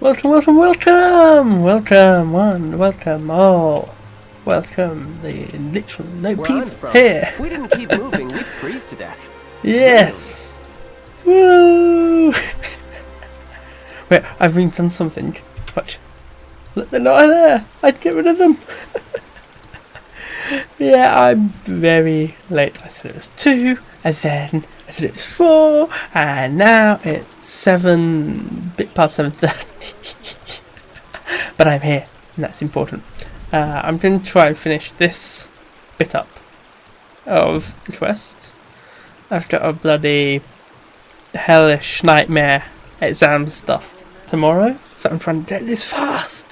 Welcome, welcome, welcome! Welcome one, welcome all. Welcome the literal no people here. If we didn't keep moving, we'd freeze to death. Yes! Woo! Wait, I've been done something. Watch. Look, they're not there! I'd get rid of them! Yeah, I'm very late. I said it was 2, and then I said it was 4, and now it's 7, bit past 7:30. But I'm here, and that's important. I'm going to try and finish this bit up of the quest. I've got a bloody hellish nightmare exam stuff tomorrow, so I'm trying to get this fast-ish.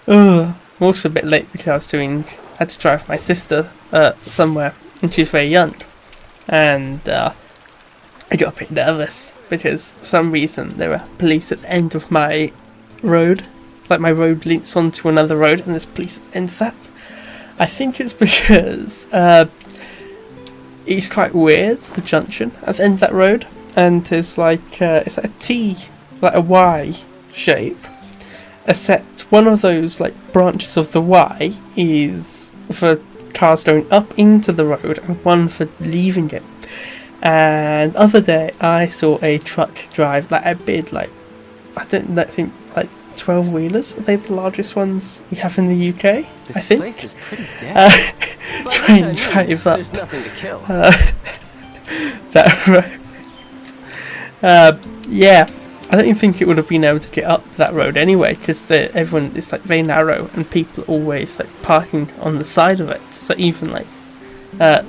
I'm also a bit late because I had to drive my sister somewhere, and she's very young, and I got a bit nervous because for some reason there are police at the end of my road. Like my road links onto another road, and there's police at the end of that. I think it's because it's quite weird, the junction at the end of that road, and there's like it's like a T, like a Y shape. Except one of those like branches of the Y is for cars going up into the road and one for leaving it. And the other day I saw a truck drive like a big, like I think like 12-wheelers. Are they the largest ones we have in the UK? This I think. place is pretty dead. Try and drive up. There's nothing to kill. That road. Yeah. I don't even think it would have been able to get up that road anyway, because everyone is like very narrow and people are always like parking on the side of it. So even like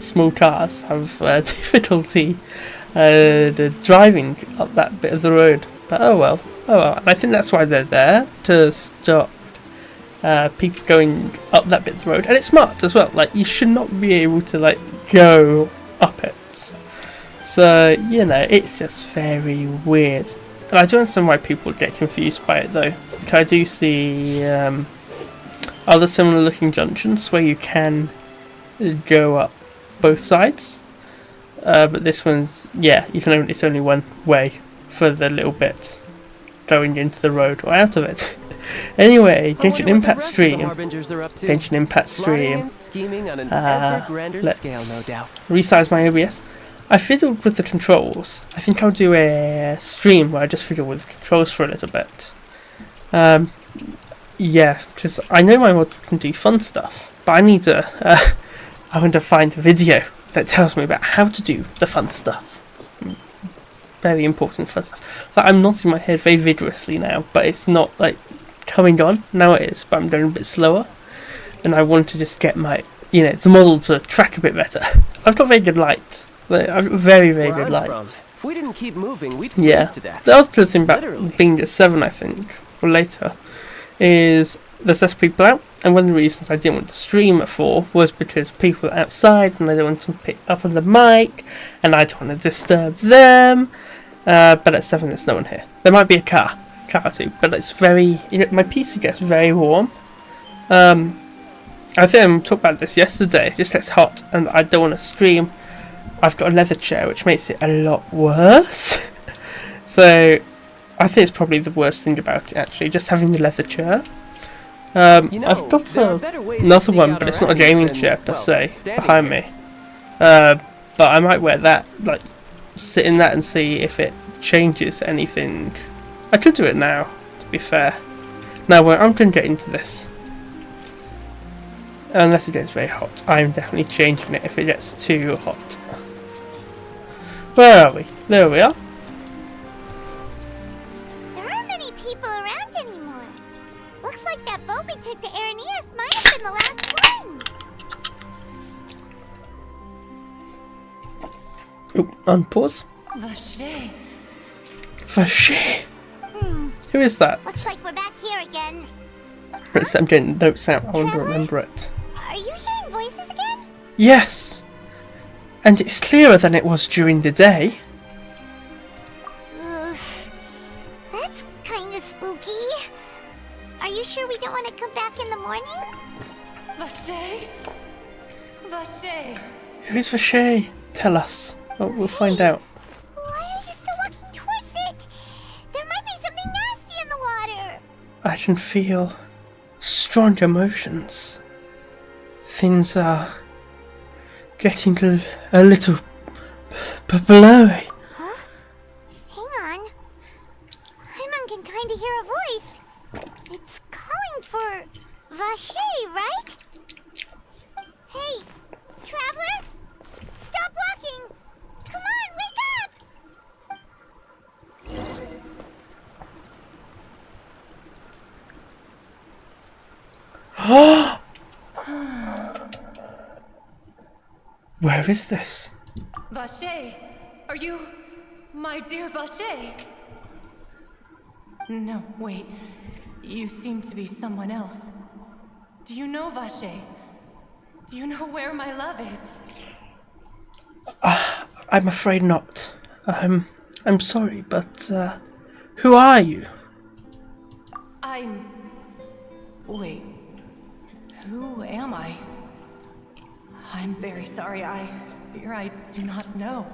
small cars have difficulty driving up that bit of the road. But oh well. And I think that's why they're there, to stop people going up that bit of the road. And it's marked as well. Like you should not be able to like go up it. So you know, it's just very weird. And I don't understand why people get confused by it though. Because I do see other similar looking junctions where you can go up both sides. But this one's, yeah, it's only one way for the little bit going into the road or out of it. Anyway, Genshin Impact stream. Genshin Impact stream. Let's resize my OBS. I fiddled with the controls. I think I'll do a stream where I just fiddle with the controls for a little bit. Yeah, because I know my mod can do fun stuff, but I need to. I want to find a video that tells me about how to do the fun stuff. Very important fun stuff. So I'm nodding my head very vigorously now, but it's not like coming on. Now it is, but I'm doing a bit slower, and I want to just get my, the model to track a bit better. I've got very good light. Very, very good light. If we didn't keep moving, we'd freeze to death. The other thing about being at 7, I think, or later, is there's less people out. And one of the reasons I didn't want to stream at 4 was because people are outside and I don't want to pick up on the mic and I don't want to disturb them. But at 7, there's no one here. There might be a car or two, but it's very, my PC gets very warm. I think I talked about this yesterday. It just gets hot and I don't want to stream. I've got a leather chair, which makes it a lot worse. So, I think it's probably the worst thing about it, actually, just having the leather chair. I've got another one, but it's not a gaming chair, per se, behind me. But I might wear that, like, sit in that and see if it changes anything. I could do it now, to be fair. Now, I'm going to get into this. Unless it gets very hot. I'm definitely changing it if it gets too hot. Where are we? There we are. There aren't many people around anymore. Looks like that boat we took to Aranias might have been the last one. Oh, unpause. Vache. Who is that? Looks like we're back here again. I'm getting notes out. I want to remember it. Are you hearing voices again? Yes. And it's clearer than it was during the day. That's kind of spooky. Are you sure we don't want to come back in the morning? Vache? Who is Vache? Tell us. Well, we'll find out. Why are you still walking towards I can feel strong emotions. Things are getting a little blurry. Huh? Hang on. Paimon can kinda hear a voice. It's calling for Vache, right? Hey, traveler? Stop walking! Come on, wake up! Where is this? Vache, are you my dear Vache? No, wait. You seem to be someone else. Do you know Vache? Do you know where my love is? I'm afraid not. I'm sorry, but who are you? Wait. Who am I? I'm very sorry. I fear I do not know.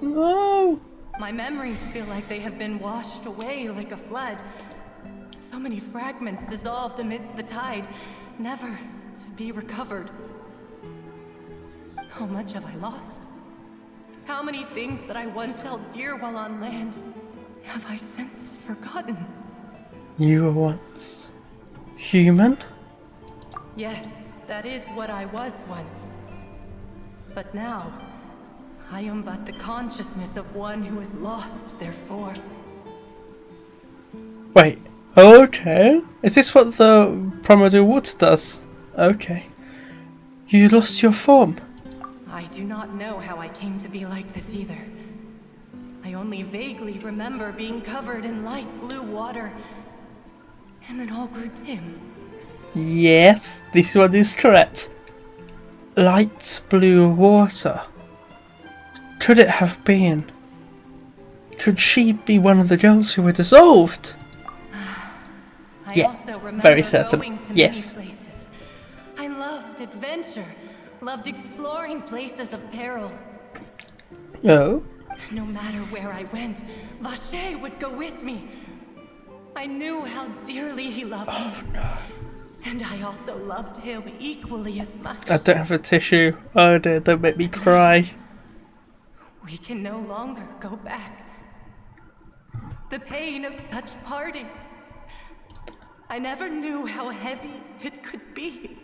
No. My memories feel like they have been washed away like a flood. So many fragments dissolved amidst the tide, never to be recovered. How much have I lost? How many things that I once held dear while on land have I since forgotten? You were once human? Yes, that is what I was once. But now, I am but the consciousness of one who is lost, therefore. Wait, okay. Is this what the Promodo water does? Okay. You lost your form. I do not know how I came to be like this either. I only vaguely remember being covered in light blue water, and then all grew dim. Yes, this one is correct. Light blue water. Could it have been? Could she be one of the girls who were dissolved? I Yeah, also remember very certain. going to Yes. many places. I loved adventure, loved exploring places of peril. Oh? No matter where I went, Vache would go with me. I knew how dearly he loved me. No. And I also loved him equally as much. I don't have a tissue. Oh dear, don't make me cry. We can no longer go back. The pain of such parting. I never knew how heavy it could be.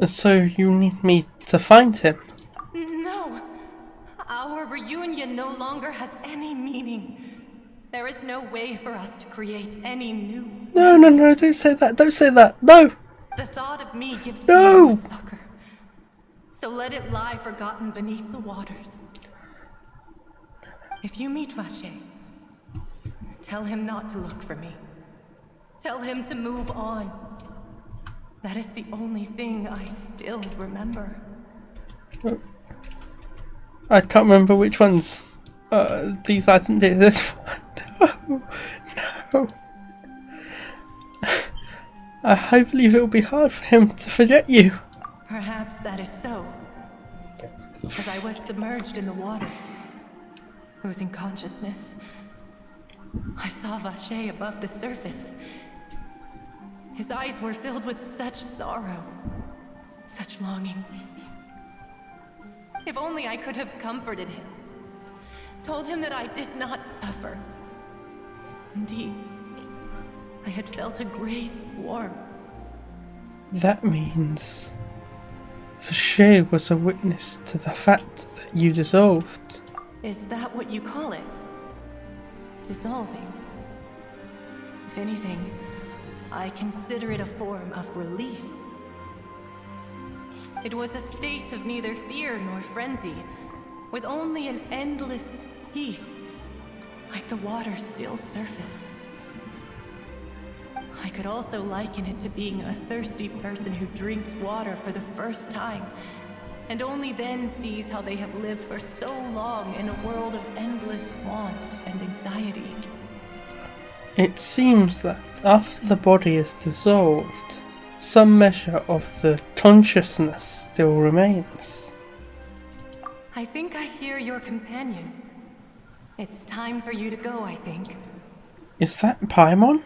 So you need me to find him? No. Our reunion no longer has any meaning. There is no way for us to create any new... No, don't say that, don't say that, no! The thought of me gives No! me succor. So let it lie forgotten beneath the waters. If you meet Vache, tell him not to look for me. Tell him to move on. That is the only thing I still remember. I can't remember which ones. These, I think this one. No. I believe it will be hard for him to forget you. Perhaps that is so. As I was submerged in the waters, losing consciousness, I saw Vache above the surface. His eyes were filled with such sorrow, such longing. If only I could have comforted him, told him that I did not suffer. Indeed, I had felt a great warmth. That means Vache was a witness to the fact that you dissolved. Is that what you call it? Dissolving? If anything, I consider it a form of release. It was a state of neither fear nor frenzy, with only an endless peace, like the water's still surface. I could also liken it to being a thirsty person who drinks water for the first time, and only then sees how they have lived for so long in a world of endless want and anxiety. It seems that after the body is dissolved, some measure of the consciousness still remains. I think I hear your companion. It's time for you to go, I think. Is that Paimon?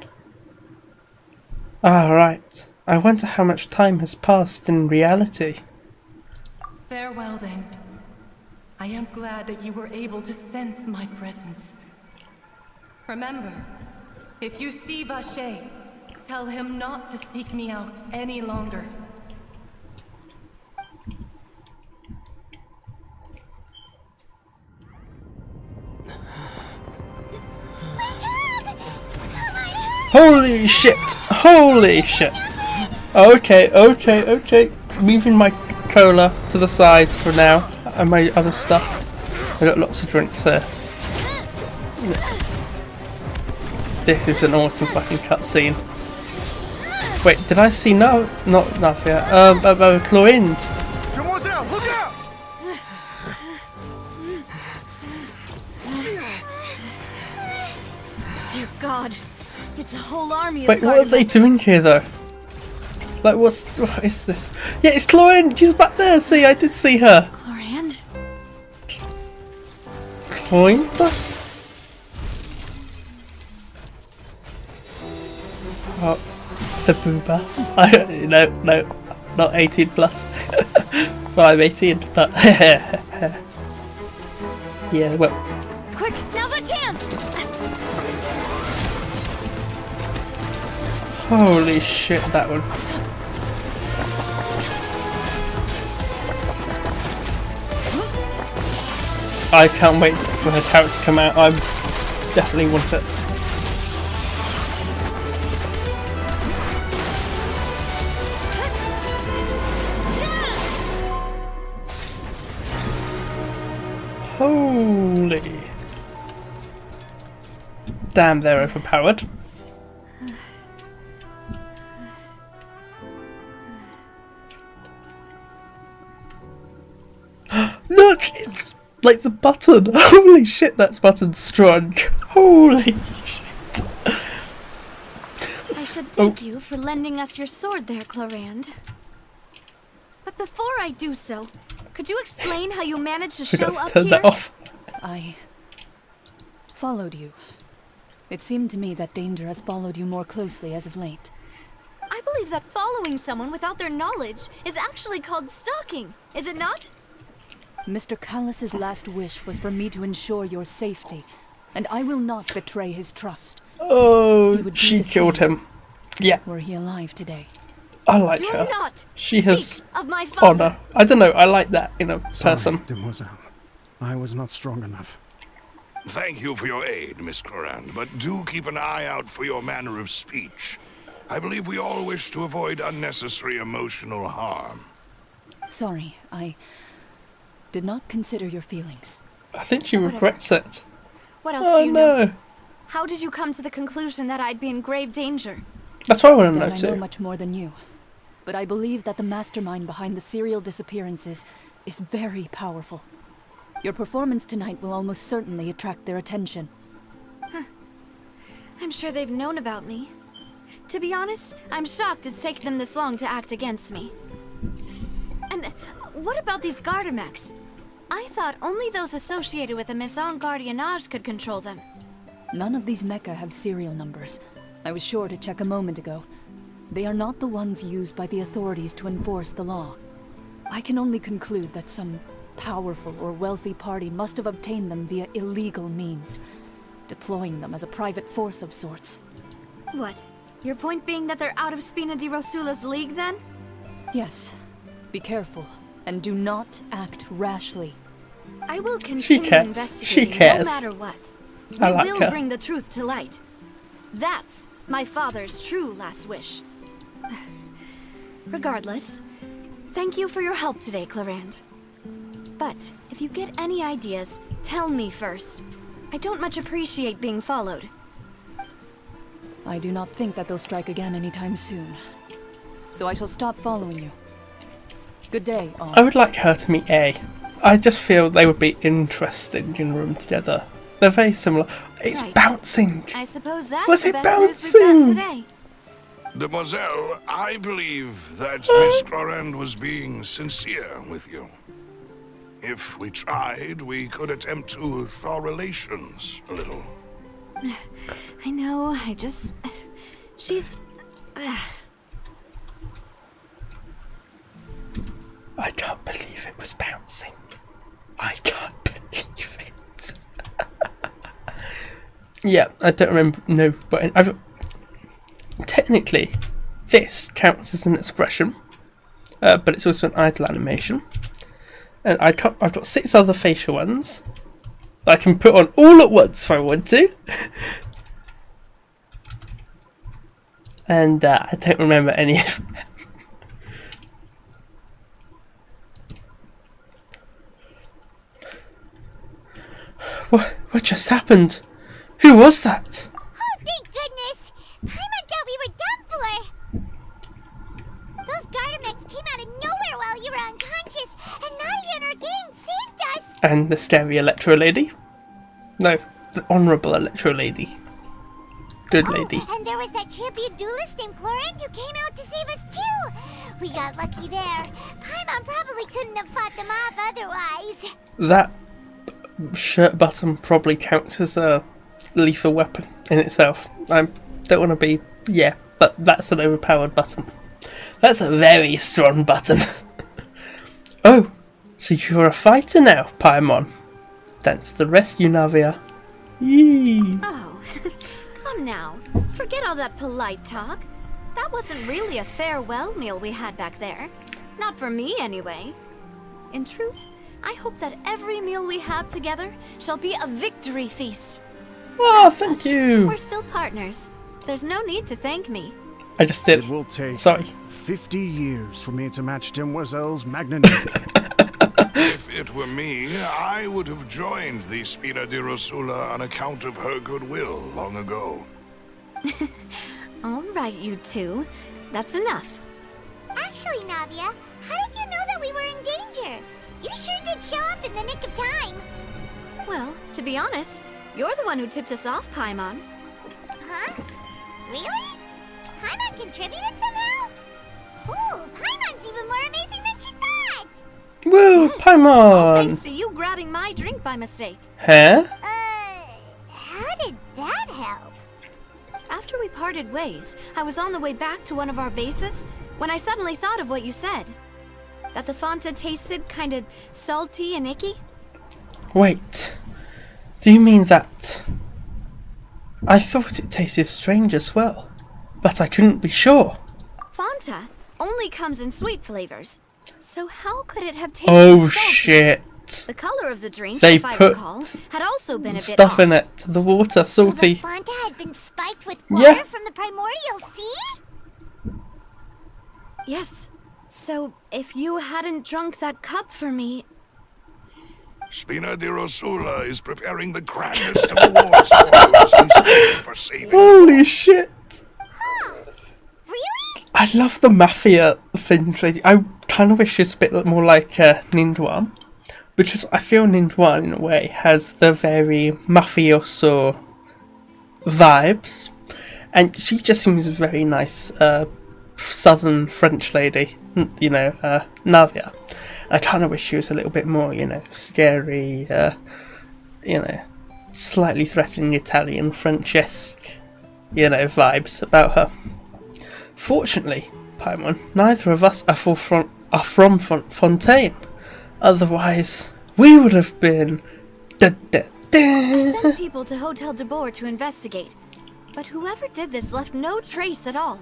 Ah, right. I wonder how much time has passed in reality. Farewell then. I am glad that you were able to sense my presence. Remember, if you see Vache, tell him not to seek me out any longer. Holy shit! Holy shit! Okay. Moving my cola to the side for now, and my other stuff. I got lots of drinks here. This is an awesome fucking cutscene. Wait, did I see not Navia? Chlorind. Demoiselle, look out! Dear God, it's a whole army of Wait, what are they doing here though? Like, what is this? Yeah, it's Chlorind! She's back there! See, I did see her! Chlorand? Chlorind? Oh, the boober. No, not 18 plus. Well, I'm 18, but yeah, well. Quick, now's our chance! Holy shit, that one. I can't wait for her character to come out. I definitely want it. Holy. Damn, they're overpowered. Look, it's like the button. Holy shit, that's button strong. Holy shit. I should thank you for lending us your sword there, Chlorand. But before I do so, could you explain how you managed to show Forgot up to turn here? that off. I followed you. It seemed to me that danger has followed you more closely as of late. I believe that following someone without their knowledge is actually called stalking, is it not? Mr. Callus's last wish was for me to ensure your safety, and I will not betray his trust. Oh, He would do she the killed same. him. Yeah, Were he alive today? I like Do her. not She has speak of my father. honor. I don't know, I like that in a Sorry, person. Demoiselle. I was not strong enough. Thank you for your aid, Miss Chlorand, but do keep an eye out for your manner of speech. I believe we all wish to avoid unnecessary emotional harm. Sorry, I did not consider your feelings. I think she regrets it. What else Oh do you know? no. How did you come to the conclusion that I'd be in grave danger? That's what I want to Doubt know I know too. much more than you, but I believe that the mastermind behind the serial disappearances is very powerful. Your performance tonight will almost certainly attract their attention. I'm sure they've known about me. To be honest, I'm shocked it's taken them this long to act against me. And what about these Gardamex? I thought only those associated with a Maison Gardiennage could control them. None of these mecha have serial numbers. I was sure to check a moment ago. They are not the ones used by the authorities to enforce the law. I can only conclude that some powerful or wealthy party must have obtained them via illegal means, deploying them as a private force of sorts. What? Your point being that they're out of Spina di Rosula's league, then? Yes. Be careful, and do not act rashly. I will continue cares. She investigating cares. no matter what. I We like will her. bring the truth to light. That's my father's true last wish. Regardless, thank you for your help today, Chlorand. But if you get any ideas, tell me first. I don't much appreciate being followed. I do not think that they'll strike again anytime soon. So I shall stop following you. Good day, all. I would like her to meet A. I just feel they would be interesting in a room together. They're very similar. It's Right. bouncing. I suppose that's Was the it best news we've bouncing? got today. Demoiselle, I believe that Miss Chlorand was being sincere with you. If we tried, we could attempt to thaw relations a little. I know, she's... Yeah, I don't remember. No, but technically, this counts as an expression, but it's also an idle animation. And I've got 6 other facial ones that I can put on all at once if I want to. And I don't remember any of them. What just happened? Who was that? Oh, thank goodness! Paimon thought we were done for! Those Gardamex came out of nowhere while you were unconscious, and Nadia and our gang saved us! And the scary Electro Lady? No, the Honourable Electro Lady. Good lady. And there was that champion duelist named Clorand who came out to save us too! We got lucky there. Paimon probably couldn't have fought them off otherwise. That shirt button probably counts as a lethal weapon in itself. I don't want to be... yeah, but that's an overpowered button. That's a very strong button. Oh, so you're a fighter now, Paimon. That's the rescue, Navia. Yee. Oh, come now. Forget all that polite talk. That wasn't really a farewell meal we had back there. Not for me, anyway. In truth, I hope that every meal we have together shall be a victory feast. Oh, thank you. We're still partners. There's no need to thank me. I just did. It will take Sorry. 50 years for me to match Demoiselle's magnanimity. If it were me, I would have joined the Spina di Rosula on account of her goodwill long ago. All right, you two. That's enough. Actually, Navia, how did you know that we were in danger? You sure did show up in the nick of time. Well, to be honest, you're the one who tipped us off, Paimon. Huh? Really? Paimon contributed somehow? Ooh, Paimon's even more amazing than she thought! Woo, Yes. Paimon. Thanks to you grabbing my drink by mistake. Huh? How did that help? After we parted ways, I was on the way back to one of our bases when I suddenly thought of what you said. That the Fanta tasted kind of salty and icky? Wait. Do you mean that... I thought it tasted strange as well, but I couldn't be sure. Fanta only comes in sweet flavors. So how could it have tasted Oh salty? shit. The color of the drink, They if I put recall, had also been a bit stuff off. in it. The water, salty. So the Fanta had been spiked with water from the primordial sea? Yes. So if you hadn't drunk that cup for me... Spina di Rosula is preparing the grandest of awards for you as we strive for saving. Holy shit. Really? I love the mafia thing. I kind of wish it's a bit more like Nindwan. Because I feel Nindwan, in a way, has the very mafioso vibes. And she just seems a very nice southern French lady, you know, Navia. I kind of wish she was a little bit more, you know, scary, you know, slightly threatening Italian, French-esque, you know, vibes about her. Fortunately, Paimon, neither of us are from Fontaine. Otherwise, we would have been... I sent people to Hotel de Boer to investigate, but whoever did this left no trace at all.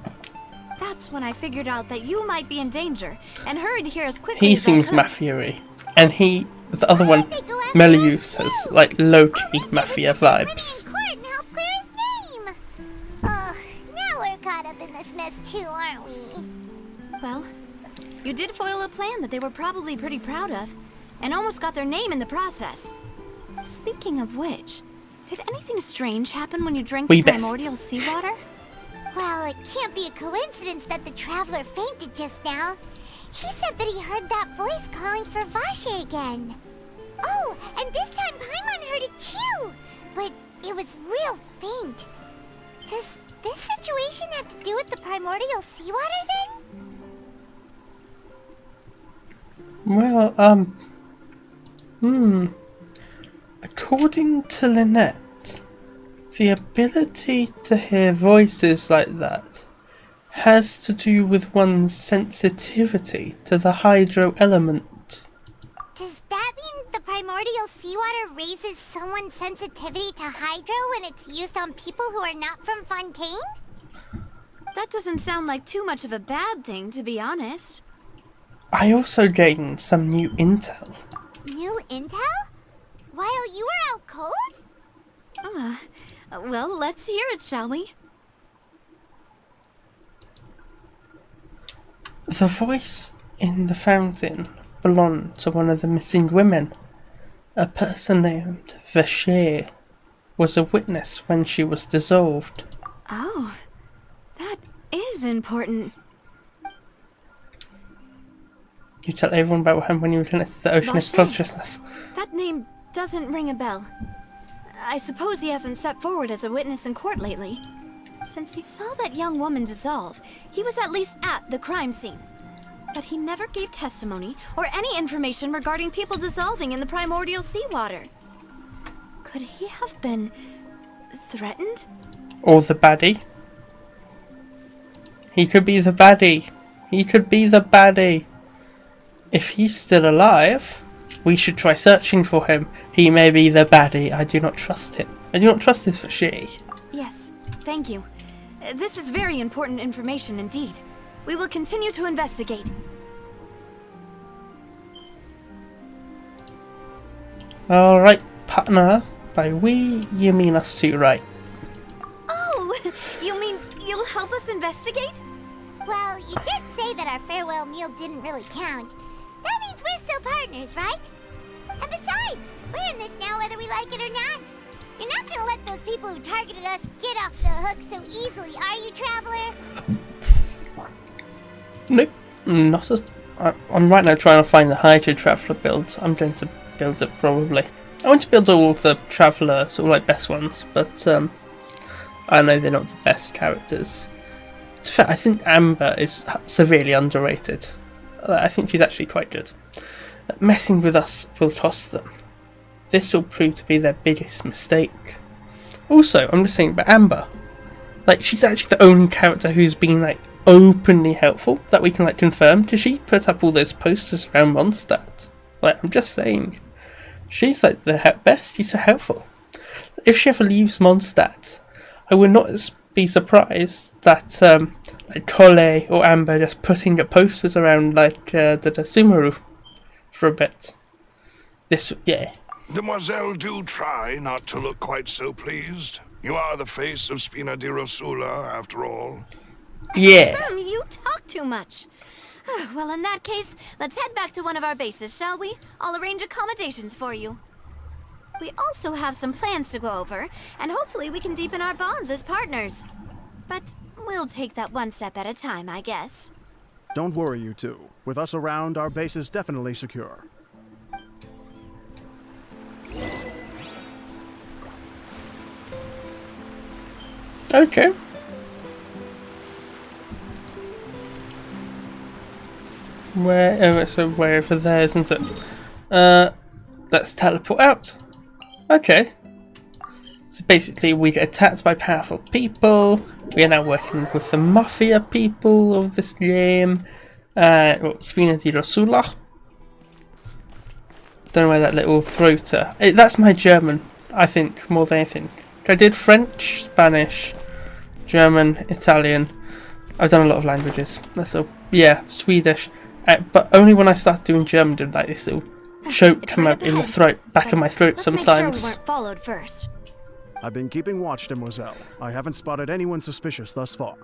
That's when I figured out that you might be in danger and hurried here as quickly He as seems I could. mafia-y. And the other one, Melius, has like low-key mafia vibes. In court and help clear his name. Ugh, now we're caught up in this mess too, aren't we? Well, you did foil a plan that they were probably pretty proud of, and almost got their name in the process. Speaking of which, did anything strange happen when you drank We the best. primordial seawater? Well, it can't be a coincidence that the traveler fainted just now. He said that he heard that voice calling for Vache again. Oh, and this time Paimon heard it too, but it was real faint. Does this situation have to do with the primordial seawater then? Well, according to Lynette, the ability to hear voices like that has to do with one's sensitivity to the hydro element. Does that mean the primordial seawater raises someone's sensitivity to hydro when it's used on people who are not from Fontaine? That doesn't sound like too much of a bad thing, to be honest. I also gained some new intel. New intel? While you were out cold? Well, let's hear it, shall we? The voice in the fountain belonged to one of the missing women. A person named Vashey was a witness when she was dissolved. Oh, that is important. You tell everyone about what happened when you were connected to the oceanist Vashey. consciousness. That name doesn't ring a bell. I suppose he hasn't stepped forward as a witness in court lately. Since he saw that young woman dissolve, he was at least at the crime scene. But he never gave testimony or any information regarding people dissolving in the primordial seawater. Could he have been threatened? Or the baddie. He could be the baddie. He could be the baddie. If he's still alive, we should try searching for him. He may be the baddie. I do not trust him. I do not trust this Vashey. Yes, thank you. This is very important information indeed. We will continue to investigate. Alright, partner. By we, you mean us two, right? Oh, you mean you'll help us investigate? Well, you did say that our farewell meal didn't really count. That means we're still partners, right? And besides, we're in this now whether we like it or not. You're not gonna let those people who targeted us get off the hook so easily, are you, Traveler? Nope, not as... I'm right now trying to find the Hydra Traveller builds. I'm going to build it probably. I want to build all of the Traveller sort of like best ones, but I know they're not the best characters. To be fair, I think Amber is severely underrated. I think she's actually quite good. Messing with us will cost them. This will prove to be their biggest mistake. Also, I'm just saying about Amber. Like, she's actually the only character who's been like openly helpful that we can like confirm, because she put up all those posters around Mondstadt. Like, I'm just saying, she's like the best. She's so helpful. If she ever leaves Mondstadt, I would not be surprised that like Kole or Amber just putting up posters around like the Sumeru for a bit. This, yeah. Demoiselle, do try not to look quite so pleased. You are the face of Spina di Rosula, after all. Yeah. You talk too much. Well, in that case, let's head back to one of our bases, shall we? I'll arrange accommodations for you. We also have some plans to go over, and hopefully we can deepen our bonds as partners. But we'll take that one step at a time, I guess. Don't worry, you two. With us around, our base is definitely secure. Okay. So wherever there, isn't it? Let's teleport out. Okay. So basically we get attacked by powerful people. We are now working with the mafia people of this game. Spina di Rosula. Don't know where that little throater. That's my German, I think, more than anything. I did French, Spanish, German, Italian. I've done a lot of languages. So yeah, Swedish. But only when I started doing German did like this little choke come out in the throat, back of my throat sometimes. Let's make sure we weren't followed first. I've been keeping watch, Demoiselle. I haven't spotted anyone suspicious thus far.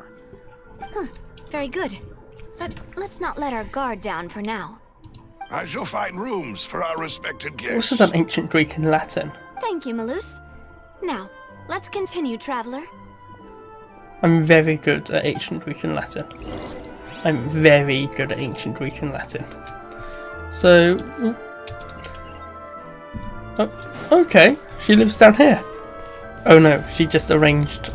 Very good. But let's not let our guard down for now. I shall find rooms for our respected I've also guests. done ancient Greek and Latin. Thank you, Malus. Now, let's continue, Traveler. I'm very good at ancient Greek and Latin. I'm very good at ancient Greek and Latin. So... Oh, okay, she lives down here. Oh no, she just arranged...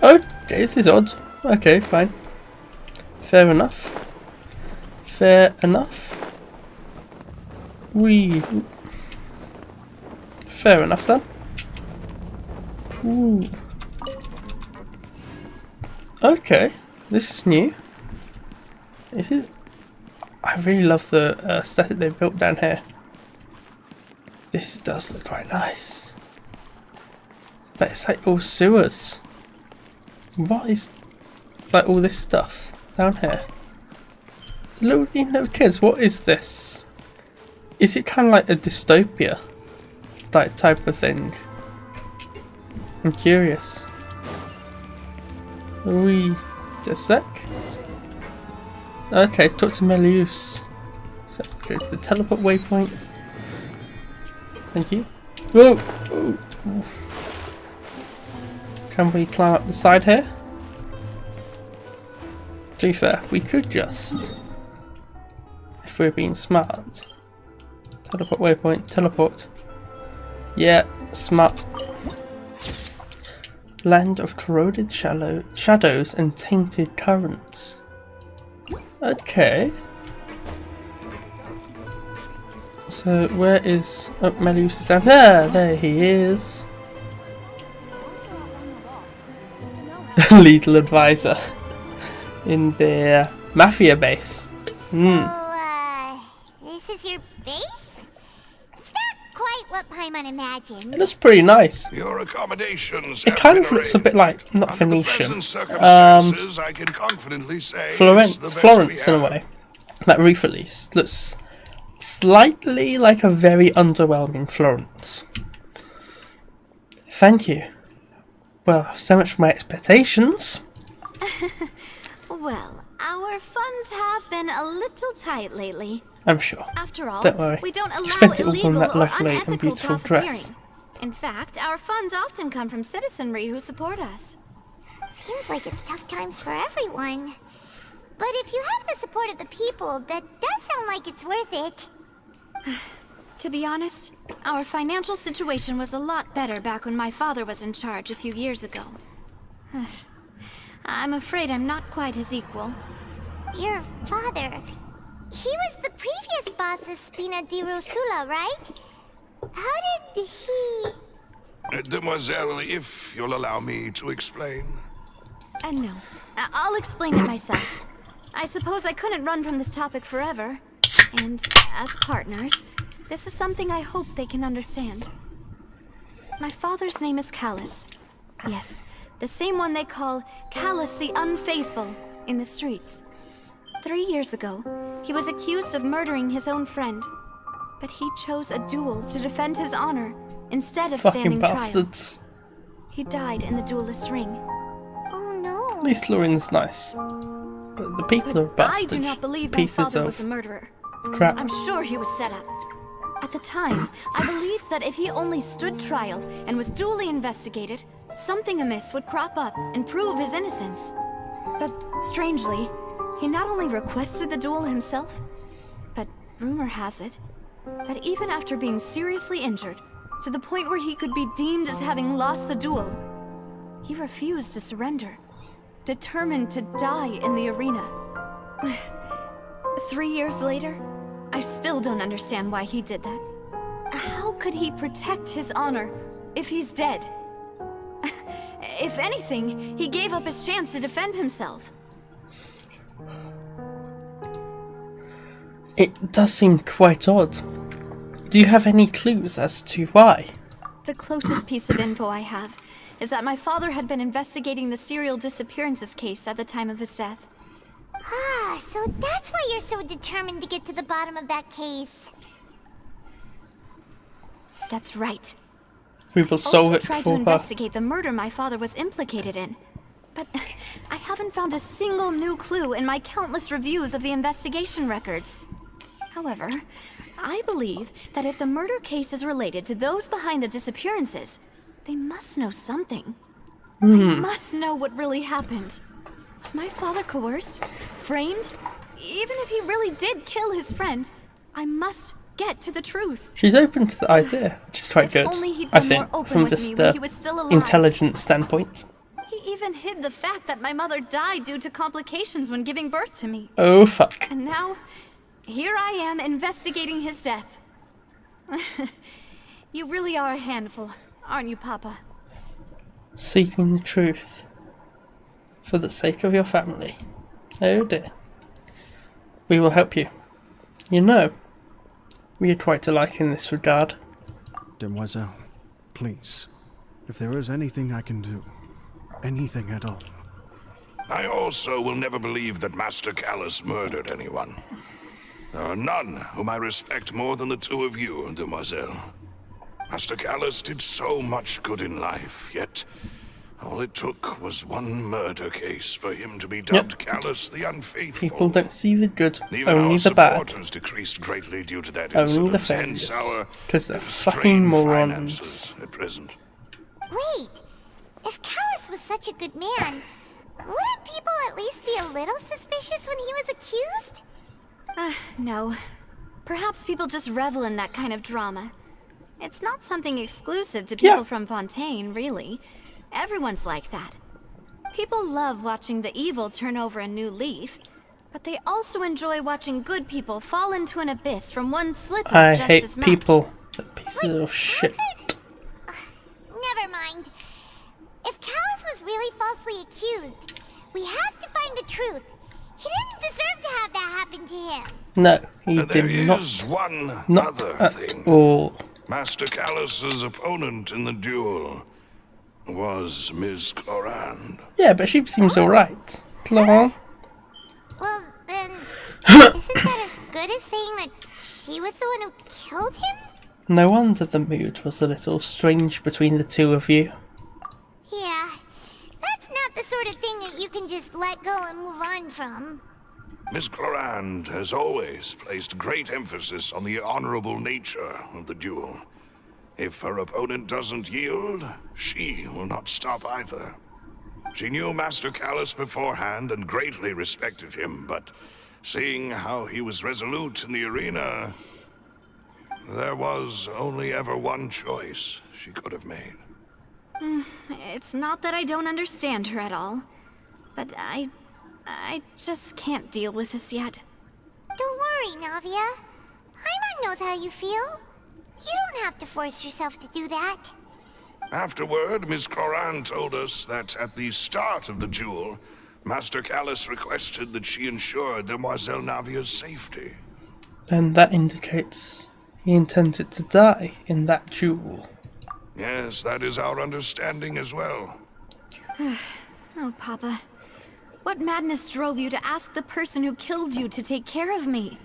Okay, this is odd. Okay, fine. Fair enough. Fair enough. Fair enough then. Ooh. Okay, this is new. Is it? I really love the aesthetic they built down here. This does look quite nice. But it's like all sewers. What is like all this stuff down here? Little kids, what is this? Is it kind of like a dystopia type of thing? I'm curious. Just a sec. Okay, talk to Melius. So go to the teleport waypoint. Thank you. Whoa! Whoa. Can we climb up the side here? To be fair, we could just, if we're being smart. Teleport waypoint, teleport. Yeah, smart. Land of corroded shadows and tainted currents. Okay. So where is... Oh, Melius is down there! There he is! Legal advisor in their mafia base. So, this is your base? It's not quite what Paimon imagined. It looks pretty nice. Your accommodations It kind of looks a bit like, not Phoenician, I can confidently say Florence in a way. That re-release looks slightly like a very underwhelming Florence. Thank you. Well, so much for my expectations. Well, our funds have been a little tight lately. I'm sure. After all, Don't worry. we don't allow Spent it all illegal on that or lovely and unethical beautiful profiteering. dress. In fact, our funds often come from citizenry who support us. Seems like it's tough times for everyone. But if you have the support of the people, that does sound like it's worth it. To be honest, our financial situation was a lot better back when my father was in charge a few years ago. I'm afraid I'm not quite his equal. Your father... He was the previous boss of Spina di Rosula, right? How did he... Demoiselle, if you'll allow me to explain. No. I'll explain it myself. I suppose I couldn't run from this topic forever. And, as partners, this is something I hope they can understand. My father's name is Callus. Yes, the same one they call Callus the Unfaithful in the streets. 3 years ago, he was accused of murdering his own friend. But he chose a duel to defend his honor instead of standing trial. Bastards. He died in the duelist's ring. Oh no. At least Lauren's nice. But the people are bastards. I do not believe my Pieces father of was a murderer. crap. I'm sure he was set up. At the time, I believed that if he only stood trial and was duly investigated, something amiss would crop up and prove his innocence. But strangely, he not only requested the duel himself, but rumor has it that even after being seriously injured, to the point where he could be deemed as having lost the duel, he refused to surrender, determined to die in the arena. 3 years later, I still don't understand why he did that. How could he protect his honor if he's dead? If anything, he gave up his chance to defend himself. It does seem quite odd. Do you have any clues as to why? The closest piece of info I have is that my father had been investigating the serial disappearances case at the time of his death. Ah, so that's why you're so determined to get to the bottom of that case. That's right. We will solve Also it tried to for her. investigate the murder my father was implicated in. But I haven't found a single new clue in my countless reviews of the investigation records. However, I believe that if the murder case is related to those behind the disappearances, they must know something. They must know what really happened. Was my father coerced? Framed? Even if he really did kill his friend, I must get to the truth. She's open to the idea, which is quite good, only he'd I been think, more open from with just me when he was still alive. intelligence standpoint. He even hid the fact that my mother died due to complications when giving birth to me. Oh fuck. And now, here I am investigating his death. You really are a handful, aren't you, Papa? Seeking the truth. For the sake of your family. Oh dear. We will help you. You know, we are quite alike in this regard. Demoiselle, please, if there is anything I can do, anything at all. I also will never believe that Master Callus murdered anyone. There are none whom I respect more than the two of you, Demoiselle. Master Callus did so much good in life, yet all it took was one murder case for him to be dubbed Callus the Unfaithful. People don't see the good, Even only our the bad. supporters decreased greatly due to that Only the incident, failures. hence our Because they're fucking strained morons. finances at present. Wait, if Callus was such a good man, wouldn't people at least be a little suspicious when he was accused? No. Perhaps people just revel in that kind of drama. It's not something exclusive to people from Fontaine, really. Everyone's like that. People love watching the evil turn over a new leaf, but they also enjoy watching good people fall into an abyss from one slip of I just hate as much. people. They're pieces of shit. Never mind. If Callus was really falsely accused, we have to find the truth. He didn't deserve to have that happen to him. No, he There did is not. one Not other at thing. all. Master Callus's opponent in the duel was Miss Clorand. Yeah, but she seems alright. Clara? Well, then, isn't that as good as saying that she was the one who killed him? No wonder the mood was a little strange between the two of you. Yeah, that's not the sort of thing that you can just let go and move on from. Miss Clorand has always placed great emphasis on the honorable nature of the duel. If her opponent doesn't yield, she will not stop either. She knew Master Callus beforehand and greatly respected him, but seeing how he was resolute in the arena, there was only ever one choice she could have made. It's not that I don't understand her at all, but I just can't deal with this yet. Don't worry, Navia. Paimon knows how you feel. You don't have to force yourself to do that. Afterward, Miss Clorand told us that at the start of the duel, Master Callus requested that she ensure Demoiselle Navia's safety. And that indicates he intended to die in that duel. Yes, that is our understanding as well. Oh, Papa. What madness drove you to ask the person who killed you to take care of me?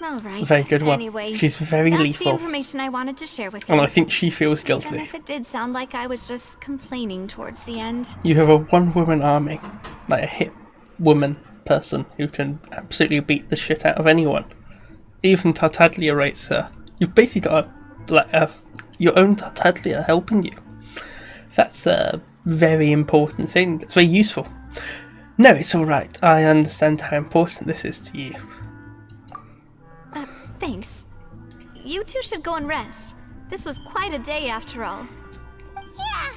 All right. Very good one. Anyway, She's very that's lethal. the information I wanted to share with you. And I think she feels And guilty. if it did sound like I was just complaining towards the end, You have a one-woman army. Like a hit woman person who can absolutely beat the shit out of anyone. Even Tartaglia rates her. You've basically got your own Tartaglia helping you. That's a very important thing. It's very useful. No, it's alright. I understand how important this is to you. thanks. You two should go and rest. This was quite a day after all. Yeah.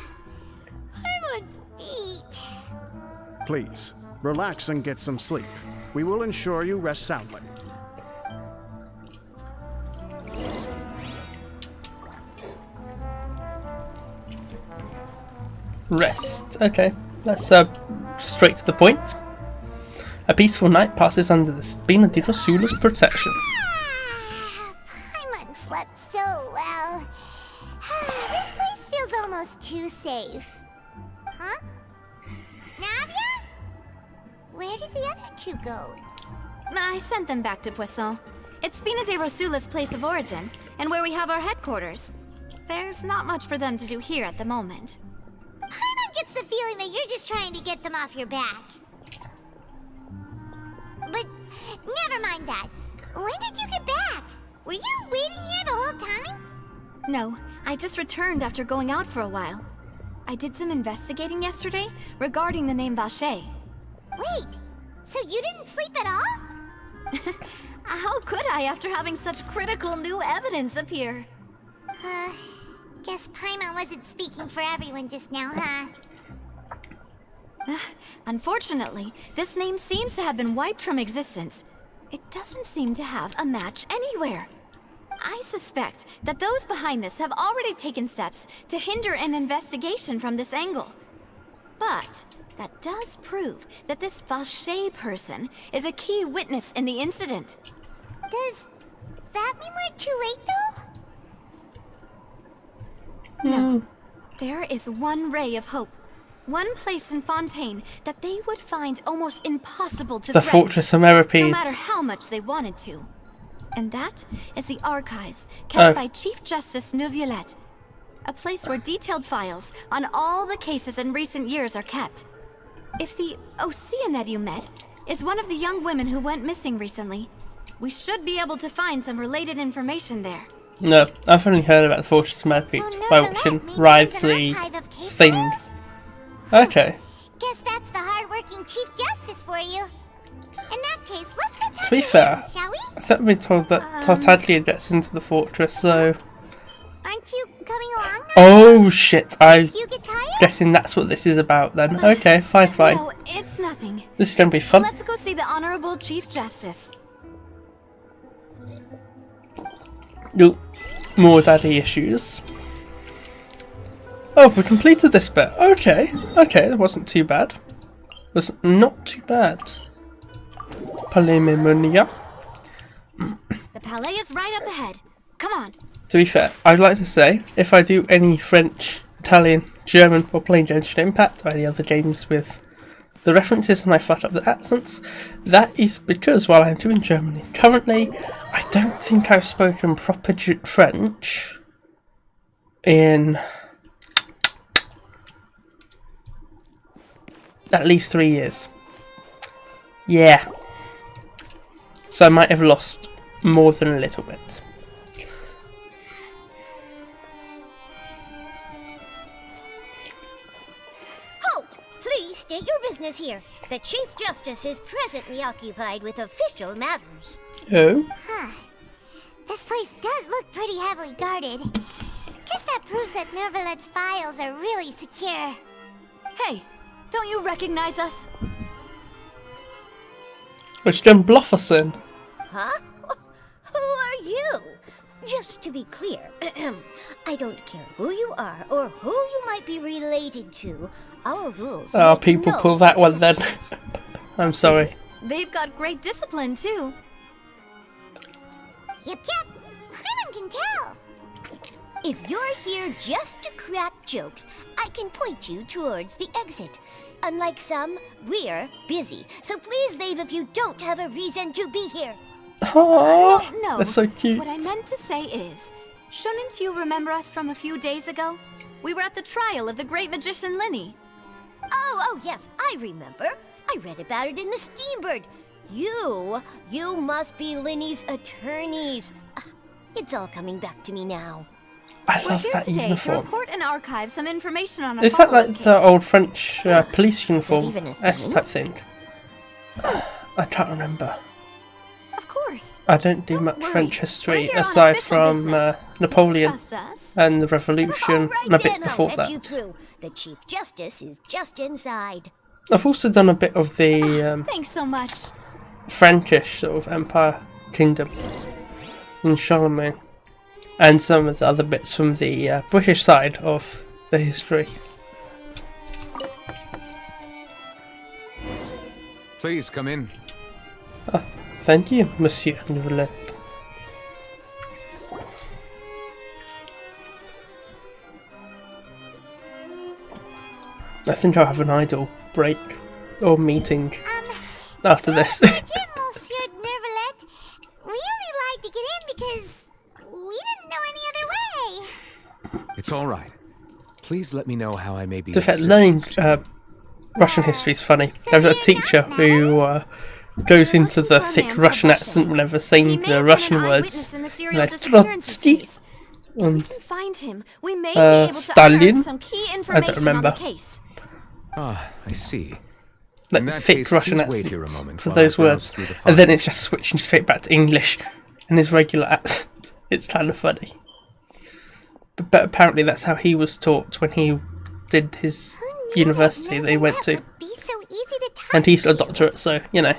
Paimon's beat. Please, relax and get some sleep. We will ensure you rest soundly. Rest. Okay, let's straight to the point. A peaceful night passes under the Spina di Rosula's protection. Paimon slept so well. This place feels almost too safe. Huh? Navia? Where did the other two go? I sent them back to Poisson. It's Spina de Rosula's place of origin, and where we have our headquarters. There's not much for them to do here at the moment. Paimon gets the feeling that you're just trying to get them off your back. But never mind that. When did you get back? Were you waiting here the whole time? No, I just returned after going out for a while. I did some investigating yesterday regarding the name Vache. Wait, so you didn't sleep at all? How could I after having such critical new evidence appear? Guess Paimon wasn't speaking for everyone just now, huh? Unfortunately, this name seems to have been wiped from existence. It doesn't seem to have a match anywhere. I suspect that those behind this have already taken steps to hinder an investigation from this angle. But that does prove that this Vache person is a key witness in the incident. Does No. There is one ray of hope. One place in Fontaine that they would find almost impossible to The threaten, Fortress of no Meripede. matter how much they wanted to. And that is the archives kept by Chief Justice Neuvillette. A place where detailed files on all the cases in recent years are kept. If the Oceanid you met is one of the young women who went missing recently, we should be able to find some related information there. No, I've only heard about the Fortress of Meripede by watching Wriothesley's thing. Okay. Guess that's the hard-working Chief Justice for you. In that case, let's go talk To be to fair, him, shall we? I thought we'd been told that Tartaglia gets into the fortress, so... Aren't you coming along now? Oh shit, I'm You get tired? guessing that's what this is about then. Okay, fine. No, it's nothing. This is gonna be fun. Let's go see the Honorable Chief Justice. Nope. More daddy issues. Oh, we completed this bit. Okay, that wasn't too bad. Was not too bad. Palais Memonia. The palais is right up ahead. Come on. To be fair, I'd like to say, if I do any French, Italian, German, or playing Genshin Impact or any other games with the references and I fuck up the accents, that is because while I'm doing Germany, currently, I don't think I've spoken proper French in at least 3 years. Yeah. So I might have lost more than a little bit. Halt! Please state your business here. The Chief Justice is presently occupied with official matters. Oh? This place does look pretty heavily guarded. Guess that proves that Neuvillette's files are really secure. Hey, don't you recognize us? Which can bluff us in. Huh? Who are you? Just to be clear, I don't care who you are or who you might be related to. Our rules. Oh, make people no pull that one then. exceptions. I'm sorry. They've got great discipline, too. Yep. Paimon can tell. If you're here just to crack jokes, I can point you towards the exit. Unlike some, we're busy. So please leave if you don't have a reason to be here. Oh, No, that's so cute. What I meant to say is, shouldn't you remember us from a few days ago? We were at the trial of the great magician Linny. Oh, yes, I remember. I read about it in the Steambird. You must be Linny's attorneys. It's all coming back to me now. I We're love here that today to uniform. report and archive some information on a Is that follow-up like case. the old French police uniform even a S thing? type thing? I can't remember. Of course. I don't do Don't much worry. French We're history here on aside official from business. Napoleon Trust us. and the Revolution All right and a bit then, before I'll let you that. through. The Chief Justice is just inside. I've also done a bit of the Thanks so much. Frankish sort of Empire Kingdom in Charlemagne, and some of the other bits from the British side of the history. Please come in. Thank you, Monsieur Neuvillette. I think I'll have an idle break or meeting after this. Imagine, Monsieur Neuvillette. We only lied to get in because we didn't know any other way. It's all right. Please let me know how I may be. In of fact, learning assistance to Russian history is funny. So There's a you're teacher not who goes into the for a thick man Russian called accent Vache. whenever He saying may the have been Russian an words. eyewitness in the serial Like disappearances Trotsky case. and If we can find him, we may be able to Stalin? unearth some key information on remember. the case. Ah, I see. like In that thick case, Russian please wait accent here a moment for while I those browse words, through the and then files. it's just switching straight back to English and his regular accent. It's kind of funny. But apparently that's how he was taught when he did his university that he went to. Would be so easy to talk And he's to. a doctorate, so, you know,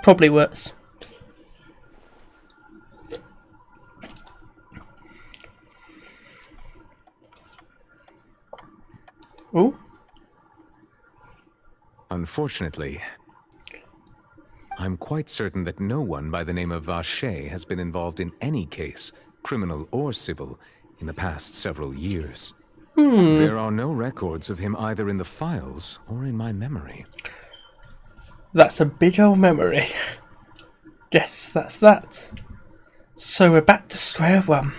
probably works. Ooh, Unfortunately, I'm quite certain that no one by the name of Vache has been involved in any case, criminal or civil, in the past several years. There are no records of him either in the files or in my memory. That's a big old memory. Yes, that's that. So we're back to square one.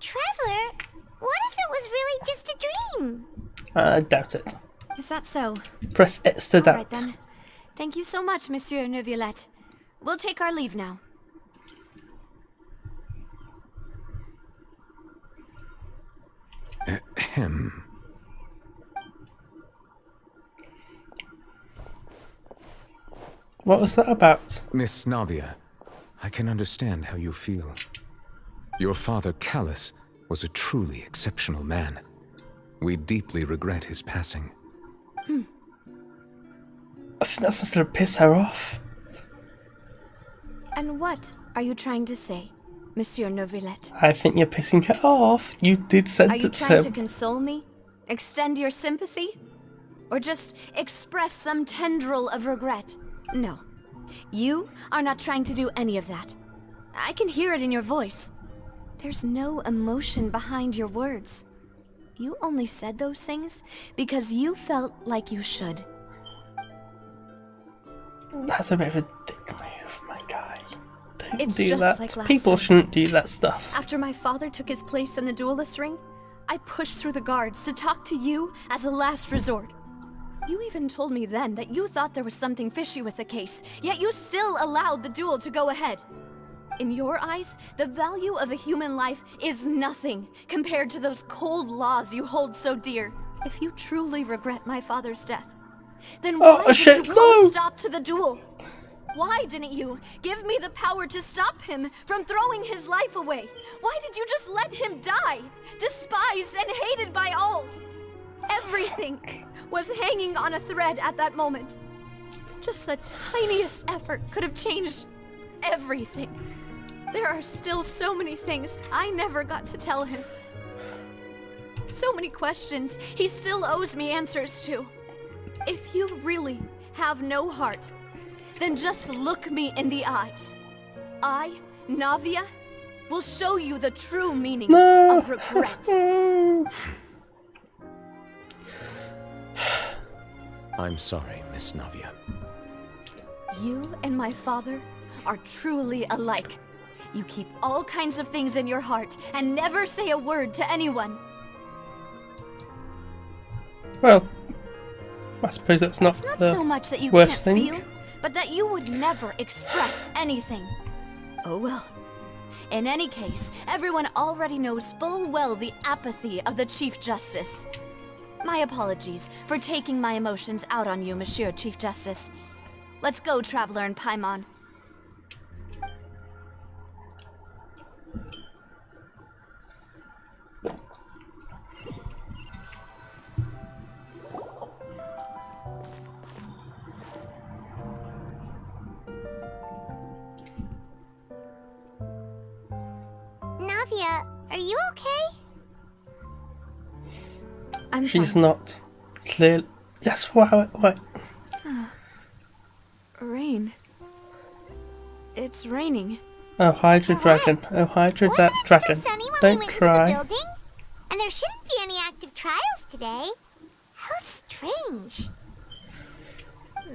Traveler, what if it was really just a dream? I doubt it. Is that so? Press X to All doubt. right then. Thank you so much, Monsieur Neuvillette. We'll take our leave now. Ahem. What was that about? Miss Navia, I can understand how you feel. Your father, Callus, was a truly exceptional man. We deeply regret his passing. I think that's just to piss her off. And what are you trying to say, Monsieur Neuvillette? I think you're pissing her off. You did Are sentence you trying to him. console me? Extend your sympathy? Or just express some tendril of regret? No. You are not trying to do any of that. I can hear it in your voice. There's no emotion behind your words. You only said those things because you felt like you should. That's a bit of a dick move, my guy. Don't It's do just that. like last People time. shouldn't do that stuff. After my father took his place in the duelist ring, I pushed through the guards to talk to you as a last resort. You even told me then that you thought there was something fishy with the case, yet you still allowed the duel to go ahead. In your eyes, the value of a human life is nothing compared to those cold laws you hold so dear. If you truly regret my father's death, then why didn't you call a stop to the duel? Why didn't you give me the power to stop him from throwing his life away? Why did you just let him die, despised and hated by all? Everything was hanging on a thread at that moment. Just the tiniest effort could have changed everything. There are still so many things I never got to tell him. So many questions he still owes me answers to. If you really have no heart, then just look me in the eyes. I, Navia, will show you the true meaning of regret. I'm sorry, Miss Navia. You and my father are truly alike. You keep all kinds of things in your heart and never say a word to anyone. Well, I suppose that's not It's not the so much that you worst can't thing. feel, but that you would never express anything. Oh well. In any case, everyone already knows full well the apathy of the Chief Justice. My apologies for taking my emotions out on you, Monsieur Chief Justice. Let's go, Traveler and Paimon. Navia, are you okay? She's fine. not. Clearly. That's why. Rain. It's raining. Oh, Hydra Dragon. Oh, Hydra Wasn't it Dragon. still sunny when we Don't went to cry. the building? And there shouldn't be any active trials today. How strange.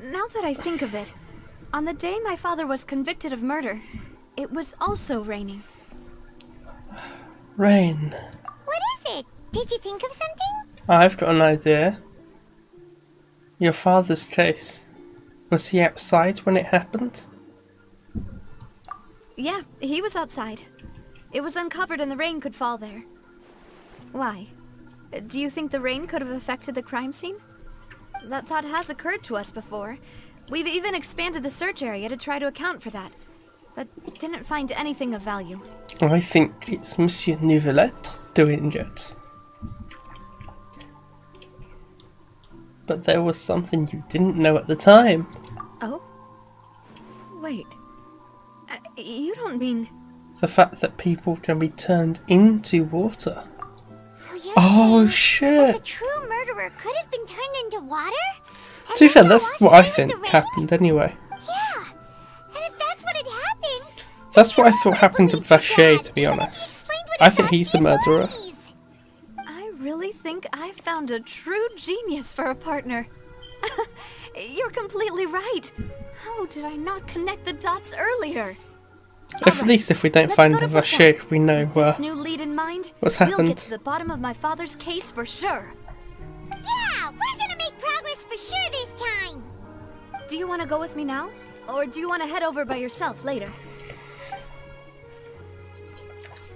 Now that I think of it, on the day my father was convicted of murder, it was also raining. Rain. What is it? Did you think of something? I've got an idea. Your father's case. Was he outside when it happened? Yeah, he was outside. It was uncovered and the rain could fall there. Why? Do you think the rain could have affected the crime scene? That thought has occurred to us before. We've even expanded the search area to try to account for that, but didn't find anything of value. I think it's Monsieur Neuvillette doing it. But there was something you didn't know at the time. Oh? Wait. You don't mean... The fact that people can be turned into water. So you're Oh saying shit! that the true murderer could have been turned into water? And To be fair, then that's washed what I away with think the rain? happened anyway. Yeah. And if that's what had happened... That's what I then thought no one happened to would believe your Vacher, dad, to be even if he honest. explained what I he think saw to he's the the murderer. authorities. I really think I found a true genius for a partner. You're completely right. How did I not connect the dots earlier? At least if we don't find the Vache, we know This new lead in mind, what's we'll happened. get to the bottom of my father's case for sure. Yeah, we're gonna make progress for sure this time. Do you want to go with me now? Or do you want to head over by yourself later?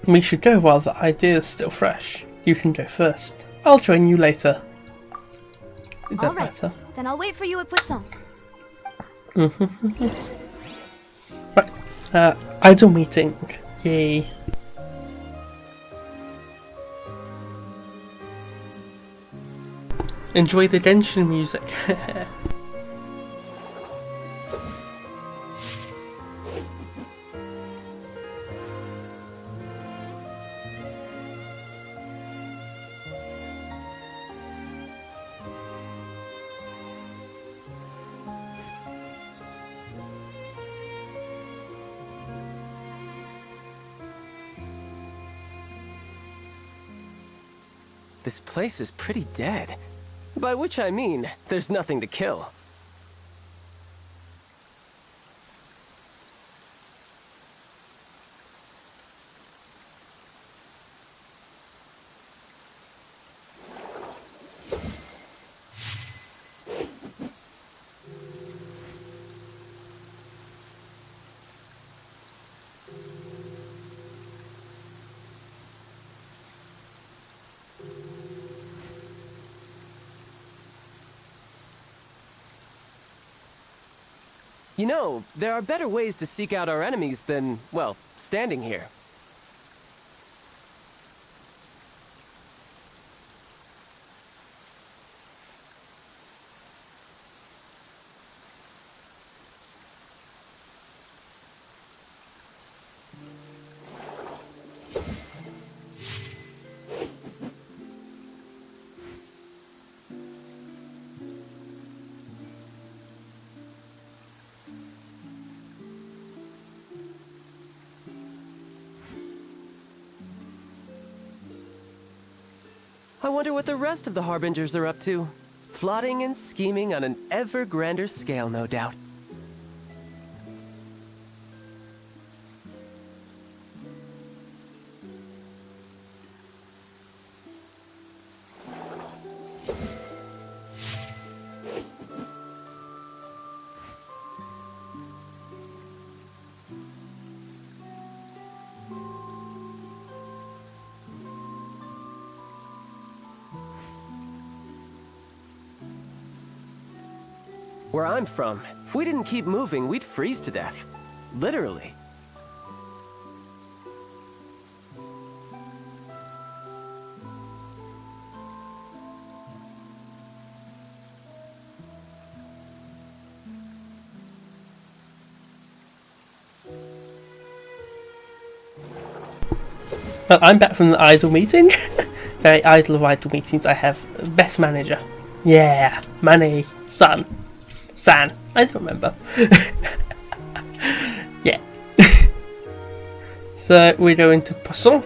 We should go while the idea is still fresh. You can go first. I'll join you later. It doesn't matter. Then I'll wait for you at Poisson. Right. Idol meeting. Yay. Enjoy the Genshin music. This place is pretty dead. By which I mean, there's nothing to kill. You know, there are better ways to seek out our enemies than, well, standing here. I wonder what the rest of the Harbingers are up to. Plotting and scheming on an ever grander scale, no doubt. Where I'm from, if we didn't keep moving, we'd freeze to death. Literally. Well, I'm back from the idol meeting. Very idle of idol meetings. I have best manager. Yeah, money, San. I don't remember. Yeah. So we go into Poisson.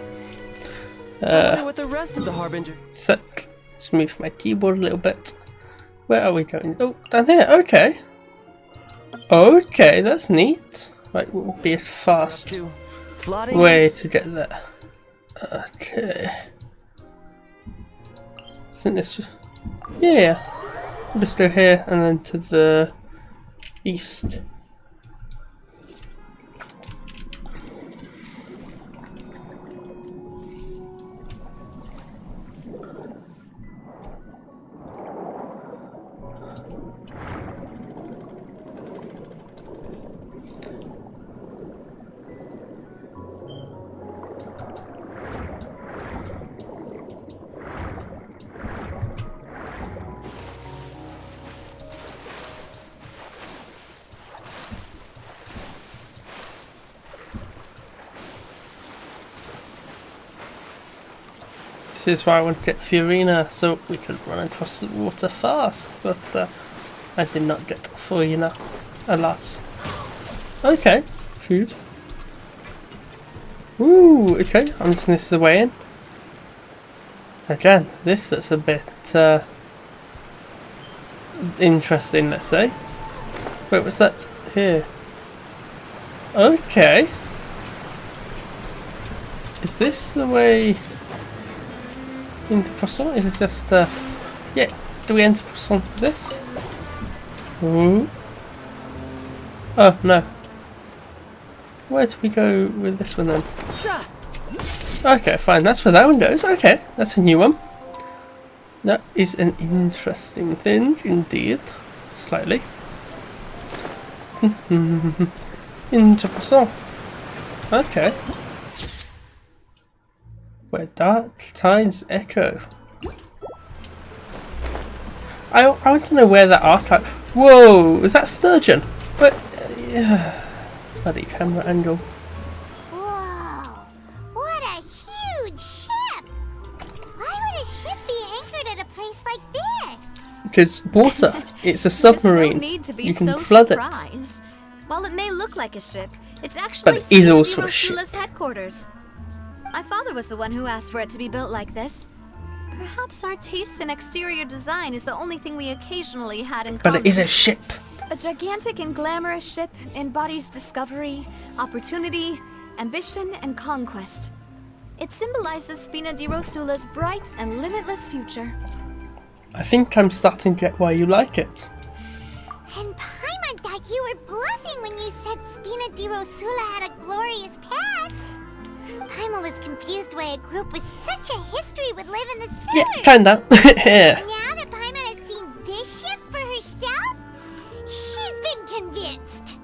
I wonder what the rest of the Harbinger. So let's move my keyboard a little bit. Where are we going? Oh, down here. Okay. Okay, that's neat. Right, what will be a fast way to get there? Okay. I think this. Yeah. We'll just go here and then to the east. This is why I want to get Fiorina, so we can run across the water fast, but I did not get Fiorina, alas. Okay, food. Ooh, okay, I'm guessing this is the way in. Again, this is a bit interesting, let's say. Wait, what's that here? Okay. Is this the way into Poisson? Is it just yeah, do we enter Poisson for this? Ooh. Oh no. Where do we go with this one then? Okay, fine, that's where that one goes. Okay, that's a new one. That is an interesting thing indeed. Slightly. Interesting. Okay. Where dark tides echo. I want to know where that archive. Whoa, is that sturgeon? But bloody camera angle. Whoa! What a huge ship! Why would a ship be anchored at a place like this? Because water. It's a submarine. There's no need to be you can so flood surprised. While it may look like a ship, it's actually but it is also a ship. headquarters. My father was the one who asked for it to be built like this. Perhaps our taste in exterior design is the only thing we occasionally had in common. But it is a ship. A gigantic and glamorous ship embodies discovery, opportunity, ambition, and conquest. It symbolizes Spina di Rosula's bright and limitless future. I think I'm starting to get why you like it. And Paimon thought you were bluffing when you said Spina di Rosula had a glorious past. Paimon was confused why a group with such a history would live in the sewers. Yeah, kinda. Now that Paimon has seen this ship for herself, she's been convinced.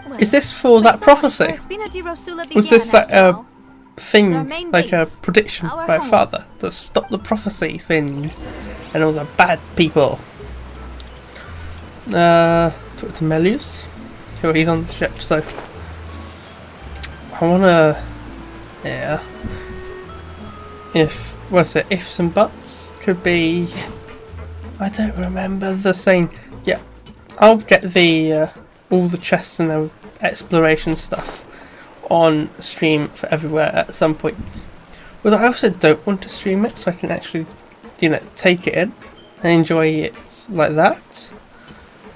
Well, Is this for that prophecy? where Spina di Rosula Was began, this like after a all. It's thing, our main like a base, prediction our by home. father to stop the prophecy thing and all the bad people? Talk to Melius. Oh, he's on the ship, so I wanna, yeah. If what's it? Ifs and buts could be. I don't remember the saying. Yeah, I'll get the all the chests and the exploration stuff on stream for everywhere at some point. But I also don't want to stream it, so I can actually, take it in and enjoy it like that.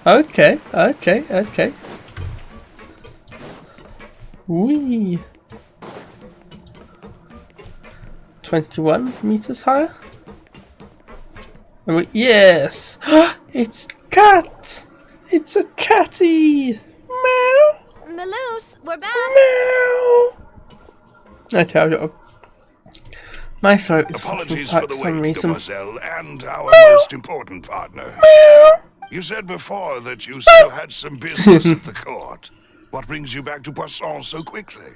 Okay. Whee! 21 meters higher? Yes! It's cat! It's a catty! Meow! Maloose, we're back! Meow! Okay, I've got a... My throat is Apologies fucking for tight the for some wait, reason. Demoiselle, and our most important partner. You said before that you still had some business at the court. What brings you back to Poisson so quickly?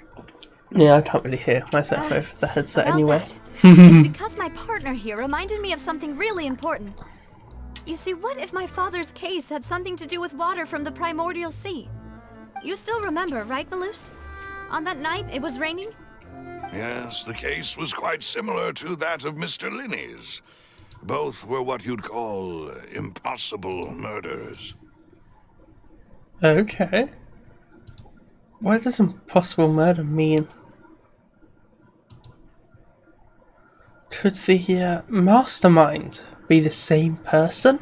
Yeah, I can't really hear myself over the headset About anyway. that, it's because my partner here reminded me of something really important. You see, what if my father's case had something to do with water from the primordial sea? You still remember, right, Maloose? On that night, it was raining? Yes, the case was quite similar to that of Mr. Linney's. Both were what you'd call impossible murders. Okay. What does impossible murder mean? Could the mastermind be the same person?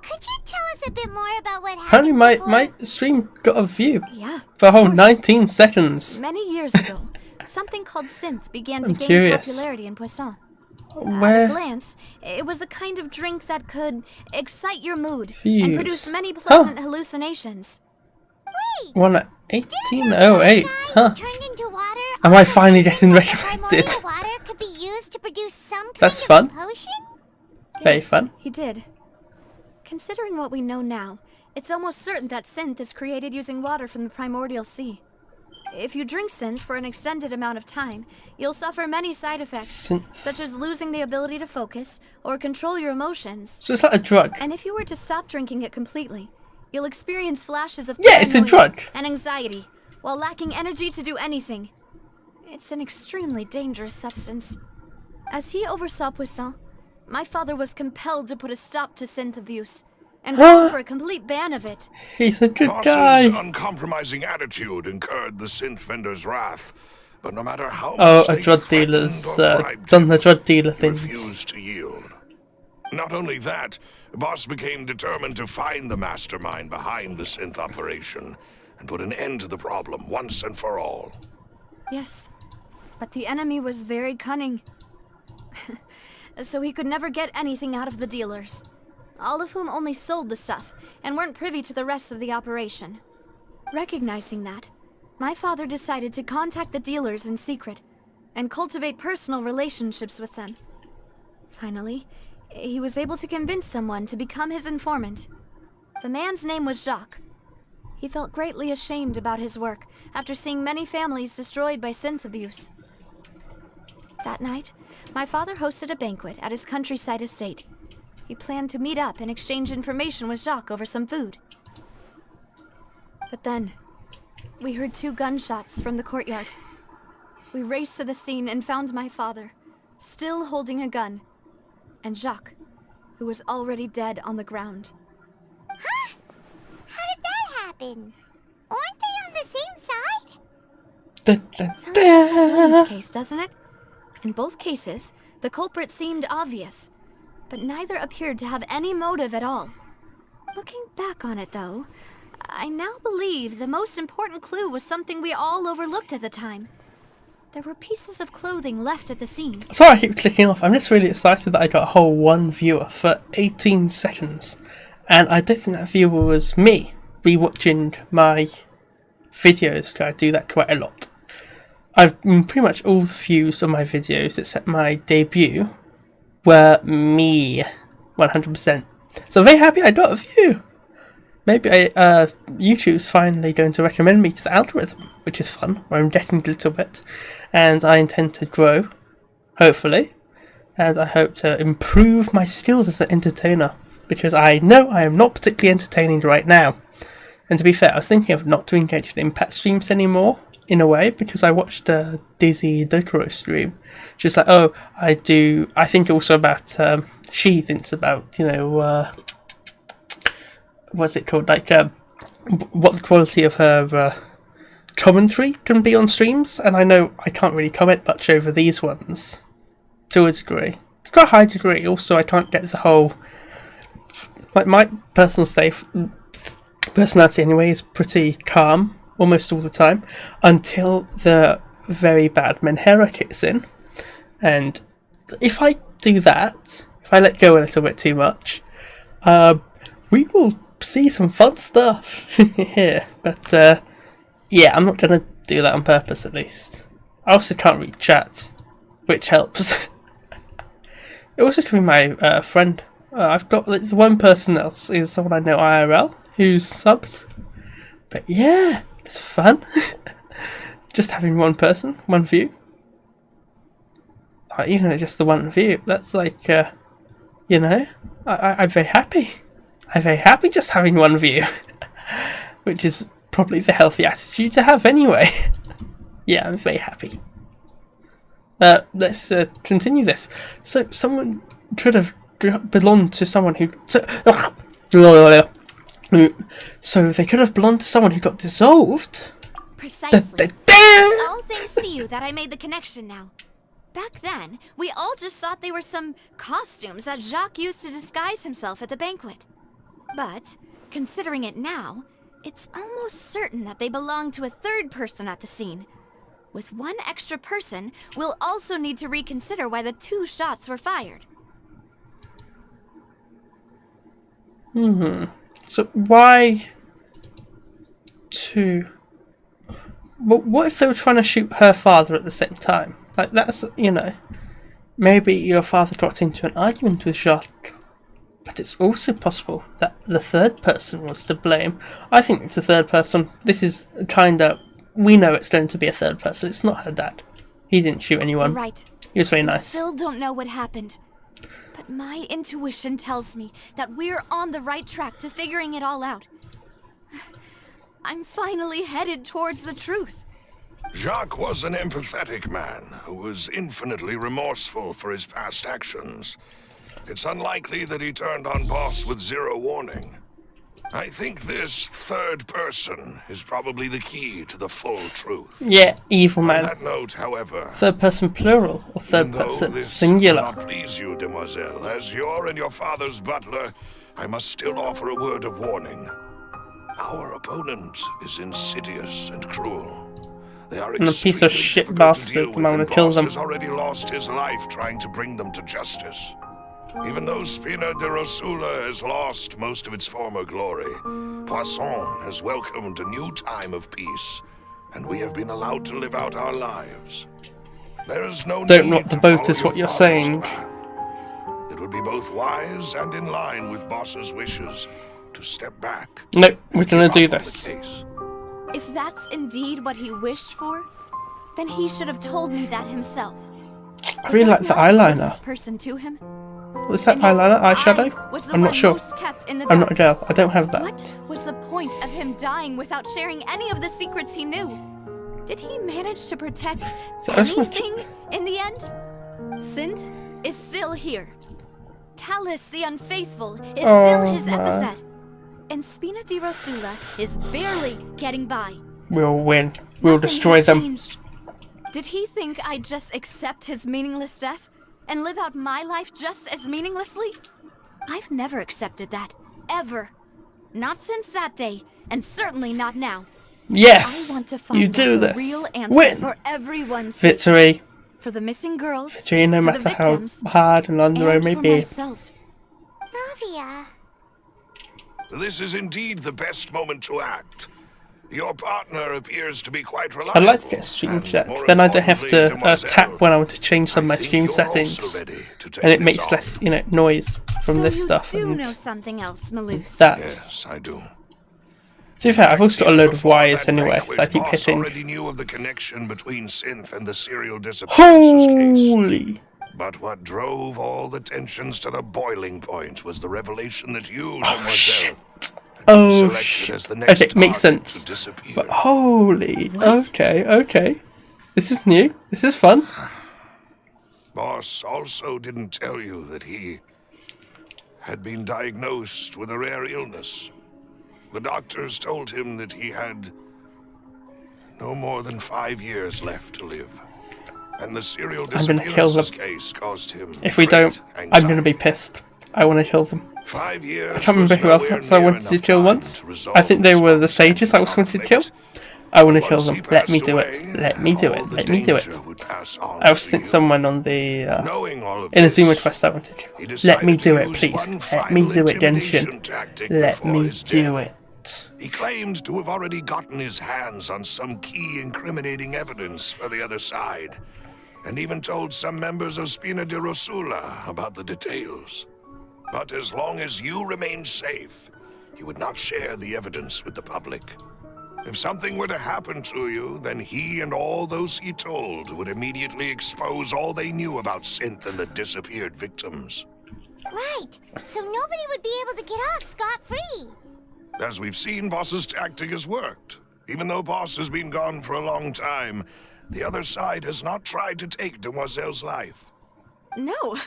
Could you tell us a bit more about what Apparently happened before? my stream got a view Yeah. for a whole 19 seconds. Many years ago, something called synth began to I'm gain curious. popularity in Poisson. At a Where? glance, it was a kind of drink that could excite your mood Fuse. and produce many pleasant hallucinations. Wait! One at Didn't that 1808, guy huh? who turned into water Am I also finally mentioned getting that the recommended? primordial water could be used to produce some kind That's of fun. potion? Very Yes, fun. he did. Considering what we know now, it's almost certain that synth is created using water from the primordial sea. If you drink synth for an extended amount of time, you'll suffer many side effects, Synth. such as losing the ability to focus or control your emotions. So it's like a drug. And if you were to stop drinking it completely, you'll experience flashes of Yeah, it's a paranoia drug. and anxiety, while lacking energy to do anything. It's an extremely dangerous substance. As he oversaw Poisson, my father was compelled to put a stop to synth abuse, and called for a complete ban of it. He's a good Marshall's guy. uncompromising attitude incurred the synth vendor's wrath. But no matter how Oh, much a they drug threatened dealer's or bribed done him, the drug dealer he things. refused to yield. Not only that, Boss became determined to find the mastermind behind the synth operation and put an end to the problem once and for all. Yes, but the enemy was very cunning. So he could never get anything out of the dealers, all of whom only sold the stuff and weren't privy to the rest of the operation. Recognizing that, my father decided to contact the dealers in secret and cultivate personal relationships with them. Finally, he was able to convince someone to become his informant. The man's name was Jacques. He felt greatly ashamed about his work after seeing many families destroyed by synth abuse. That night, my father hosted a banquet at his countryside estate. He planned to meet up and exchange information with Jacques over some food. But then, we heard 2 gunshots from the courtyard. We raced to the scene and found my father, still holding a gun, and Jacques, who was already dead on the ground. Huh? How did that happen? Aren't they on the same side? Sounds like Selena's case, doesn't it? In both cases, the culprit seemed obvious, but neither appeared to have any motive at all. Looking back on it, though, I now believe the most important clue was something we all overlooked at the time. There were pieces of clothing left at the scene. Sorry I keep clicking off. I'm just really excited that I got a whole 1 viewer for 18 seconds. And I don't think that viewer was me rewatching my videos, because I do that quite a lot. Pretty much all the views on my videos except my debut were me, 100%. So I'm very happy I got a view. Maybe YouTube's finally going to recommend me to the algorithm, which is fun. I'm getting a little bit, and I intend to grow, hopefully, and I hope to improve my skills as an entertainer, because I know I am not particularly entertaining right now. And to be fair, I was thinking of not doing Genshin Impact streams anymore, in a way, because I watched Dizzy Dokuro stream. She's like, oh, I think also about, she thinks about, what's it called, like, what the quality of her commentary can be on streams, and I know I can't really comment much over these ones, to a degree. It's quite a high degree. Also, I can't get the whole, like, my personality anyway is pretty calm, almost all the time, until the very bad Menhera kicks in. And if I do that, if I let go a little bit too much, we will see some fun stuff here. But yeah, I'm not going to do that on purpose, at least. I also can't read chat, which helps. It also could be my friend. I've got like, the one person else is someone I know IRL who's subs. But yeah, it's fun. Just having one person, one view. Even just the one view, that's like, I'm very happy. I'm very happy just having one view. Which is probably the healthy attitude to have anyway. Yeah, I'm very happy. Let's continue this. So, someone could have belonged to someone who... So they could have belonged to someone who got dissolved? Precisely. It's all thanks to you that I made the connection now. Back then, we all just thought they were some costumes that Jacques used to disguise himself at the banquet. But, considering it now, it's almost certain that they belong to a third person at the scene. With one extra person, we'll also need to reconsider why the 2 shots were fired. So why 2? But what if they were trying to shoot her father at the same time? Like, that's, maybe your father got into an argument with Jacques. But it's also possible that the third person was to blame. I think it's the third person. This is we know it's going to be a third person. It's not her dad. He didn't shoot anyone. You're right. He was very We nice. still don't know what happened. But my intuition tells me that we're on the right track to figuring it all out. I'm finally headed towards the truth. Jacques was an empathetic man who was infinitely remorseful for his past actions. It's unlikely that he turned on Boss with 0 warning. I think this third person is probably the key to the full truth. Yeah, evil man. On that note, however, Third person plural or third even though person this singular? will not please you, demoiselle, as your and your father's butler, I must still offer a word of warning. Our opponent is insidious and cruel. They are And a piece of shit bastard. I'm gonna kill them. Has already lost his life trying to bring them to justice. Even though Spina de Rosula has lost most of its former glory, Poisson has welcomed a new time of peace, and we have been allowed to live out our lives. There is no Don't need rock the to boat follow is what your you're father's saying. path. It would be both wise and in line with Boss's wishes to step back. Nope, we're gonna Keep do up on this. the case. If that's indeed what he wished for, then he should have told me that himself. I really like the eyeliner. This person to him. Was that And yet eyeliner? I Eyeshadow? was the I'm not one sure. most kept in the I'm not a dark. girl. I don't have that. What was the point of him dying without sharing any of the secrets he knew? Did he manage to protect So I just want anything in the end? Synth is still here. Callus the Unfaithful is still his man. epithet. And Spina di Rosula is barely getting by. We'll win. We'll Nothing destroy has them. changed. Did he think I'd just accept his meaningless death and live out my life just as meaninglessly? I've never accepted that. Ever. Not since that day, and certainly not now. I Yes! want to find You out do the this. real answer Win! for everyone's sake. Victory. For the missing girls, Victory no for the matter how victims, hard and long the road and may for be. myself. Navia. This is indeed the best moment to act. Your partner appears to be quite reliable. I'd like to get a stream and check. more Then I don't have to importantly, tap demoiselle, when I want to change some of my I think stream you're also settings. ready to take And it this makes on. less, noise from So this you stuff. do And know something else, Malus. that. Yes, I do. To be fair, I've also got a load of Before wires that anyway banquet, that I keep Boss hitting. already knew of the connection between Synth and the serial disappearances case. Holy! But what drove all the tensions to the boiling point was the revelation that you, Oh Mademoiselle, shit! had been Oh selected shit! as the next Okay, makes target sense. to disappear. But holy! Okay. This is new. This is fun. Boss also didn't tell you that he had been diagnosed with a rare illness. The doctors told him that he had no more than 5 years left to live. And the serial I'm gonna kill them. disappearances case caused him If we great don't, I'm gonna be anxiety. pissed. I want to kill them. 5 years I can't remember was who else nowhere else I near wanted to enough kill time once. to resolve I think they this were the sages I was wanted to kill. conflict. I want to kill Once them. he Let me passed do it. away, Let me do all it. the Let me do it. danger would pass on I was to thinking you. someone on the Knowing all of in a this, Zuma quest I wanted to he kill. Let me decided do to it, use please. one Let me final do it, intimidation Genshin. tactic Let before me his do death. it. He claimed to have already gotten his hands on some key incriminating evidence for the other side, and even told some members of Spina de Rosula about the details. But as long as you remained safe, he would not share the evidence with the public. If something were to happen to you, then he and all those he told would immediately expose all they knew about Synth and the disappeared victims. Right. So nobody would be able to get off scot-free. As we've seen, Boss's tactic has worked. Even though Boss has been gone for a long time, the other side has not tried to take Demoiselle's life. No,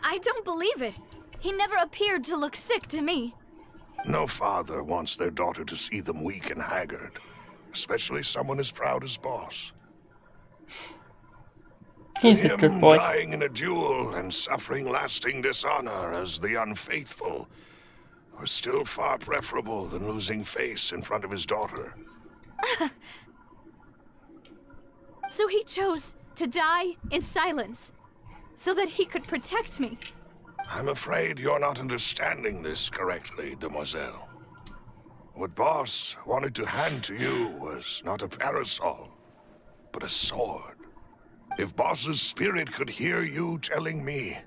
I don't believe it. He never appeared to look sick to me. No father wants their daughter to see them weak and haggard, especially someone as proud as Boss. He's a Him good boy. dying in a duel and suffering lasting dishonor as the unfaithful was still far preferable than losing face in front of his daughter. So he chose to die in silence, so that he could protect me. I'm afraid you're not understanding this correctly, Demoiselle. What Boss wanted to hand to you was not a parasol, but a sword. If Boss's spirit could hear you telling me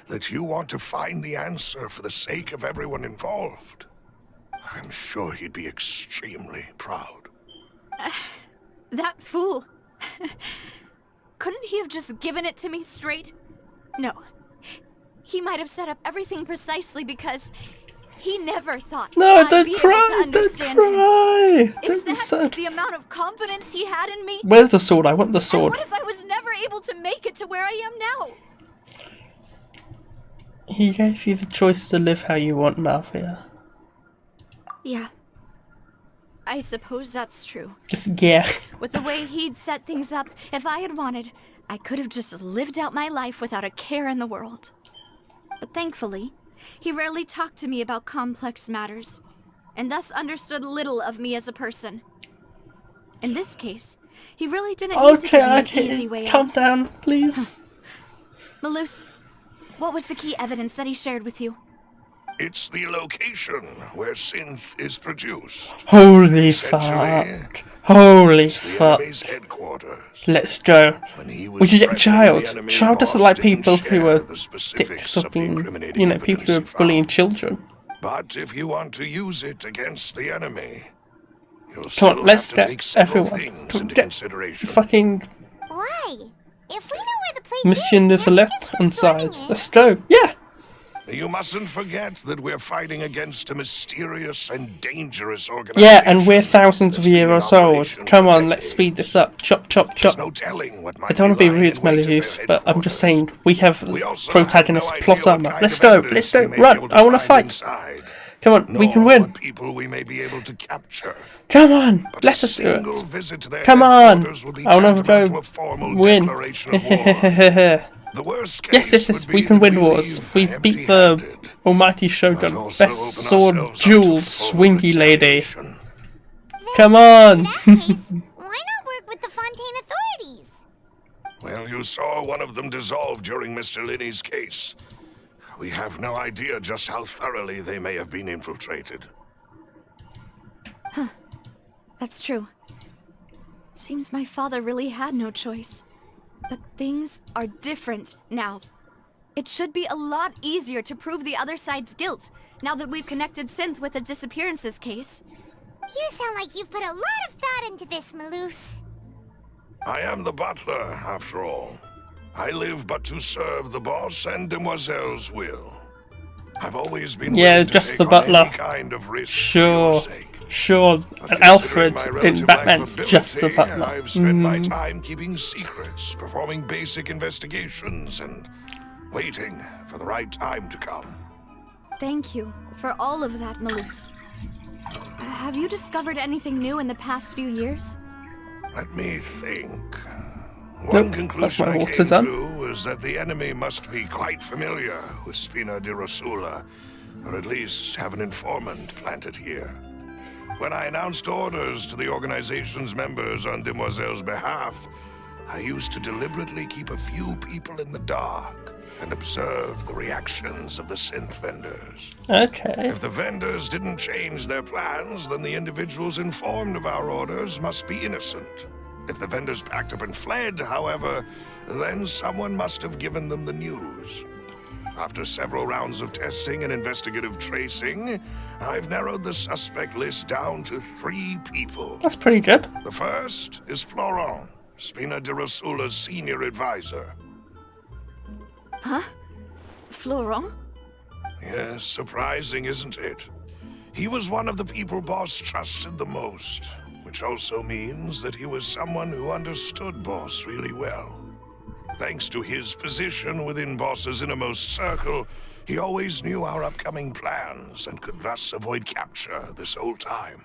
that you want to find the answer for the sake of everyone involved, I'm sure he'd be extremely proud. That fool. Couldn't he have just given it to me straight? No. He might have set up everything precisely because he never thought No, I'd don't be able cry! to Don't understand him. cry! Is Don't be that sad. the amount of confidence he had in me? Where's the sword? I want the And sword. what if I was never able to make it to where I am now? He gave you the choice to live how you want, Navia. Yeah. I suppose that's true. Just, yeah. With the way he'd set things up, if I had wanted, I could have just lived out my life without a care in the world. But thankfully, he rarely talked to me about complex matters, and thus understood little of me as a person. In this case, he really didn't need to give me an easy way calm out. down, please. Malus, what was the key evidence that he shared with you? It's the location where synth is produced. Holy Essentially, fuck. Holy it's the fuck. enemy's headquarters. Let's go. When he was We should get threatening Child. the enemy, Child doesn't Boss like didn't people who share are the dick specifics of the sucking, incriminating you know, people who are evidence he bullying found. children. But if you want to use it against the enemy, you'll Come still on, let's have to take get several everyone. things into Get consideration. fucking Why? If we know where the place Mission is, to the can't we left just hand be storming side. it? Let's go. Yeah. You mustn't forget that we're fighting against a mysterious and dangerous organization. Yeah, and we're thousands of that's been in years old. operation Come for on, let's speed decades. this up. Chop, chop, There's chop. no telling what might I don't want to be lying rude, in wait at their Melihus, but I'm just headquarters. saying we have We also protagonist have no plot idea what armor. kind Let's of go, evidence let's we go, may be run! able I want to fight. inside, Come on, we can nor win. what people we may be able to capture. Come on, But let a us do it. single visit to their Come on, headquarters will be I want to tantamount to go a formal win. declaration of war. The worst case Yes, would we be can that win we wars. leave We beat the empty-handed, almighty but Shogun, also best open sword ourselves up to duel full swingy lady. retaliation. Come on. In that case, why not work with the Fontaine authorities? Well, you saw one of them dissolve during Mr. Linney's case. We have no idea just how thoroughly they may have been infiltrated. That's true. Seems my father really had no choice. But things are different now. It should be a lot easier to prove the other side's guilt, now that we've connected Synth with the disappearances case. You sound like you've put a lot of thought into this, Malus. I am the butler, after all. I live but to serve the boss and Demoiselle's will. I've always been willing to just take the on butler. any kind of risk for Sure, your sake. sure. But And considering Alfred my in relative Batman's lack of just the ability, butler. I've spent my time keeping secrets, performing basic investigations, and waiting for the right time to come. Thank you for all of that, Malus. Have you discovered anything new in the past few years? Let me think. Nope, One that's conclusion my I water came done. to is that the enemy must be quite familiar with Spina di Rosula, or at least have an informant planted here. When I announced orders to the organization's members on Demoiselle's behalf, I used to deliberately keep a few people in the dark and observe the reactions of the synth vendors. Okay. If the vendors didn't change their plans, then the individuals informed of our orders must be innocent. If the vendors packed up and fled, however, then someone must have given them the news. After several rounds of testing and investigative tracing, I've narrowed the suspect list down to 3 people. That's pretty good. The first is Florent, Spina di Rosula's senior advisor. Florent? Yes, surprising, isn't it? He was one of the people Boss trusted the most, which also means that he was someone who understood Boss really well. Thanks to his position within Boss's innermost circle, he always knew our upcoming plans and could thus avoid capture this whole time.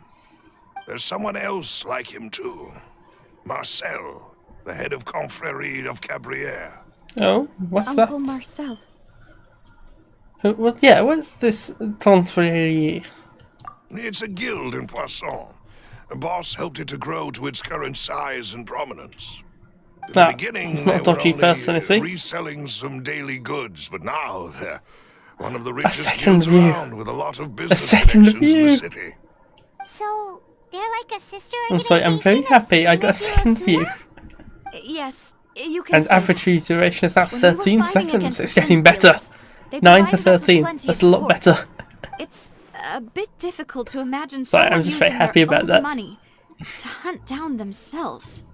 There's someone else like him too. Marcel, the head of Confrérie of Cabrières. Oh, what's Uncle that? Marcel. What? Yeah, what's this confrérie? It's a guild in Poisson. Boss helped it to grow to its current size and prominence. In the beginning, he's not a they were dodgy only person, is he? reselling some daily goods, but now they're one of the richest second guilds view. around with a lot of business second connections in view. the city. So, they're like a sister I'm sorry, I'm very organization of happy I got a Spina second di view. Rosula? Yes, you can And say average that. view duration is now When we were 13 fighting seconds. against It's the getting synth better. dealers, they 9 to provided us with 13. plenty That's of a lot support. better. It's a bit difficult to imagine Sorry, someone I'm just very using happy their about own that. money to hunt down themselves.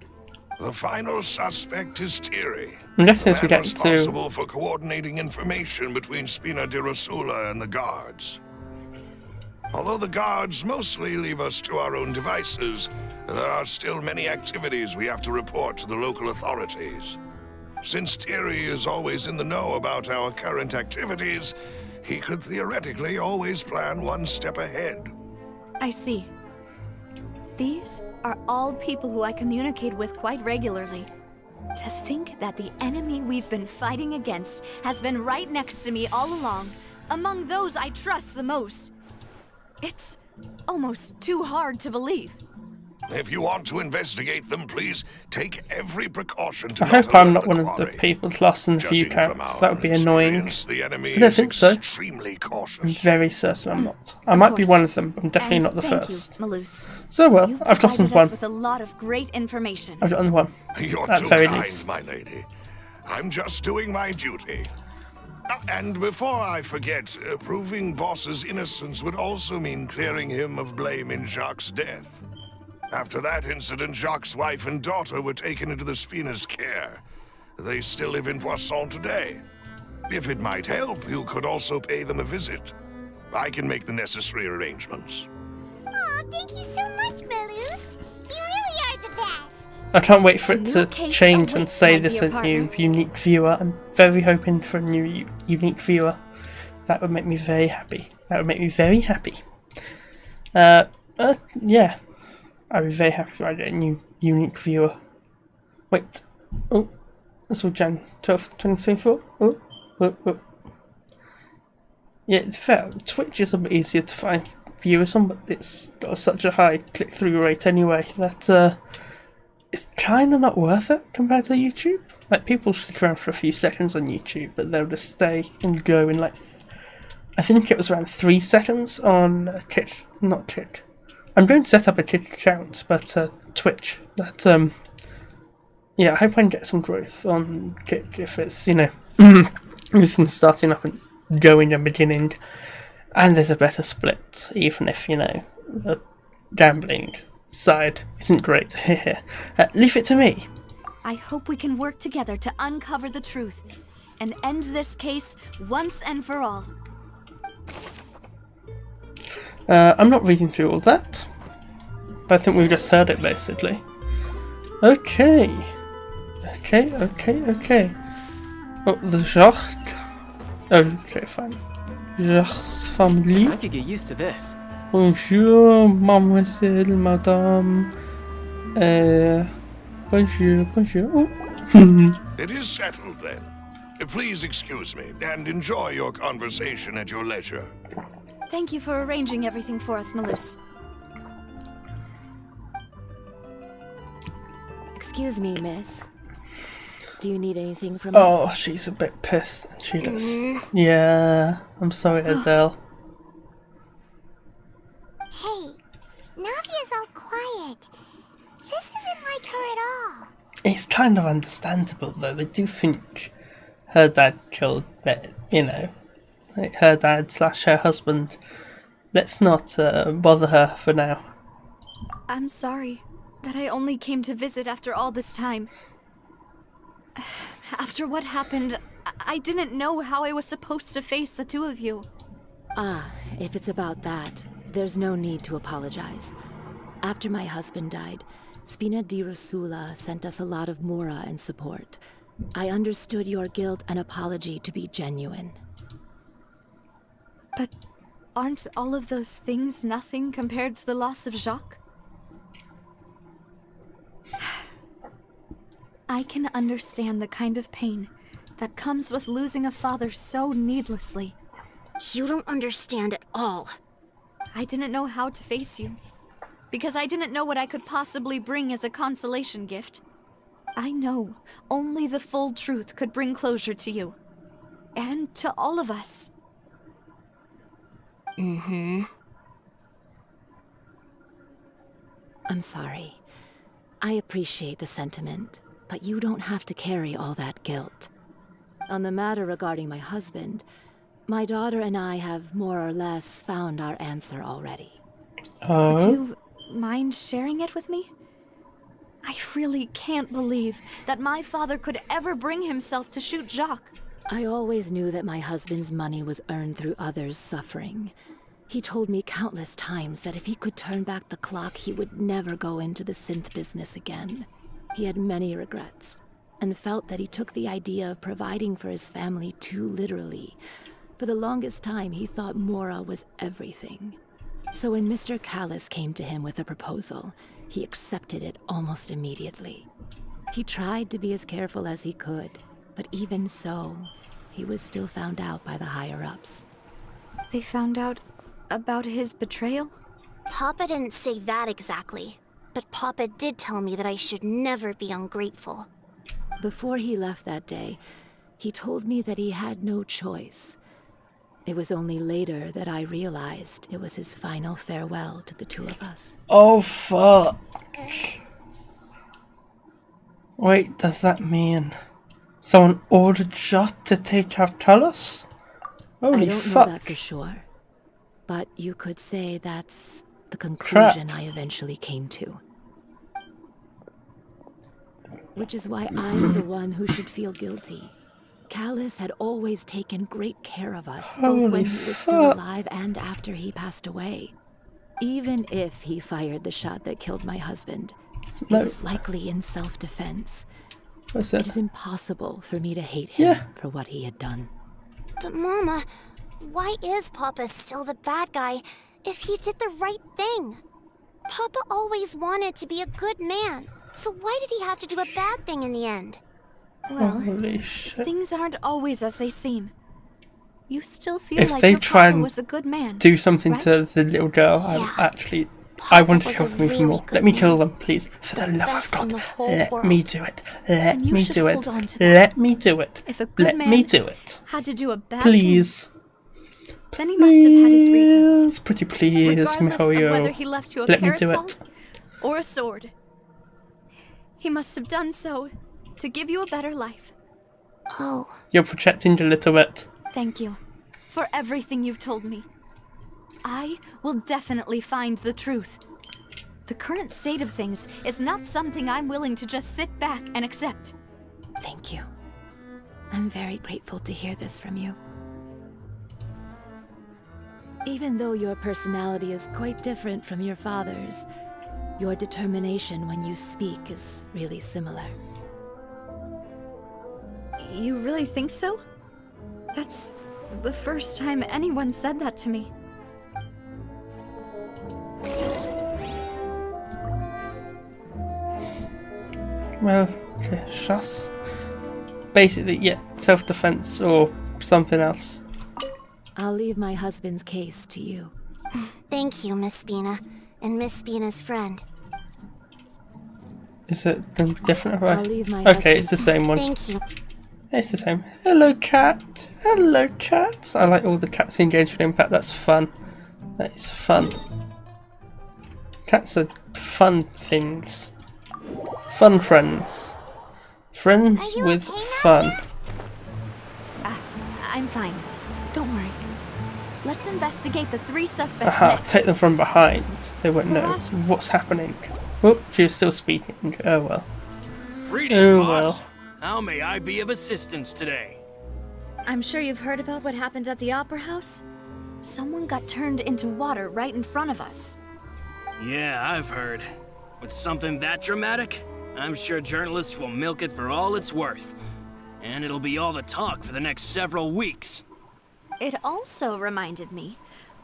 The final suspect is Thierry. I'm guessing as the we man get to... responsible for coordinating information between Spina di Rosula and the guards. Although the guards mostly leave us to our own devices, there are still many activities we have to report to the local authorities. Since Thierry is always in the know about our current activities, he could theoretically always plan one step ahead. I see. These are all people who I communicate with quite regularly. To think that the enemy we've been fighting against has been right next to me all along, among those I trust the most. It's almost too hard to believe. If you want to investigate them, please take every precaution to I hope not I'm alert not the one of the quarry. people lost in the view Judging from counts. our That would be annoying. experience, the enemy I don't is think so. extremely I'm cautious. very certain I'm not. I might be course. one of them, but I'm definitely And not the thank first. You, Malus. So well, You've I've gotten provided us one. with a lot of great information. I've gotten one. You're At too very kind, least. my lady. I'm just doing my duty. And before I forget, proving Boss's innocence would also mean clearing him of blame in Jacques' death. After that incident, Jacques' wife and daughter were taken into the Spina's care. They still live in Poisson today. If it might help, you could also pay them a visit. I can make the necessary arrangements. Aw, thank you so much, Malus. You really are the best. I can't wait for it A to new case change and awaits, say my this dear a new partner. unique viewer. I'm very hoping for a new unique viewer. That would make me very happy. That would make me very happy. Yeah. I'd be very happy if I get a new unique viewer. Wait. Oh. That's all Jan 12th, 2024. Oh. Yeah, it's fair. Twitch is a bit easier to find viewers on, but it's got such a high click-through rate anyway that it's kind of not worth it compared to YouTube. Like, people stick around for a few seconds on YouTube, but they'll just stay and go in like, I think it was around 3 seconds on Kick. Not Kick. I'm going to set up a Kick account, but Twitch. That yeah, I hope I can get some growth on Kick if it's, you know, everything's starting up and going and beginning, and there's a better split, even if, you know, the gambling side isn't great to hear. Leave it to me. I hope we can work together to uncover the truth and end this case once and for all. I'm not reading through all that, but I think we've just heard it basically. Okay. Oh, the Jacques. Okay, fine. Jacques' family. I could get used to this. Bonjour, mademoiselle, madame. Bonjour. Oh. It is settled then. Please excuse me and enjoy your conversation at your leisure. Thank you for arranging everything for us, Malus. Excuse me, miss. Do you need anything from Oh, us? she's a bit pissed. She does. Yeah, I'm sorry, Adele. Hey, Navia's all quiet. This isn't like her at all. It's kind of understandable, though. They do think her dad killed, you know, like her dad / her husband. Let's not bother her for now. I'm sorry that I only came to visit after all this time. After what happened, I didn't know how I was supposed to face the two of you. Ah, if it's about that, there's no need to apologize. After my husband died, Spina di Rosula sent us a lot of mora and support. I understood your guilt and apology to be genuine. But aren't all of those things nothing compared to the loss of Jacques? I can understand the kind of pain that comes with losing a father so needlessly. You don't understand at all. I didn't know how to face you, because I didn't know what I could possibly bring as a consolation gift. I know only the full truth could bring closure to you, and to all of us. I'm sorry. I appreciate the sentiment, but you don't have to carry all that guilt. On the matter regarding my husband, my daughter and I have more or less found our answer already. Would you mind sharing it with me? I really can't believe that my father could ever bring himself to shoot Jacques. I always knew that my husband's money was earned through others' suffering. He told me countless times that if he could turn back the clock, he would never go into the synth business again. He had many regrets, and felt that he took the idea of providing for his family too literally. For the longest time, he thought Mora was everything. So when Mr. Callus came to him with a proposal, he accepted it almost immediately. He tried to be as careful as he could, but even so, he was still found out by the higher-ups. They found out about his betrayal? Papa didn't say that exactly, but Papa did tell me that I should never be ungrateful. Before he left that day, he told me that he had no choice. It was only later that I realized it was his final farewell to the two of us. Oh, fuck. Wait, does that mean someone ordered Shot to take out Callus? Holy I don't fuck. know that for sure, but you could say that's the conclusion I eventually came to. Which is why I'm the one who should feel guilty. Callus had always taken great care of us, both when he was still alive and after he passed away. Even if he fired the shot that killed my husband, it was likely in self-defense. It is impossible for me to hate him for what he had done. But Mama, why is Papa still the bad guy if he did the right thing? Papa always wanted to be a good man, so why did he have to do a bad thing in the end? Well, Holy shit. things aren't always as they seem. You still feel If like they your try papa and was a good man. do something right? to the little girl, I want to kill them even more. Let me kill them, please. For the love of God, let me do it. Let me do it. Let me do it. If a good Let man me do it. had to do a bad Please. thing, then he must have had his reasons. Pretty please, Regardless of whether he Mihoyo. left you a Let me do parasol it. or a sword. He must have done so to give you a better life. Oh. You're projecting a little bit. Thank you for everything you've told me. I will definitely find the truth. The current state of things is not something I'm willing to just sit back and accept. Thank you. I'm very grateful to hear this from you. Even though your personality is quite different from your father's, your determination when you speak is really similar. You really think so? That's the first time anyone said that to me. Well, just basically, yeah, self-defense or something else. I'll leave my husband's case to you. Thank you, Miss Spina, and Miss Spina's friend. Is it different? I'll leave my Okay, it's the same one. Thank you. It's the same. Hello, cat. Hello, cat. I like all the cats in Genshin Impact. That's fun. That is fun. Cats are fun things. Fun friends. Friends with fun. I'm fine. Don't worry. Let's investigate the 3 suspects Aha, next. take them from behind. They won't know what's happening. Whoop, she was still speaking. Oh well. Greetings, Oh boss. well. How may I be of assistance today? I'm sure you've heard about what happened at the Opera House. Someone got turned into water right in front of us. Yeah, I've heard. With something that dramatic, I'm sure journalists will milk it for all it's worth. And it'll be all the talk for the next several weeks. It also reminded me,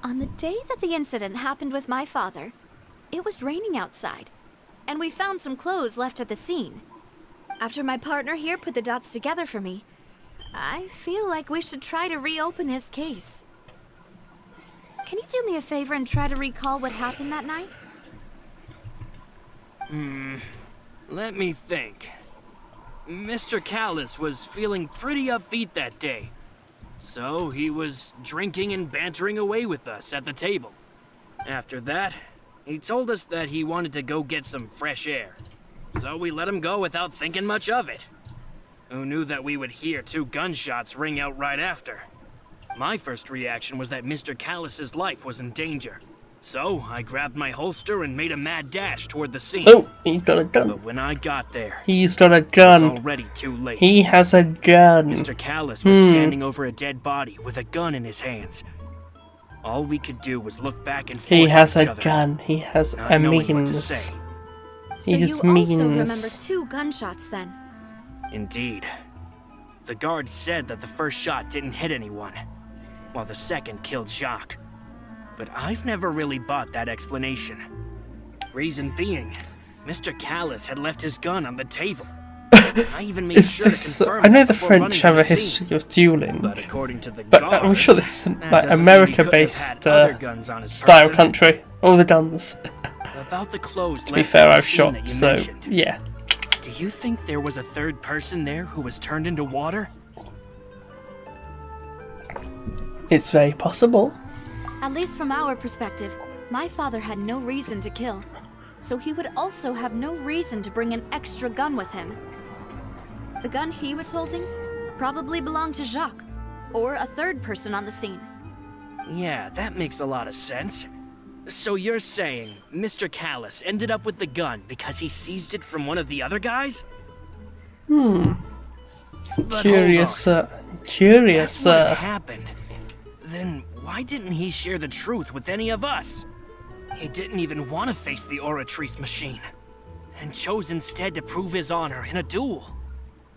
on the day that the incident happened with my father, it was raining outside, and we found some clothes left at the scene. After my partner here put the dots together for me, I feel like we should try to reopen his case. Can you do me a favor and try to recall what happened that night? Let me think. Mr. Callus was feeling pretty upbeat that day. So he was drinking and bantering away with us at the table. After that, he told us that he wanted to go get some fresh air. So we let him go without thinking much of it. Who knew that we would hear 2 gunshots ring out right after? My first reaction was that Mr. Callus's life was in danger. So I grabbed my holster and made a mad dash toward the scene. Oh, he's got a gun. But when I got there, He's got a it was gun. already too late. He has a gun. Mr. Callus was standing over a dead body with a gun in his hands. All we could do was look back and forth He has at each a other, gun. He has not a knowing what to means. say. So He you has also remember means. 2 gunshots then? Indeed. The guard said that the first shot didn't hit anyone, while the second killed Jacques. but I've never really bought that explanation. Reason being, Mr. Callus had left his gun on the table. I even made sure to confirm I know that the before French running have to a the scene. history of dueling, But according to the but guards, I'm sure this isn't that like doesn't mean he couldn't have America-based had other guns on his style person. country. All the guns. About the clothes To be left fair, at the I've scene shot, that you so mentioned. yeah. Do you think there was a third person there who was turned into water? It's very possible. At least from our perspective, my father had no reason to kill. So he would also have no reason to bring an extra gun with him. The gun he was holding probably belonged to Jacques, or a third person on the scene. Yeah, that makes a lot of sense. So you're saying Mr. Callus ended up with the gun because he seized it from one of the other guys? But Curious, hold on. curious, If that's what happened, then why didn't he share the truth with any of us? He didn't even want to face the Oratrice machine, and chose instead to prove his honor in a duel.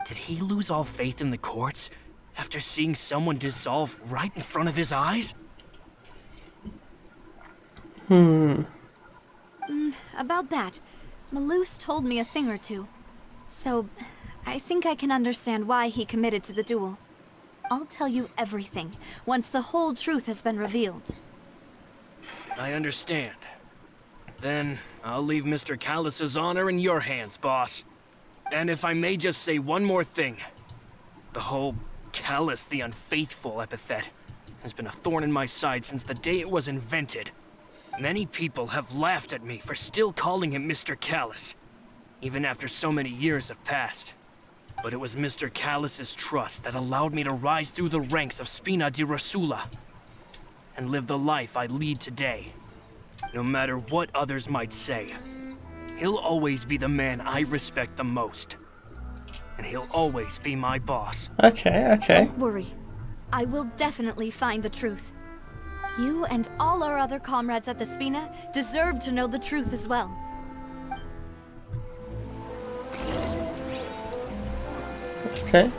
Did he lose all faith in the courts after seeing someone dissolve right in front of his eyes? About that, Malus told me a thing or two. So, I think I can understand why he committed to the duel. I'll tell you everything, once the whole truth has been revealed. I understand. Then, I'll leave Mr. Callus's honor in your hands, boss. And if I may just say one more thing. The whole Callus the Unfaithful epithet has been a thorn in my side since the day it was invented. Many people have laughed at me for still calling him Mr. Callus, even after so many years have passed. But it was Mr. Callus's trust that allowed me to rise through the ranks of Spina di Rosula and live the life I lead today. No matter what others might say, he'll always be the man I respect the most. And he'll always be my boss. Okay. Don't worry. I will definitely find the truth. You and all our other comrades at the Spina deserve to know the truth as well. Okay.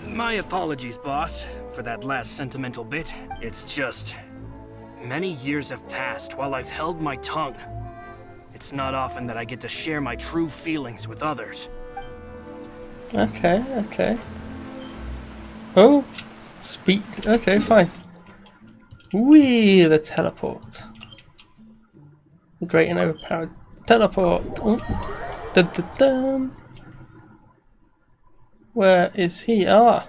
My apologies, boss, for that last sentimental bit. It's just... many years have passed while I've held my tongue. It's not often that I get to share my true feelings with others. Okay. Oh, speak. Okay, fine. Whee, the teleport. The great and overpowered teleport. Oh. Dun. Where is he? Ah.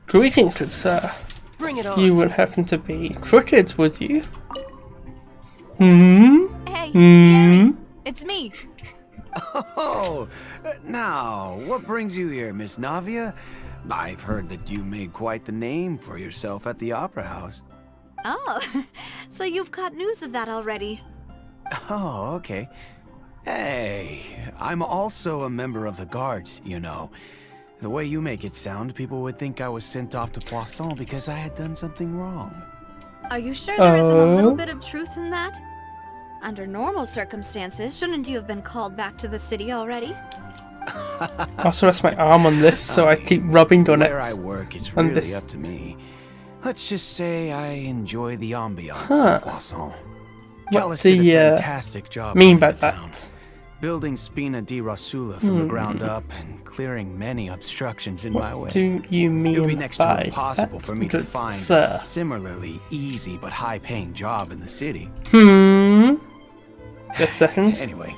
Greetings, good sir. Bring it on. You would happen to be crooked, would you? Hey, Thierry, it's me. Oh, now, what brings you here, Miss Navia? I've heard that you made quite the name for yourself at the Opera House. Oh, so you've got news of that already. Oh, okay. Hey, I'm also a member of the Guards, you know. The way you make it sound, people would think I was sent off to Poisson because I had done something wrong. Are you sure there isn't a little bit of truth in that? Under normal circumstances, shouldn't you have been called back to the city already? Also, rest my arm on this, so I keep rubbing on it. Where I work is really up to me. Let's just say I enjoy the ambiance of Poisson. What do you fantastic job mean by that? Building Spina di Rosula from the ground up and clearing many obstructions in my way. What do you mean It would be next by to impossible that, for me to good find sir? a similarly easy but high-paying job in the city. Just a second. Anyway,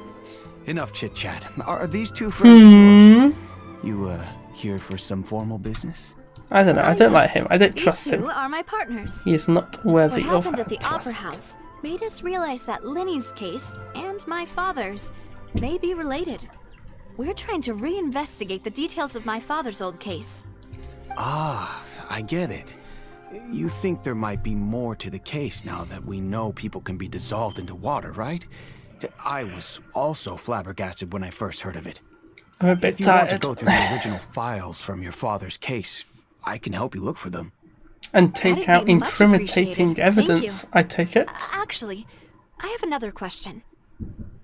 enough chit-chat. Are these two friends of yours? You, here for some formal business? I don't know. I don't like him. I don't trust These him. two are my partners. He is not worthy What of happened at the Opera trust. House made us realize that Linny's case and my father's may be related. We're trying to reinvestigate the details of my father's old case. Ah, I get it. You think there might be more to the case now that we know people can be dissolved into water, right? I was also flabbergasted when I first heard of it. I'm a bit If you want to tired. go through the original files from your father's case, I can help you look for them. And take That'd out be much incriminating appreciated. Thank evidence, you. I take it. Actually, I have another question.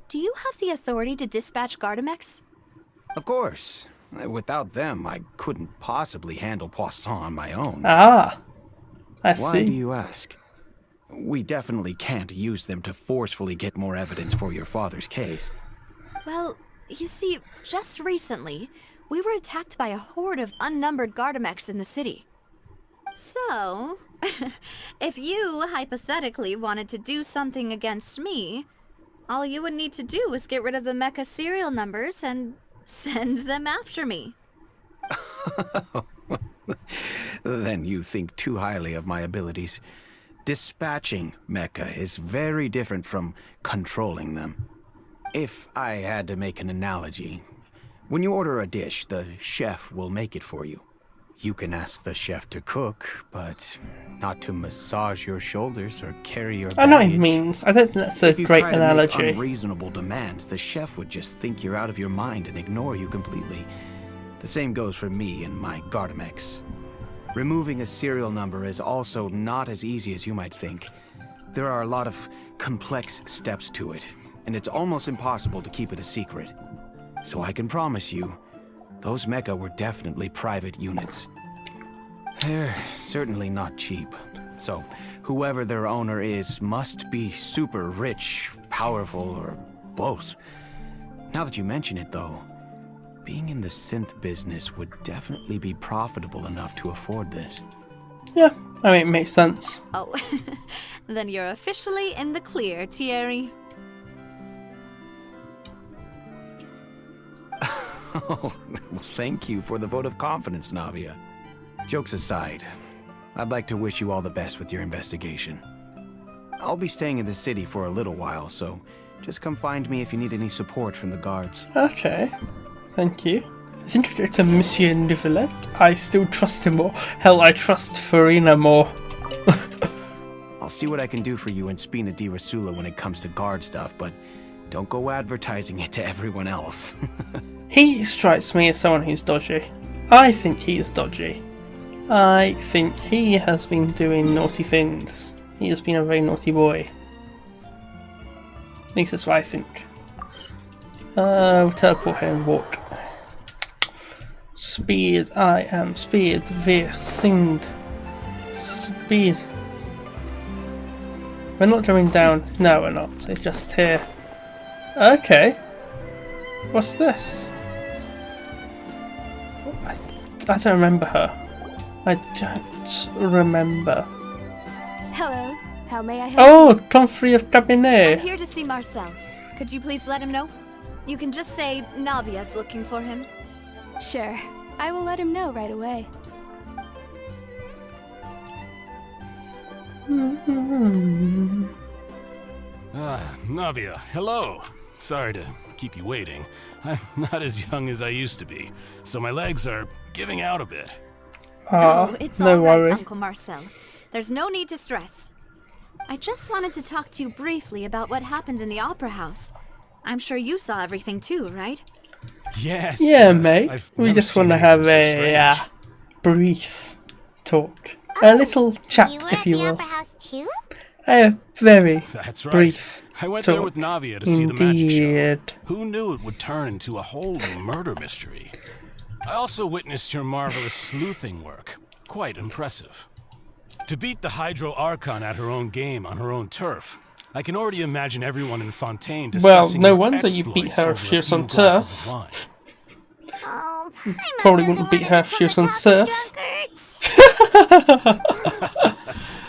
Do you have the authority to dispatch Gardamex? Of course. Without them, I couldn't possibly handle Poisson on my own. Ah, I Why see. do you ask? we definitely can't use them to forcefully get more evidence for your father's case. Well, you see, just recently, we were attacked by a horde of unnumbered Gardamex in the city. So, if you hypothetically wanted to do something against me, all you would need to do is get rid of the mecha serial numbers and send them after me. Then you think too highly of my abilities. Dispatching mecha is very different from controlling them. If I had to make an analogy, when you order a dish, the chef will make it for you. You can ask the chef to cook, but not to massage your shoulders or carry your baggage. I know what he means. I don't think that's a great analogy. If you try to make unreasonable demands, the chef would just think you're out of your mind and ignore you completely. The same goes for me and my Gardamex. Removing a serial number is also not as easy as you might think. There are a lot of complex steps to it, and it's almost impossible to keep it a secret. So I can promise you, those mecha were definitely private units. They're certainly not cheap. So, whoever their owner is must be super rich, powerful, or both. Now that you mention it, though, being in the synth business would definitely be profitable enough to afford this. Yeah, I mean, it makes sense. Oh, then you're officially in the clear, Thierry. Oh, well, thank you for the vote of confidence, Navia. Jokes aside, I'd like to wish you all the best with your investigation. I'll be staying in the city for a little while, so just come find me if you need any support from the guards. Okay, thank you. I think I go to Monsieur Nivelet. I still trust him more. Hell, I trust Farina more. I'll see what I can do for you in Spina di Rasula when it comes to guard stuff, but don't go advertising it to everyone else. He strikes me as someone who's dodgy. I think he is dodgy. I think he has been doing naughty things. He has been a very naughty boy. At least that's what I think. We'll teleport here and walk. Speed, I am speed, wir sind speed. We're not going down. No, we're not. It's just here. Okay. What's this? I don't remember her. I don't remember. Hello, how may I help Oh, Comfrey of Cabinet. I'm here to see Marcel. Could you please let him know? You can just say Navia's looking for him. Sure, I will let him know right away. Navia, hello. Sorry to keep you waiting. I'm not as young as I used to be, so my legs are giving out a bit. Oh, it's no all right, worry. Uncle Marcel. There's no need to stress. I just wanted to talk to you briefly about what happened in the Opera House. I'm sure you saw everything too, right? Yes. Yeah, mate. We just want to have a brief talk. A little chat, if you will. Opera House too? A very That's right. brief I went talk. there with Navia to see the magic show. Indeed. Who knew it would turn into a whole murder mystery? I also witnessed your marvelous sleuthing work. Quite impressive. To beat the Hydro Archon at her own game on her own turf, I can already imagine everyone in Fontaine discussing Well, no your wonder you beat exploits her over if she a was on few glasses turf. of wine. Oh, Probably wouldn't beat her if she was on surf.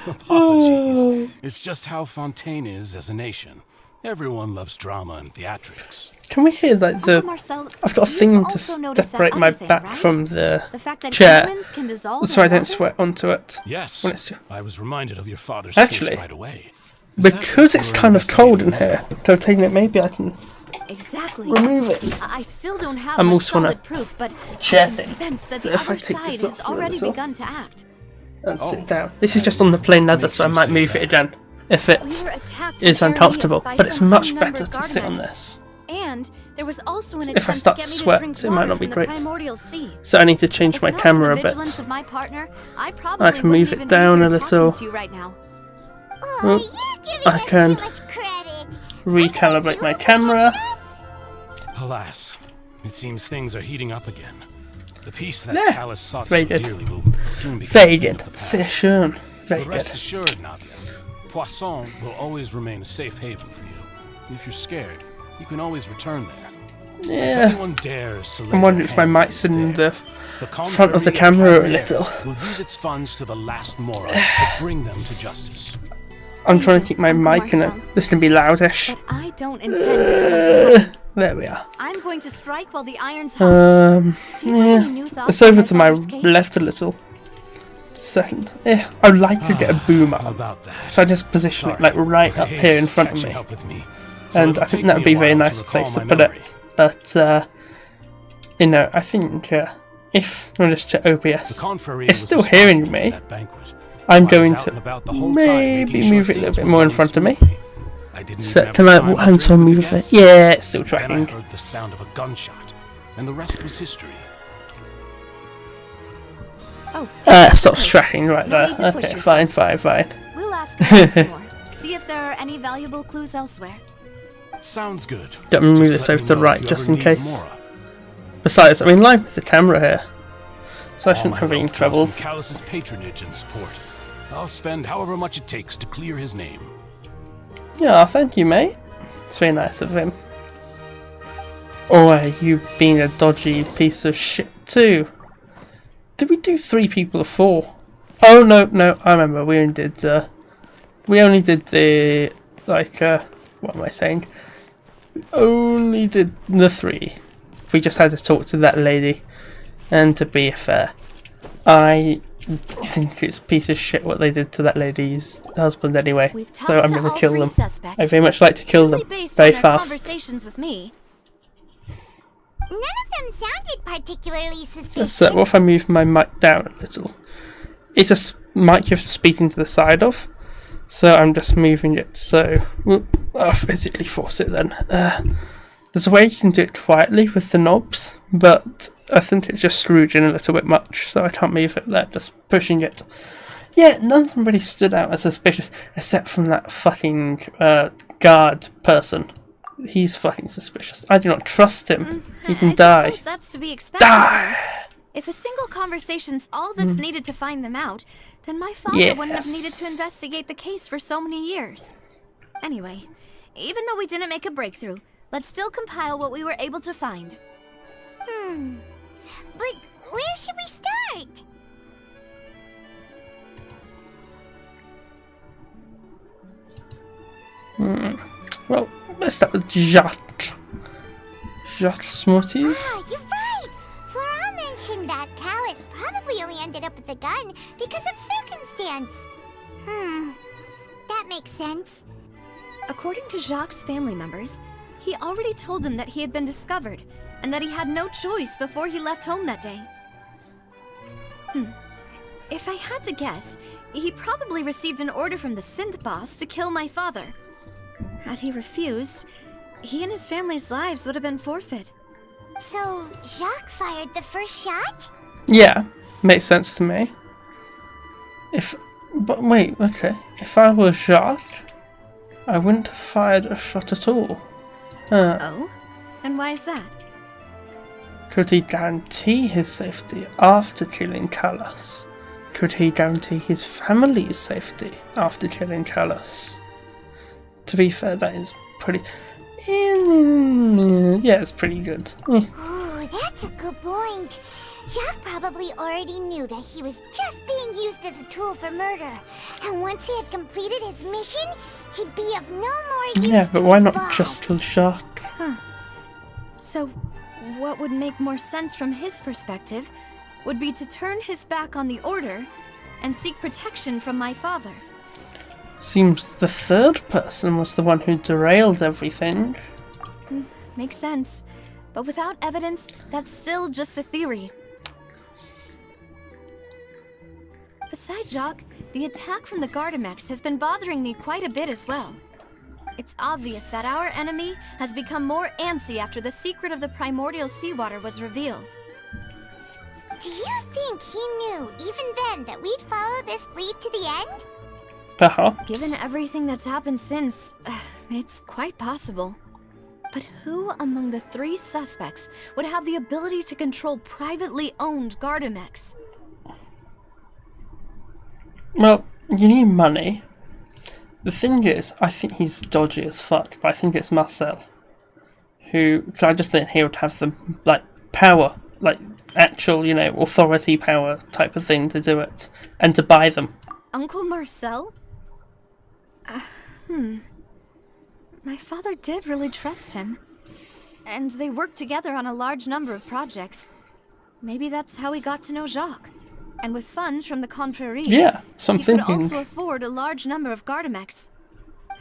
Apologies. It's just how Fontaine is as a nation. Everyone loves drama and theatrics. Can we hear like the? Uncle Marcel, I've got a you've thing to also noticed that separate my other thing, back right? from the The fact that chair, humans can dissolve so I in don't water? sweat onto it. Yes, When it's I was reminded of your father's Actually, case right away. Is that because what it's you were kind of cold in investigating here. So taking it, maybe I can Exactly. remove it. I still don't have I'm much also on a solid proof, but chair I can thing. sense that So the if I other take side this has off for a already little. begun to act. And Oh, sit down. This is just on the plain leather, makes so I you might say move that. it again if it We were attacked is in uncomfortable. Araneus by But it's some much unnumbered better to sit on Gardamex. this. And there was also an If I attempt start to get to me sweat, to drink it might water not be from great. the primordial sea. So I need to change If my not for camera the a bit. vigilance of my partner, I probably I can move wouldn't it even down be a here little. talking to you right now. Oh, Well, you're giving I us can too much credit. recalibrate my camera. Alas, it seems things are heating up again. The peace that Yeah, Callus sought very so good. dearly will soon be Very a thing good. of the past. Sehr schön. Very But good. rest assured, Navia, Poisson will always remain a safe haven for you. If you're scared, you can always return there. Yeah. If anyone dares to lay I'm wondering their if my hands mic's on you in there, the front of the confrérie camera a Cabrera little. will use its funds to the last moron to bring them to justice. I'm trying to keep my mic in it. This can be loudish. But I don't intend to go. There we are. I'm going to strike while the iron's hot. Do you have any new Yeah. thoughts It's over on to my father's case? left a little. Second. Yeah, I'd like to get a boom up. About that. So I just position it like right up here in front of me. Up with me, so And it'll I think take that would me be a very while nice recall place to my put memory. it. But, you know, I think if I'm just check OBS, confrérie it's was still hearing responsible for me. that banquet. I'm I was going out to and about the whole time, maybe making sure move it a little things bit were more in running front of me. smoothly. I didn't So even have can the I time to hand drink on with move the it? guests. Yeah, it's still Then I tracking. heard the sound of a gunshot, and the rest was history. Oh, Stops tracking right No there. need to push Okay, yourself. fine. We'll ask around some more. See if there are any valuable clues elsewhere. Sounds good. Let me move Just this let over me to the know if right you just ever in need case. Mora. Besides, I'm in line with the camera here, so I All shouldn't my have any wealth comes troubles. from Callus's patronage and support. I'll spend however much it takes to clear his name. Yeah, thank you, mate. It's very nice of him. Or you being a dodgy piece of shit too. Did we do 3 people or 4? Oh no, I remember. We only did the what am I saying? We only did the 3. We just had to talk to that lady, and to be fair, I think it's a piece of shit what they did to that lady's husband anyway. We've So talked I'm to gonna all kill 3 them. suspects, I very much like to kill them purely based very on their fast. conversations with me. None of them sounded particularly suspicious. So what if I move my mic down a little? It's a mic you have to speak into the side of, so I'm just moving it so I'll physically force it then. There's a way you can do it quietly with the knobs, but I think it's just screwed in a little bit much, so I can't move it there, just pushing it. Yeah, none of them really stood out as suspicious, except from that fucking guard person. He's fucking suspicious. I do not trust him. He can I die. suppose that's to be expected. Die! If a single conversation's all that's needed to find them out, then my father wouldn't have needed to investigate the case for so many years. Anyway, even though we didn't make a breakthrough, let's still compile what we were able to find. But where should we start? Well, let's start with Jacques. Jacques Smarties. Ah, you're right! Flora mentioned that Callus probably only ended up with the gun because of circumstance. That makes sense. According to Jacques' family members, he already told them that he had been discovered, and that he had no choice before he left home that day. If I had to guess, he probably received an order from the synth boss to kill my father. Had he refused, he and his family's lives would have been forfeit. So, Jacques fired the first shot? Yeah, makes sense to me. But wait, okay. If I were Jacques, I wouldn't have fired a shot at all. Oh? And why is that? Could he guarantee his safety after killing Callus? Could he guarantee his family's safety after killing Callus? To be fair, that is pretty... yeah, it's pretty good. Ooh, that's a good point. Jacques probably already knew that he was just being used as a tool for murder. And once he had completed his mission, he'd be of no more use Yeah, but to why his not boss. just Jacques? So, what would make more sense from his perspective would be to turn his back on the order and seek protection from my father. Seems the third person was the one who derailed everything. Makes sense. But without evidence, that's still just a theory. Besides Jacques, the attack from the Gardamex has been bothering me quite a bit as well. It's obvious that our enemy has become more antsy after the secret of the primordial seawater was revealed. Do you think he knew, even then, that we'd follow this lead to the end? Perhaps. Given everything that's happened since, it's quite possible. But who among the 3 suspects would have the ability to control privately owned Gardamex? Well, you need money. The thing is, I think he's dodgy as fuck, but I think it's Marcel. Who, cause I just think he would have the, like, power, like, actual, you know, authority power type of thing to do it, and to buy them. Uncle Marcel? My father did really trust him. And they worked together on a large number of projects. Maybe that's how he got to know Jacques. And with funds from the Confrérie, Yeah, so I'm he could thinking. also afford a large number of Gardamex.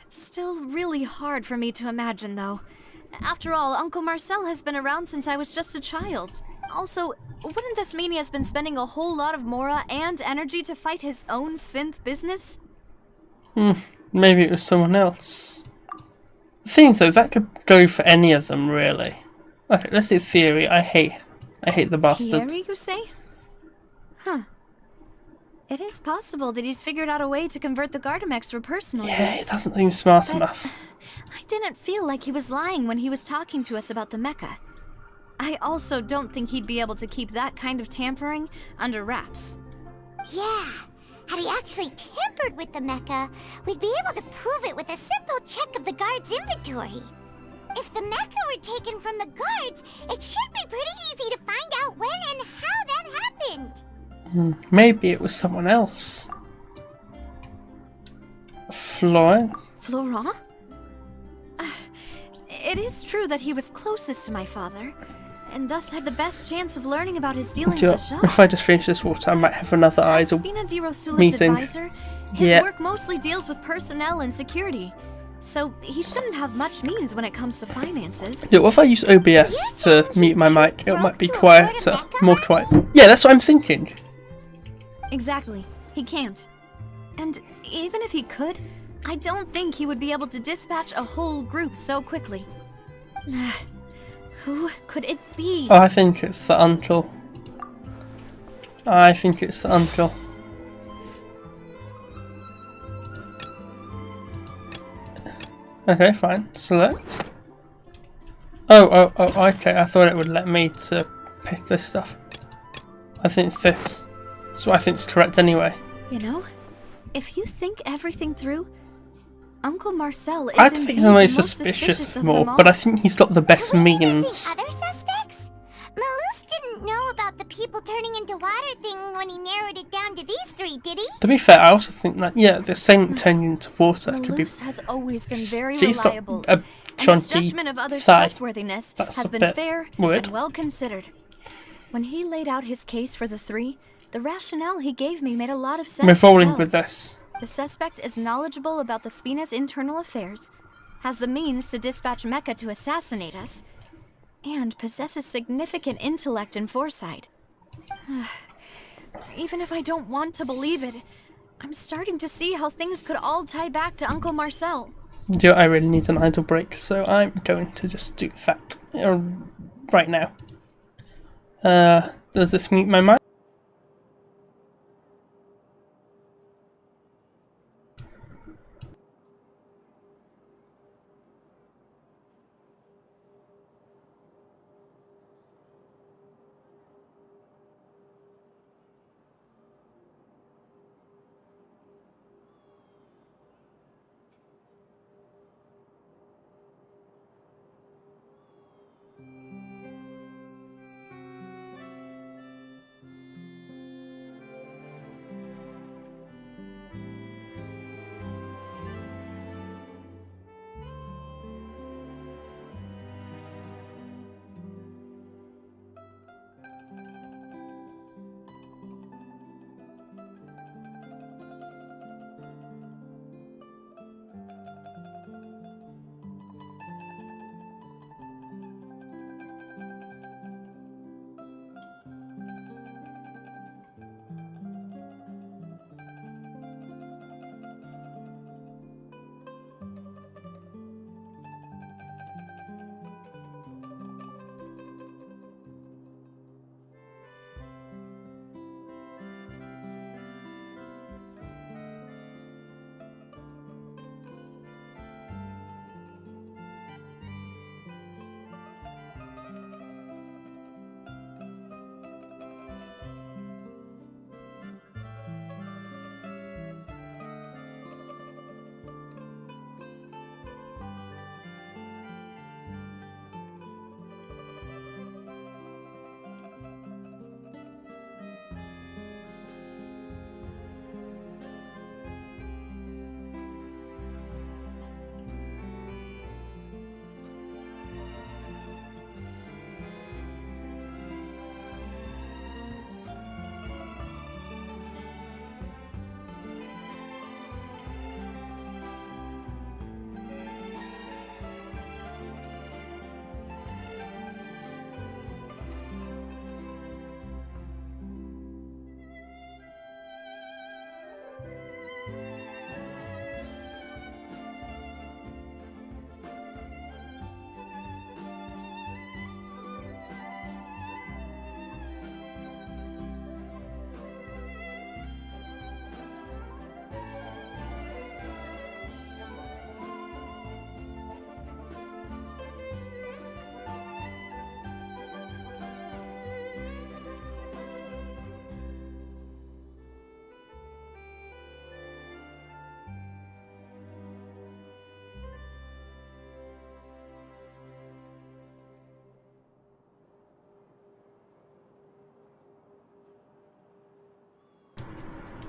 It's still really hard for me to imagine, though. After all, Uncle Marcel has been around since I was just a child. Also, wouldn't this mean he has been spending a whole lot of mora and energy to fight his own synth business? Maybe it was someone else. The thing is, though, that could go for any of them, really. Okay, let's see theory. I hate the bastard. Thierry, you say? Huh. It is possible that he's figured out a way to convert the Gardamex for personal use. Yeah, he doesn't seem smart enough. I didn't feel like he was lying when he was talking to us about the mecha. I also don't think he'd be able to keep that kind of tampering under wraps. Yeah, had he actually tampered with the mecha, we'd be able to prove it with a simple check of the guard's inventory. If the mecha were taken from the guards, it should be pretty easy to find out when and how that happened. Maybe it was someone else. Florent? Florent? It is true that he was closest to my father, and thus had the best chance of learning about his dealings with Jacques. If I just finish this water, I might have another idle meeting. Advisor, his work mostly deals with personnel and security, so he shouldn't have much means when it comes to finances. Yeah, what if I use OBS to mute my mic? It might be quieter, more quiet. Yeah, that's what I'm thinking. Exactly. He can't. And even if he could, I don't think he would be able to dispatch a whole group so quickly. Who could it be? Oh, I think it's the uncle. I think it's the uncle. Okay, fine. Select. Oh, okay. I thought it would let me to pick this stuff. I think it's this. That's what I think is correct anyway. You know, if you think everything through, Uncle Marcel is I think he's the most suspicious of more, but I think he's got the best means. Other suspects? Malus didn't know about the people turning into water thing when he narrowed it down to these three, did he? To be fair, I also think that, yeah, the saint turning into water could be... Malus has always been very He's got reliable, a and his chunky judgment of others' thigh. trustworthiness That's has a been bit fair weird. and well considered. When he laid out his case for the three, the rationale he gave me made a lot of sense. We're rolling as well. with this. The suspect is knowledgeable about the Spina's internal affairs, has the means to dispatch Mecha to assassinate us, and possesses significant intellect and foresight. Even if I don't want to believe it, I'm starting to see how things could all tie back to Uncle Marcel. Yeah, I really need an idle break, so I'm going to just do that right now. Does this mute my mic?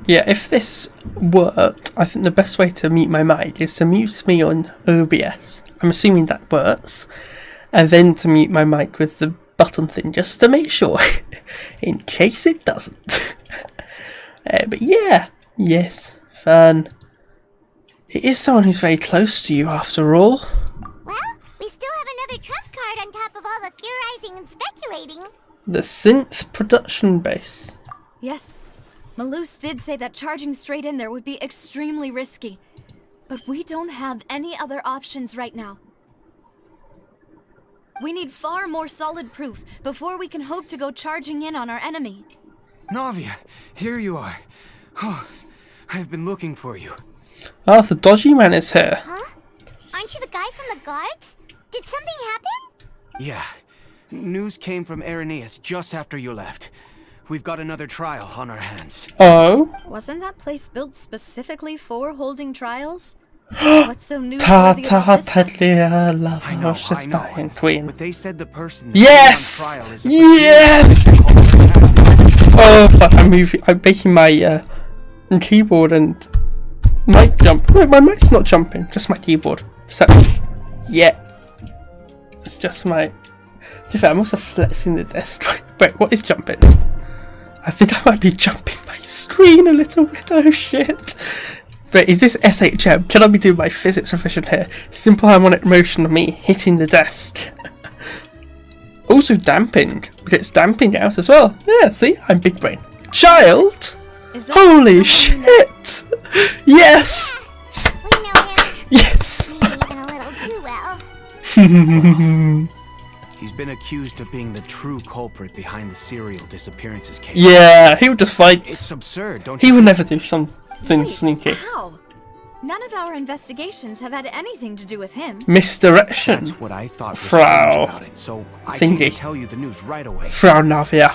Yeah, if this worked, I think the best way to mute my mic is to mute me on OBS. I'm assuming that works. And then to mute my mic with the button thing, just to make sure, in case it doesn't. But yeah, yes, fun. It is someone who's very close to you, after all. Well, we still have another trump card on top of all the theorizing and speculating. The synth production base. Yes, Malus did say that charging straight in there would be extremely risky. But we don't have any other options right now. We need far more solid proof before we can hope to go charging in on our enemy. Navia, here you are. Oh, I've been looking for you. Ah, the dodgy man is here. Huh? Aren't you the guy from the guards? Did something happen? Yeah. News came from Irenaeus just after you left. We've got another trial on our hands. Oh? Wasn't that place built specifically for holding trials? What's so new about this one? I know. Queen. But they said the person Yes! on trial is a Yes! Oh fuck, I'm making my keyboard and mic jump. No, my mic's not jumping, just my keyboard. So, yeah. It's just my... To be fair, I'm also flexing the desk. Wait, what is jumping? I think I might be jumping my screen a little bit, oh shit. But is this SHM? Can I be doing my physics revision here? Simple harmonic motion of me hitting the desk. Also damping, because it's damping out as well. Yeah, see? I'm big brain. Child? Holy shit! Yes! We know him. Yes! Maybe even a little too well. He's been accused of being the true culprit behind the serial disappearances case. Yeah, he would just fight. It's absurd, don't you? He would never do something Wait, sneaky. How? None of our investigations have had anything to do with him. Misdirection. That's what I thought was Frau about it, so I came to tell you the news right away. Frau Navia.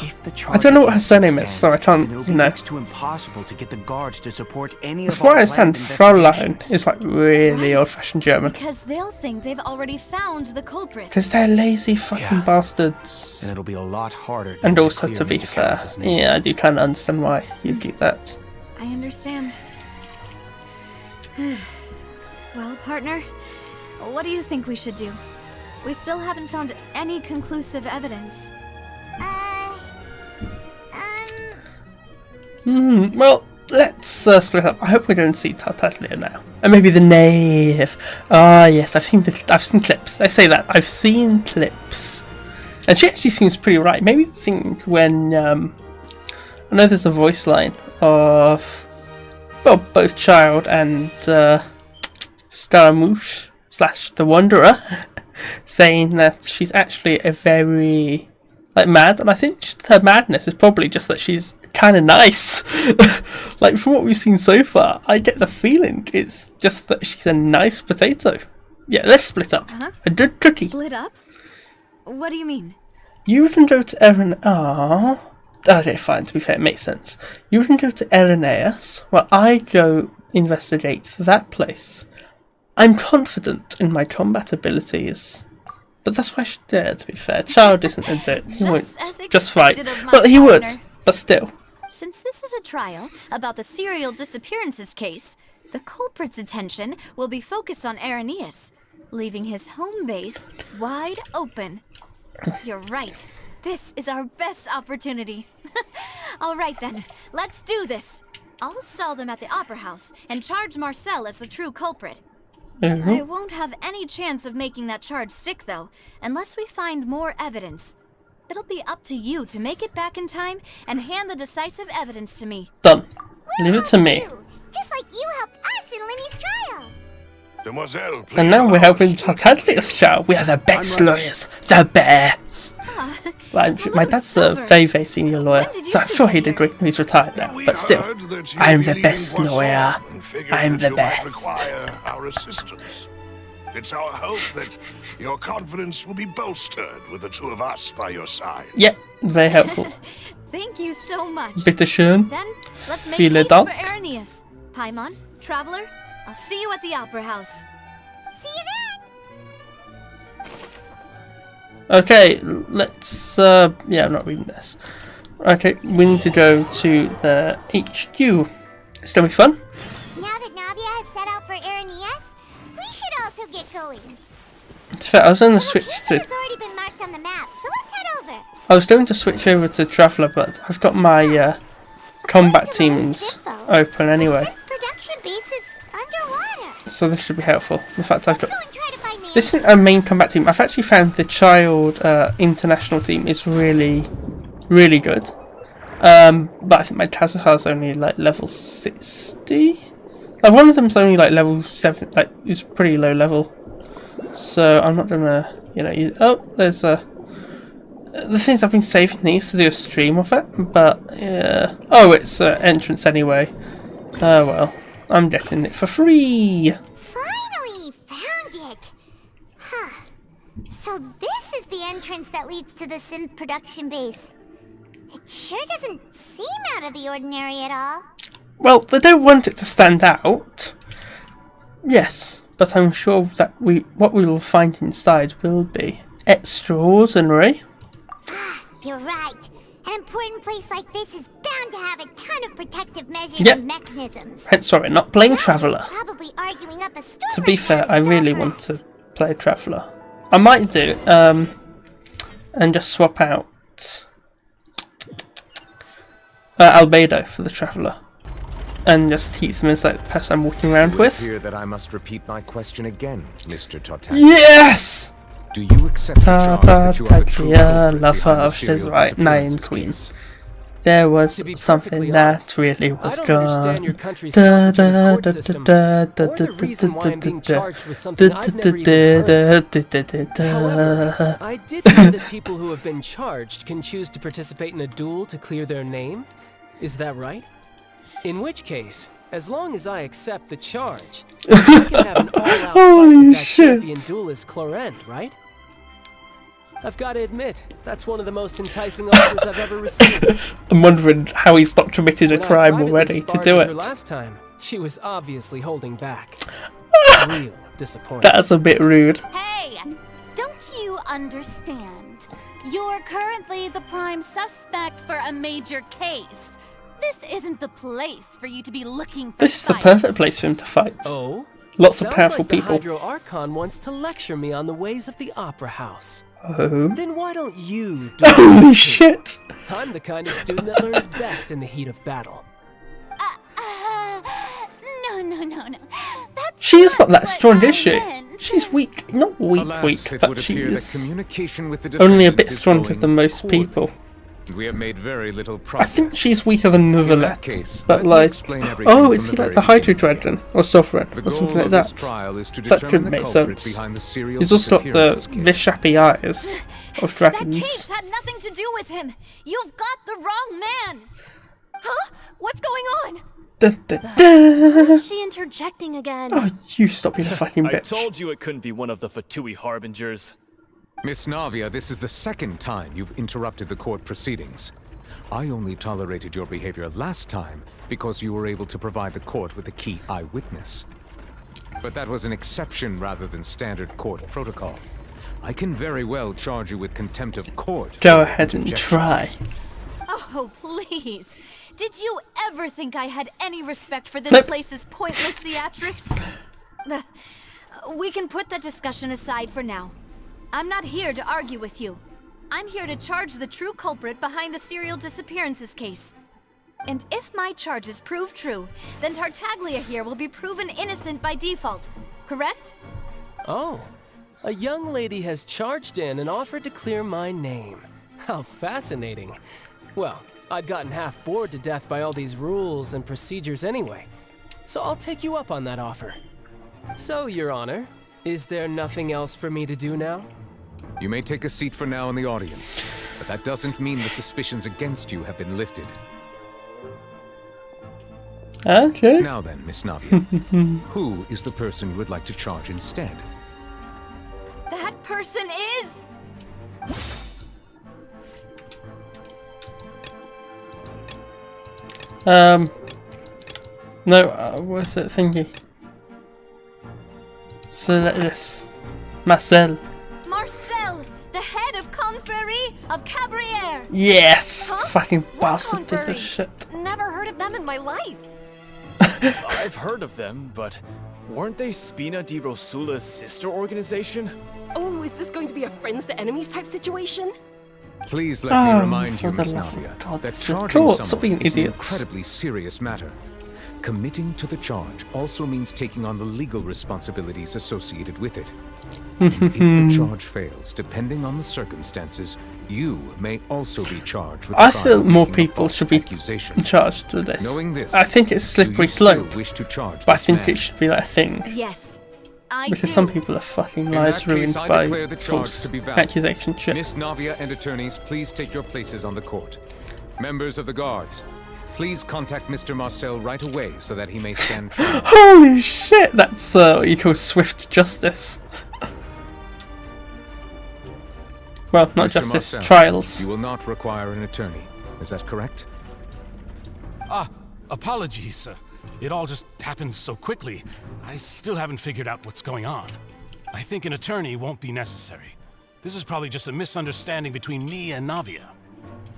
I don't know what her surname is, so I can't, it'll be know. next to impossible to get the guards to support any of From what I our understand, Fraulein is like really old-fashioned German. Because they'll think they've already found the culprit. Because they're lazy fucking bastards. And it'll be a lot harder. And also, to be fair, yeah, I do kind of understand why you do that. I understand. Well, partner, what do you think we should do? We still haven't found any conclusive evidence. Well, let's split up. I hope we don't see Tartaglia now. And maybe the knave. Ah, yes, I've seen clips. I say that. I've seen clips. And she actually seems pretty right. Maybe think when, I know there's a voice line of, well, both Child and, Starmouche / the Wanderer saying that she's actually a very mad, and I think her madness is probably just that she's kind of nice. Like from what we've seen so far, I get the feeling it's just that she's a nice potato. Yeah, let's split up. A good cookie. Split up? What do you mean? You can go to Eren. Okay, fine. To be fair, it makes sense. You can go to Irenaeus, while I go investigate that place. I'm confident in my combat abilities. But that's why I should dare, to be fair. Child isn't a dick. He won't just fight. Well, he would, but still. Since this is a trial about the serial disappearances case, the culprit's attention will be focused on Irenaeus, leaving his home base wide open. You're right. This is our best opportunity. All right then, let's do this. I'll stall them at the Opera House and charge Marcel as the true culprit. I won't have any chance of making that charge stick, though, unless we find more evidence. It'll be up to you to make it back in time and hand the decisive evidence to me. Done. Leave it to me. Just like you helped us in Lenny's trial. Demoiselle, please. And now we're helping Tartaglia's child. We are the best lawyers. The best. My dad's a very, very senior lawyer, so I'm sure he'd agree. He's retired now, but still, I'm the best lawyer. I'm the best. Require our assistance. It's our hope that your confidence will be bolstered with the two of us by your side. Yep, very helpful. Thank you so much. Bitteschön. Then let's make Vielen haste Dank. for Irenaeus. Paimon, Traveler, I'll see you at the Opera House. See you then. Okay, let's, yeah, I'm not reading this. Okay, we need to go to the HQ. It's gonna be fun. Now that Navia has set out for Araneas, we should also get going. In fact, I was going to switch to. It's already been marked on the map, so let's head over. I was going to switch over to Traveller, but I've got my combat teams open anyway. Production base is underwater. So this should be helpful. In fact, I've got. This isn't a main combat team. I've actually found the child international team is really, really good. But I think my Tazahar's only like level 60. Like one of them's only like level 7. Like it's pretty low level. So I'm not gonna, there's the things I've been saving these to do a stream of it, but yeah. Oh, it's entrance anyway. Oh well, I'm getting it for free. Finally found it. Huh. So this is the entrance that leads to the synth production base. It sure doesn't seem out of the ordinary at all. Well, they don't want it to stand out. Yes, but I'm sure that what we will find inside will be extraordinary. You're right. An important place like this is bound to have a ton of protective measures Yep. and mechanisms. Sorry, not playing Traveller. Probably arguing up a storm. To be fair, I really want to play Traveller. I might do, and just swap out Albedo for the Traveller. And just keep them as like the person I'm walking around with. Fear that I must repeat my question again, Mr. Tartaglia. Yes! Do you accept the charge that you are the true culprit behind the serial right, Nine disappearances Queen. case? There was something that really was I don't gone. understand your country's complicated court system, or the reason why I'm being charged with something I've never even heard. However, I did hear that people who have been charged can choose to participate in a duel to clear their name. Is that right? In which case, as long as I accept the charge, I can have an all-out fight with that champion duelist Clorend, right? I've got to admit, that's one of the most enticing offers I've ever received. I'm wondering how he's not committed a crime already to do it. Last time, she was obviously holding back. Real disappointing. That's a bit rude. Hey, don't you understand? You're currently the prime suspect for a major case. This isn't the place for you to be looking for This is the fights. perfect place for him to fight. Oh? Lots of powerful like people. The Hydro Archon wants to lecture me on the ways of the Opera House. Oh. Then why don't you do Holy it? shit! I'm the kind of student that learns best in the heat of battle. No. She is not that strong, is she? She's weak. Not weak, Alas, it but would she appear that is communication with the only a defendant bit is stronger going than most poorly. people. We have made very little I progress. think she's weaker than In that Novelet, case, but let me like, explain everything oh, from is the he like very the Hydro beginning. Dragon or Sovereign The or something goal like of this that? trial is to That determine could the make culprit sense. behind the serial He's also got the disappearances case. Vishappy eyes of That dragons. case had nothing to do with him. You've got the wrong man. Huh? What's going on? Why is she interjecting again? Oh, you stop being a fucking I bitch. told you it couldn't be one of the Fatui harbingers. Miss Navia, this is the second time you've interrupted the court proceedings. I only tolerated your behavior last time because you were able to provide the court with a key eyewitness. But that was an exception rather than standard court protocol. I can very well charge you with contempt of court. Go ahead and try. Oh, please. Did you ever think I had any respect for this place's pointless theatrics? We can put that discussion aside for now. I'm not here to argue with you. I'm here to charge the true culprit behind the serial disappearances case. And if my charges prove true, then Tartaglia here will be proven innocent by default, correct? Oh, a young lady has charged in and offered to clear my name. How fascinating. Well, I'd gotten half bored to death by all these rules and procedures anyway, so I'll take you up on that offer. So, Your Honor, is there nothing else for me to do now? You may take a seat for now in the audience, but that doesn't mean the suspicions against you have been lifted. Okay. Now then, Miss Navia, who is the person you would like to charge instead? That person is... No, what's it thingy? So this. Marcel. Marcel, the head of Confrérie of Cabrières. Yes! Huh? Fucking What bastard piece of confrérie? shit. Never heard of them in my life. I've heard of them, but weren't they Spina di Rosula's sister organization? Oh, is this going to be a friends to enemies type situation? Please let me remind you, for the Miss love of Navia, God, that this is charging cool. Stop someone being is an idiots. incredibly serious matter. Committing to the charge also means taking on the legal responsibilities associated with it. And if the charge fails, depending on the circumstances, you may also be charged with I crime feel of more making a people false should be accusation. charged with this. Knowing this, I think it's do you slippery still slope, wish to charge but I this think man? it should be like a thing. Yes, I Because do. some people are fucking In lives that ruined case, I by declare the charge false to be valid. accusation shit. Miss Navia and attorneys, please take your places on the court. Members of the guards, please contact Mr. Marcel right away so that he may stand trial. Holy shit, that's what you call swift justice. Well, not Mr. justice, Marcel, trials. You will not require an attorney. Is that correct? Apologies. It all just happened so quickly. I still haven't figured out what's going on. I think an attorney won't be necessary. This is probably just a misunderstanding between me and Navia.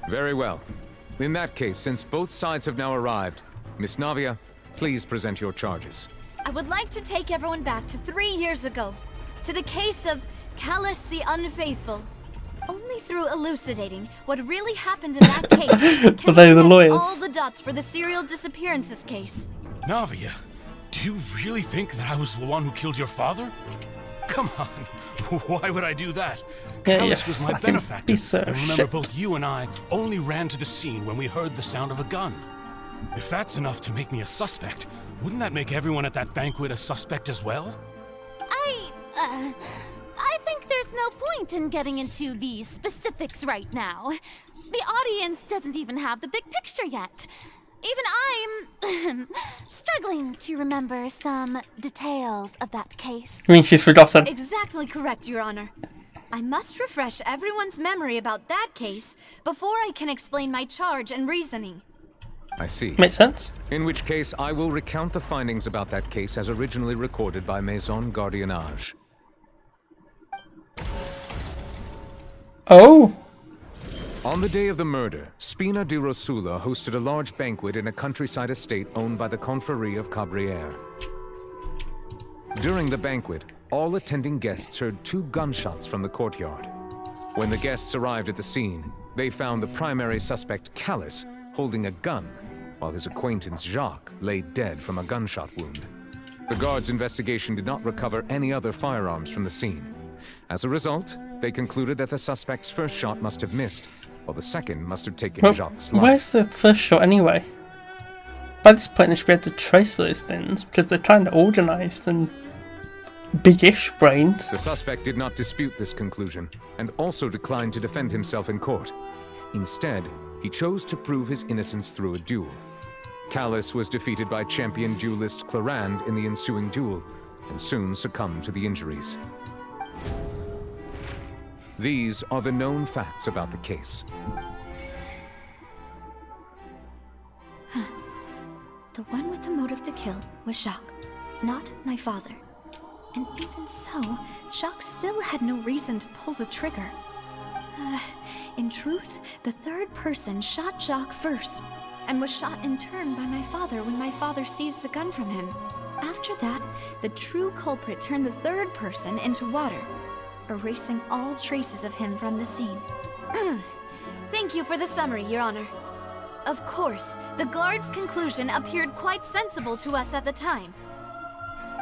Very well. In that case, since both sides have now arrived, Miss Navia, please present your charges. I would like to take everyone back to 3 years ago, to the case of Callus the Unfaithful. Only through elucidating what really happened in that case can Are they the connect lawyers? all the dots for the serial disappearances case. Navia, do you really think that I was the one who killed your father? Come on, why would I do that? Yeah, Callus you was my fucking benefactor, piece of and remember shit. both you and I only ran to the scene when we heard the sound of a gun. If that's enough to make me a suspect, wouldn't that make everyone at that banquet a suspect as well? I think there's no point in getting into the specifics right now. The audience doesn't even have the big picture yet. Even I'm struggling to remember some details of that case. I mean, she's forgotten. Exactly correct, Your Honor. I must refresh everyone's memory about that case before I can explain my charge and reasoning. I see. Makes sense. In which case, I will recount the findings about that case as originally recorded by Maison Gardiennage. Oh! On the day of the murder, Spina di Rosula hosted a large banquet in a countryside estate owned by the Confrérie of Cabrières. During the banquet, all attending guests heard 2 gunshots from the courtyard. When the guests arrived at the scene, they found the primary suspect, Callus, holding a gun, while his acquaintance, Jacques, lay dead from a gunshot wound. The guards' investigation did not recover any other firearms from the scene. As a result, they concluded that the suspect's first shot must have missed, while the second must have taken Well, Jacques' life. where's the first shot anyway? By this point, they should be able to trace those things because they're kind of organised and big-ish brained. The suspect did not dispute this conclusion, and also declined to defend himself in court. Instead, he chose to prove his innocence through a duel. Callus was defeated by champion duelist Clarand in the ensuing duel, and soon succumbed to the injuries. These are the known facts about the case. The one with the motive to kill was Jacques, not my father. And even so, Jacques still had no reason to pull the trigger. In truth, the third person shot Jacques first, and was shot in turn by my father when my father seized the gun from him. After that, the true culprit turned the third person into water, erasing all traces of him from the scene. Thank you for the summary, Your Honor. Of course, the guard's conclusion appeared quite sensible to us at the time.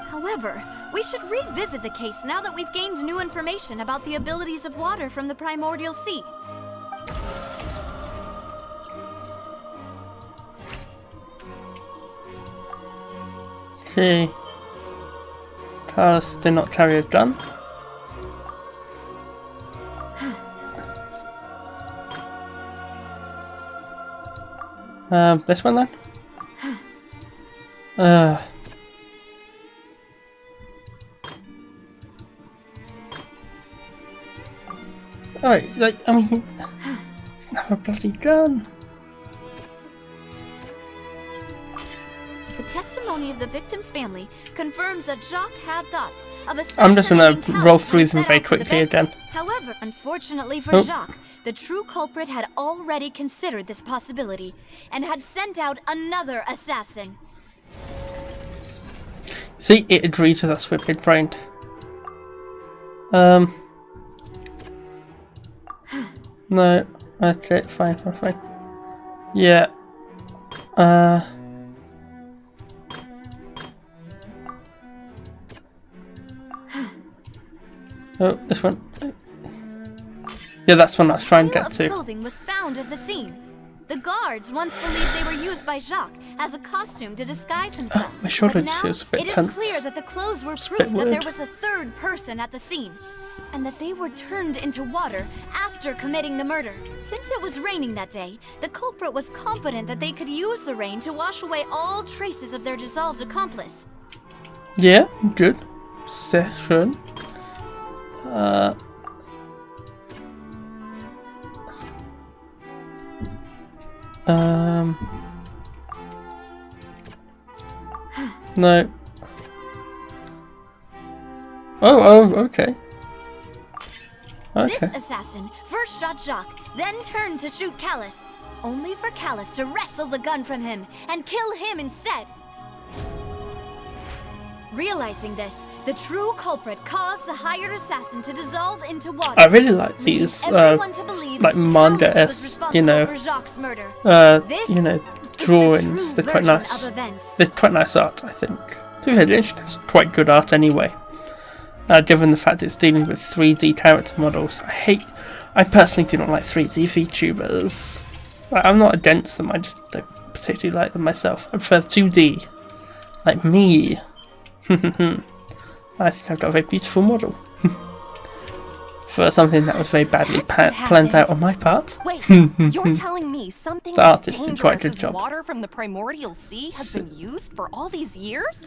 However, we should revisit the case now that we've gained new information about the abilities of water from the primordial sea. Okay. Cars did not carry a gun. This one then? Alright, like, I mean, he's not a bloody gun. The testimony of the victim's family confirms that Jacques had thoughts of I'm just gonna assassinating Callus roll through when them set very out for the quickly banquet. again. However, unfortunately for Oh. Jacques, the true culprit had already considered this possibility and had sent out another assassin. See, it agrees with us, we're big-brained. No, okay, fine. Yeah. Oh, this one. Yeah, that's one I was trying to get to. Clothing was found at the scene. The guards once believed they were used by Jacques as a costume to disguise himself. My shoulder but just now, feels a bit it tense. is clear that the clothes were It's a proof bit that there weird. was a third person at the scene, and that they were turned into water after committing the murder. Since it was raining that day, the culprit was confident that they could use the rain to wash away all traces of their dissolved accomplice. Yeah, good. Session. No. Oh, okay. This assassin first shot Jacques, then turned to shoot Callus, only for Callus to wrestle the gun from him and kill him instead. Realizing this, the true culprit caused the hired assassin to dissolve into water. I really like these, like manga-esque, you know, drawings. They're quite nice. They're quite nice art, I think. It's quite good art anyway. Given the fact it's dealing with 3D character models, I personally do not like 3D VTubers. I'm not against them. I just don't particularly like them myself. I prefer 2D, like me. I think I've got a very beautiful model for something that was very badly planned out on my part. Wait, you're telling me something the artist as did quite a good dangerous as job. water from the primordial sea has been used for all these years?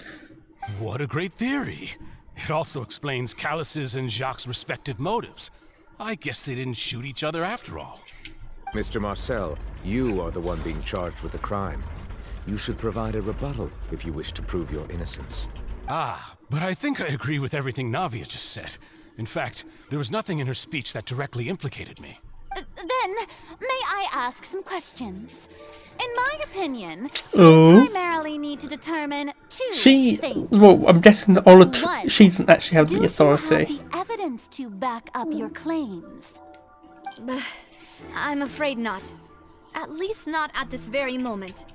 What a great theory. It also explains Callus's and Jacques' respective motives. I guess they didn't shoot each other after all. Mr. Marcel, you are the one being charged with the crime. You should provide a rebuttal if you wish to prove your innocence. Ah, but I think I agree with everything Navia just said. In fact, there was nothing in her speech that directly implicated me. Then, may I ask some questions? In my opinion, we primarily need to determine two things. Well, I'm guessing that One, she doesn't actually have the authority. Do you have the evidence to back up your claims? I'm afraid not. At least not at this very moment.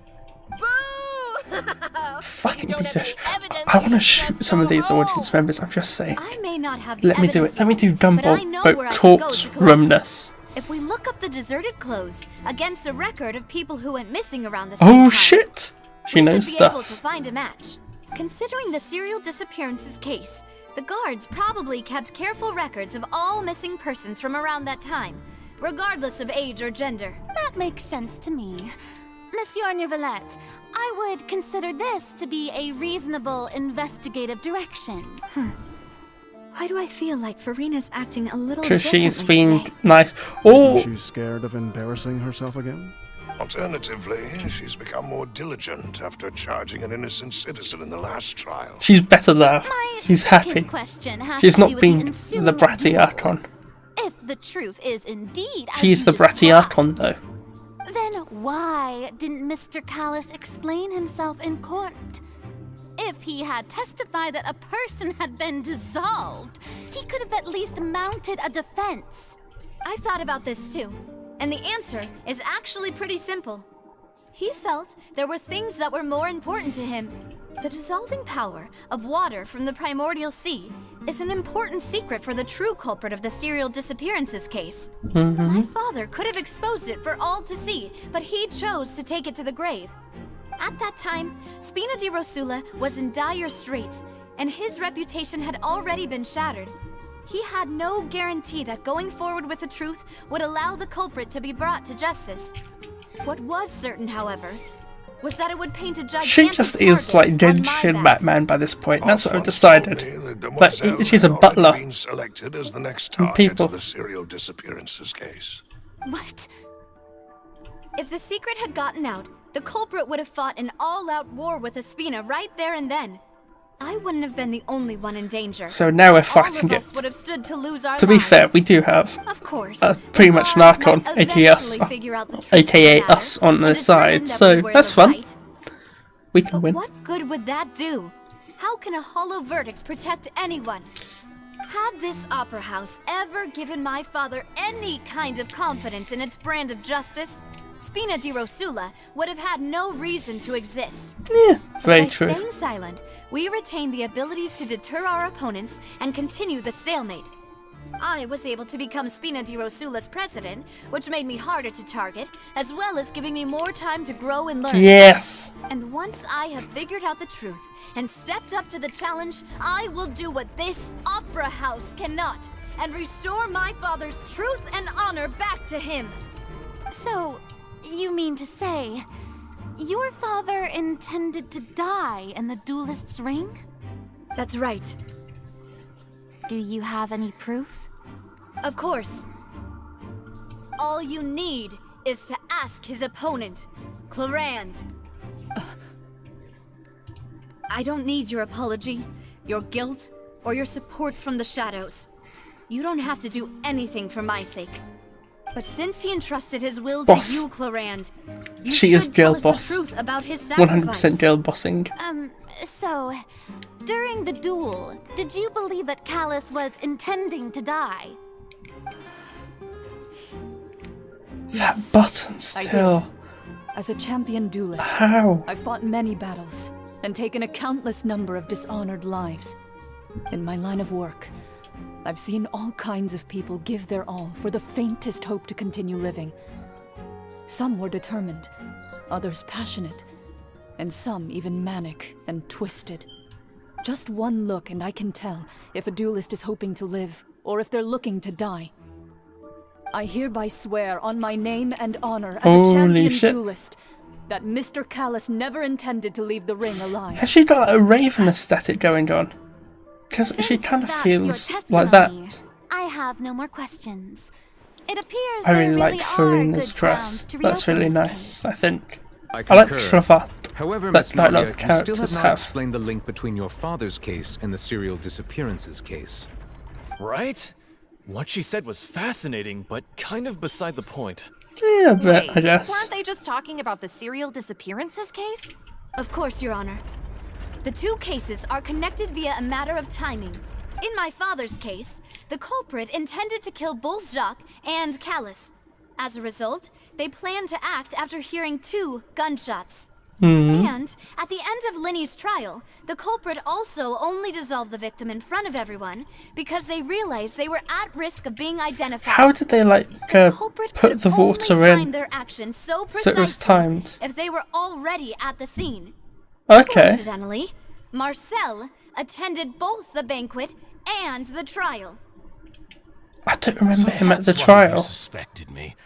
Fucking piece of shit. I want to shoot some of these audience members, I'm just saying. I may not have the Let me do it. Let me do but I Dumbo know but where I can go to collect corpse-roomness. If we look up the deserted clothes against a record of people who went missing around the same time, Oh shit! She knows we should be able to stuff. find a match. Considering the serial disappearances case, the guards probably kept careful records of all missing persons from around that time, regardless of age or gender. That makes sense to me. Monsieur Neuvillette, I would consider this to be a reasonable investigative direction. Why do I feel like Farina's acting a little Because she's differently being today? nice. Oh! She's scared of embarrassing herself again? Alternatively, she's become more diligent after charging an innocent citizen in the last trial. She's better there. She's happy. Question has She's to do not with being the ensuing the bratty duel. Archon. If the truth is indeed as She's you the bratty describe, Archon, though. then why didn't Mr. Callus explain himself in court? If he had testified that a person had been dissolved, he could have at least mounted a defense. I've thought about this too, and the answer is actually pretty simple. He felt there were things that were more important to him. The dissolving power of water from the primordial sea is an important secret for the true culprit of the serial disappearances case. My father could have exposed it for all to see, but he chose to take it to the grave. At that time, Spina di Rosula was in dire straits, and his reputation had already been shattered. He had no guarantee that going forward with the truth would allow the culprit to be brought to justice. What was certain, however, was that it would paint a gigantic She just is like Genshin Batman by this point. That's what I've decided. Like, she's a butler. Been selected as the next And target people. of the serial disappearances case. What? If the secret had gotten out, the culprit would have fought an all-out war with Espina right there and then. I wouldn't have been the only one in danger. So now we're All fighting of us it. would have stood to lose our To be lives. fair, we do have Of course, pretty much an Archon, might aka us, eventually figure out the truth aka of the us on matter the and determine side. that So we were that's the fun. right. We can win. What good would that do? How can a hollow verdict protect anyone? Had this opera house ever given my father any kind of confidence in its brand of justice, Spina di Rosula would have had no reason to exist. Yeah, very By true. staying silent, we retain the ability to deter our opponents and continue the stalemate. I was able to become Spina di Rosula's president, which made me harder to target, as well as giving me more time to grow and learn. Yes! And once I have figured out the truth and stepped up to the challenge, I will do what this opera house cannot, and restore my father's truth and honor back to him. So, you mean to say, your father intended to die in the duelist's ring? That's right. Do you have any proof? Of course. All you need is to ask his opponent, Clarand. I don't need your apology, your guilt, or your support from the shadows. You don't have to do anything for my sake. But since he entrusted his will to you, Clarand, you She should is girl tell boss. us the truth about his sacrifice. 100% girl bossing. So, during the duel, did you believe that Callus was intending to die? That button I still. did. As a champion duelist, How? I've fought many battles and taken a countless number of dishonored lives. In my line of work, I've seen all kinds of people give their all for the faintest hope to continue living. Some were determined, others passionate, and some even manic and twisted. Just one look and I can tell if a duelist is hoping to live or if they're looking to die. I hereby swear on my name and honor as a champion duelist that Mr. Callus never intended to leave the ring alive. Has she got a Raven aesthetic going on? Because she kind of feels like that. I have no more questions. It appears I there really like are Farina's good dress. grounds to That's reopen really this nice, I think. I I like the concur. cravat However, that Miss like a lot Nadia, of the you still have characters not have. explained the link between your father's case and the serial disappearances case. Right? What she said was fascinating, but kind of beside the point. Yeah, a bit, I guess. Weren't they just talking about the serial disappearances case? Of course, Your Honor. The two cases are connected via a matter of timing. In my father's case, the culprit intended to kill both Jacques and Callus. As a result, they planned to act after hearing 2 gunshots. And at the end of Linny's trial, the culprit also only dissolved the victim in front of everyone because they realized they were at risk of being identified. How did they like put the water Time in their actions so so it was precisely timed? if they were already at the scene. Okay. Coincidentally, Marcel attended both the banquet and the trial. I don't remember him at the That's why you trial. suspected me.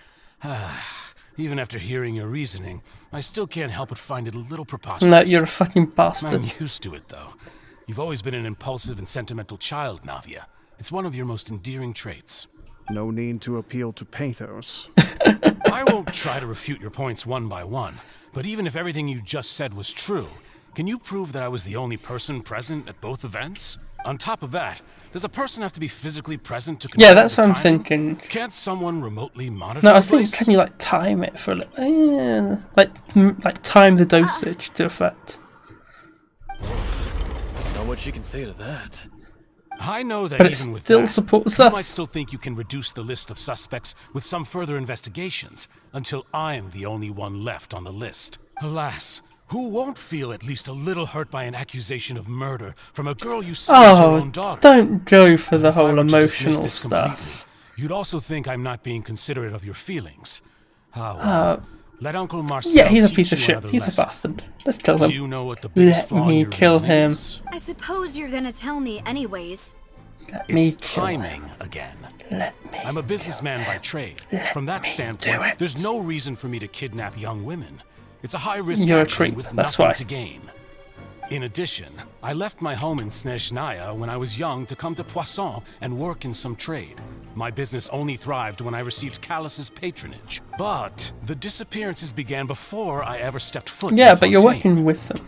Even after hearing your reasoning, I still can't help but find it a little preposterous. No, you're a fucking bastard. I'm used to it, though. You've always been an impulsive and sentimental child, Navia. It's one of your most endearing traits. No need to appeal to pathos. I won't try to refute your points one by one, but even if everything you just said was true, can you prove that I was the only person present at both events? On top of that, does a person have to be physically present to control Yeah, that's the what I'm timing? thinking. Can't someone remotely monitor No, I the was thinking, place? can you like time it for like time the dosage to effect? Know what she can say to that? I know that But it even with still that, supports you us. might still think you can reduce the list of suspects with some further investigations until I'm the only one left on the list. Alas, who won't feel at least a little hurt by an accusation of murder from a girl you see as your Oh, own daughter? don't go for the If I whole were to dismiss emotional this stuff. completely, you'd also think I'm not being considerate of your feelings. Well, let Uncle Marcel Yeah, he's a teach piece of you shit. another He's a lesson. bastard. Let's kill Do him. you know what the biggest Let flaw in me your kill reasoning him. is? I suppose you're gonna tell me anyways. Let me It's kill timing him. again. Let me I'm a businessman by trade. Let From that me do standpoint, it. there's no reason for me to kidnap young women. It's a high-risk You're a action creep, with that's nothing why. to gain. In addition, I left my home in Snezhnaya when I was young to come to Poisson and work in some trade. My business only thrived when I received Callus's patronage. But the disappearances began before I ever stepped foot Yeah, in but you're Fontaine. working with them.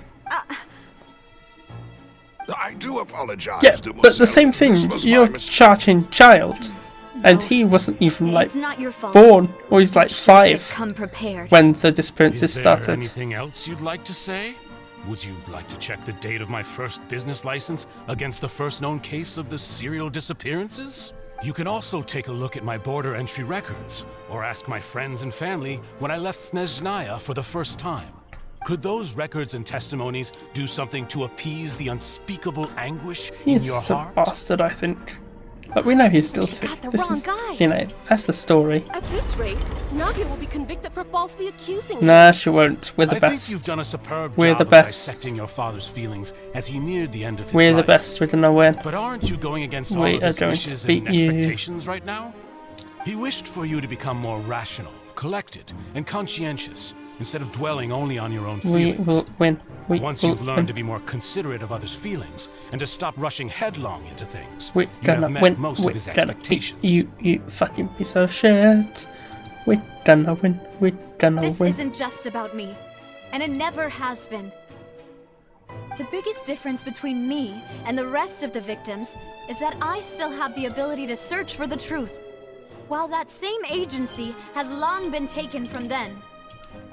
I do apologize, Yeah, but the Demoiselle. same thing. This was You're my mistake. charging child, and he wasn't even like It's not your fault. born, or he's like Should've 5 come prepared. when the disappearances Is there started. anything else you'd like to say? Would you like to check the date of my first business license against the first known case of the serial disappearances? You can also take a look at my border entry records, or ask my friends and family when I left Snezhnaya for the first time. Could those records and testimonies do something to appease the unspeakable anguish in your He's a heart? bastard, I think. But we know he's still sick. This is, you know, that's the story. At this rate, Navia will be convicted for falsely accusing him. Nah, she won't. We're the I best. think you've done a superb We're job the of best. dissecting your father's feelings as he neared the end of his We're life. the best. We're gonna win. But aren't you going against all We of are his going wishes to beat and you. expectations right now? He wished for you to become more rational, collected, and conscientious, instead of dwelling only on your own We feelings. will win. Once you've learned to be more considerate of others' feelings, and to stop rushing headlong into things, We're you gonna have met win. most We're of his gonna beat expectations. you fucking piece of shit. We're gonna win. We're gonna This win. isn't just about me, and it never has been. The biggest difference between me and the rest of the victims is that I still have the ability to search for the truth, while that same agency has long been taken from them.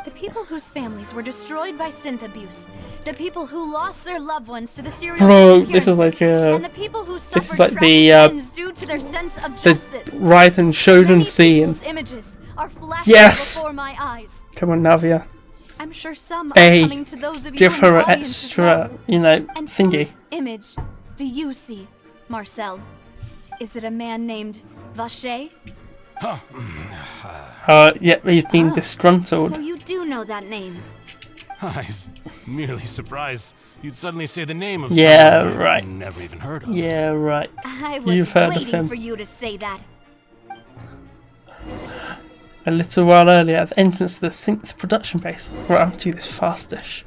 The people whose families were destroyed by synth abuse, the people who lost their loved ones to the serial Bro, this is like and the people who this is suffered like the tragic ends due to their sense of justice. right and Shodan scene. Those images are flashing Yes! before my eyes. Come on, Navia. I'm sure some are Hey, coming to those of you give in her the an audience as extra, well. you know, And thingy. whose image do you see, Marcel? Is it a man named Vache? Yeah, he's been disgruntled. So you do know that name. I'm merely surprised you'd suddenly say the name of Yeah, someone right. I've never even heard of. Yeah, right. I was You've heard of waiting him. for you to say that. A little while earlier at the entrance to the synth production base. Right, I'll do this fastish.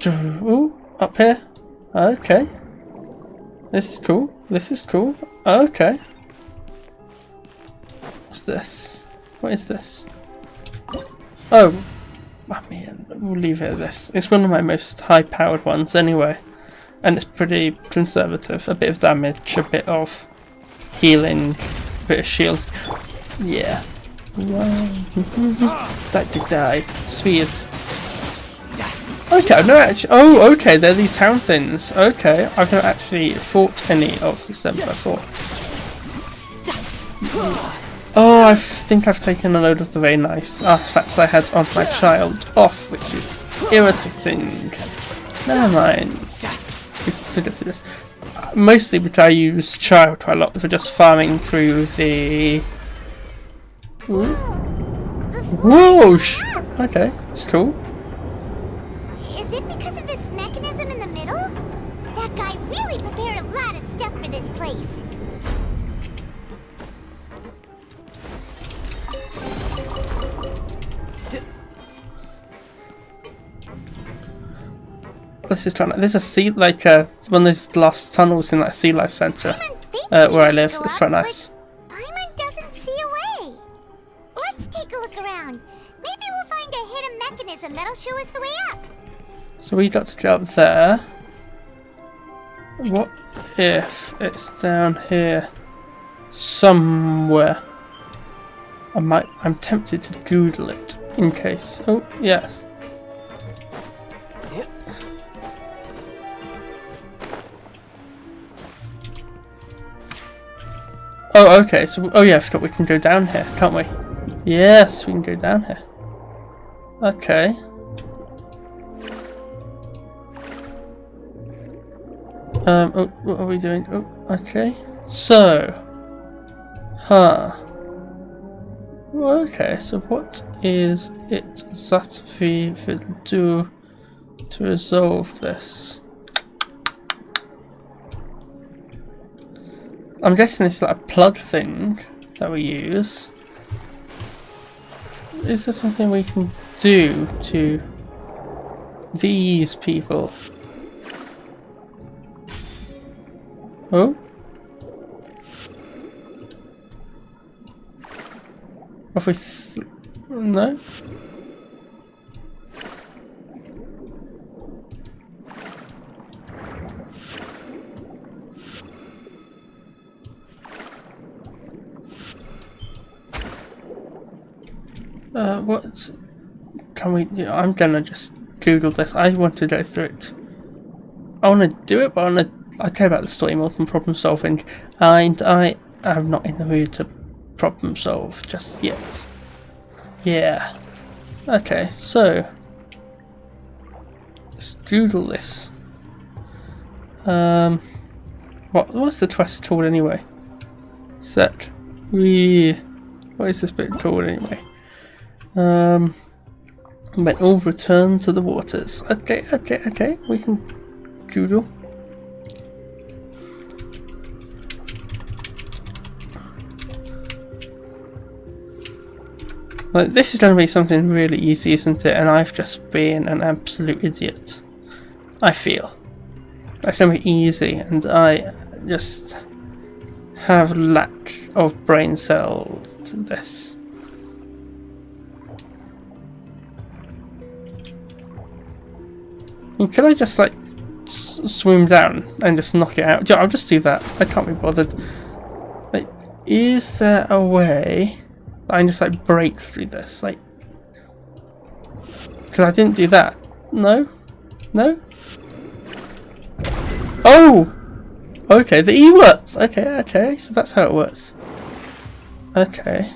Ooh, up here. Okay. This is cool. This is cool. Okay. What's this? What is this? Oh, I mean, we'll leave it at this. It's one of my most high-powered ones anyway. And it's pretty conservative. A bit of damage, a bit of healing, a bit of shields. Yeah. That did die. Sweet. Okay, I've never actually. Oh, okay, they're these hound things. Okay, I've never actually fought any of them before. Oh, I think I've taken a load of the very nice artifacts I had on my child off, which is irritating. Never mind. We can still get through this. Mostly because I use child quite a lot for just farming through the. Whoosh! Okay, it's cool. Is it because of this mechanism in the middle? That guy really prepared a lot of stuff for this place. Let's just try. There's a sea, like one of those lost tunnels in that sea life center where I live. It's quite nice. Paimon doesn't see a way. Let's take a look around. Maybe we'll find a hidden mechanism that'll show us the way up. So we got to go up there. What if it's down here somewhere? I'm tempted to Google it in case. Oh yes. Oh, okay. So, oh yeah, I forgot we can go down here, can't we? Yes, we can go down here. Okay. Oh, what are we doing? Oh, okay. So, okay, so what is it that we will do to resolve this? I'm guessing this is like a plug thing that we use. Is there something we can do to these people? Oh? Have we no? What can we do? I'm gonna just Google this. I want to go through it. I want to do it, but I care about the story more than problem solving, and I am not in the mood to problem solve just yet. Yeah. Okay, so let's Google this. What's the quest called anyway? What is this bit called anyway? But all return to the waters. Okay. We can Google. Like, this is going to be something really easy, isn't it? And I've just been an absolute idiot. I feel. It's going to be easy, and I just have lack of brain cells to this. Can I just like swim down and just knock it out? I'll just do that. I can't be bothered. Like, is there a way I can just like break through this? Like, because I didn't do that. No? Oh! Okay, the E works! Okay, so that's how it works. Okay.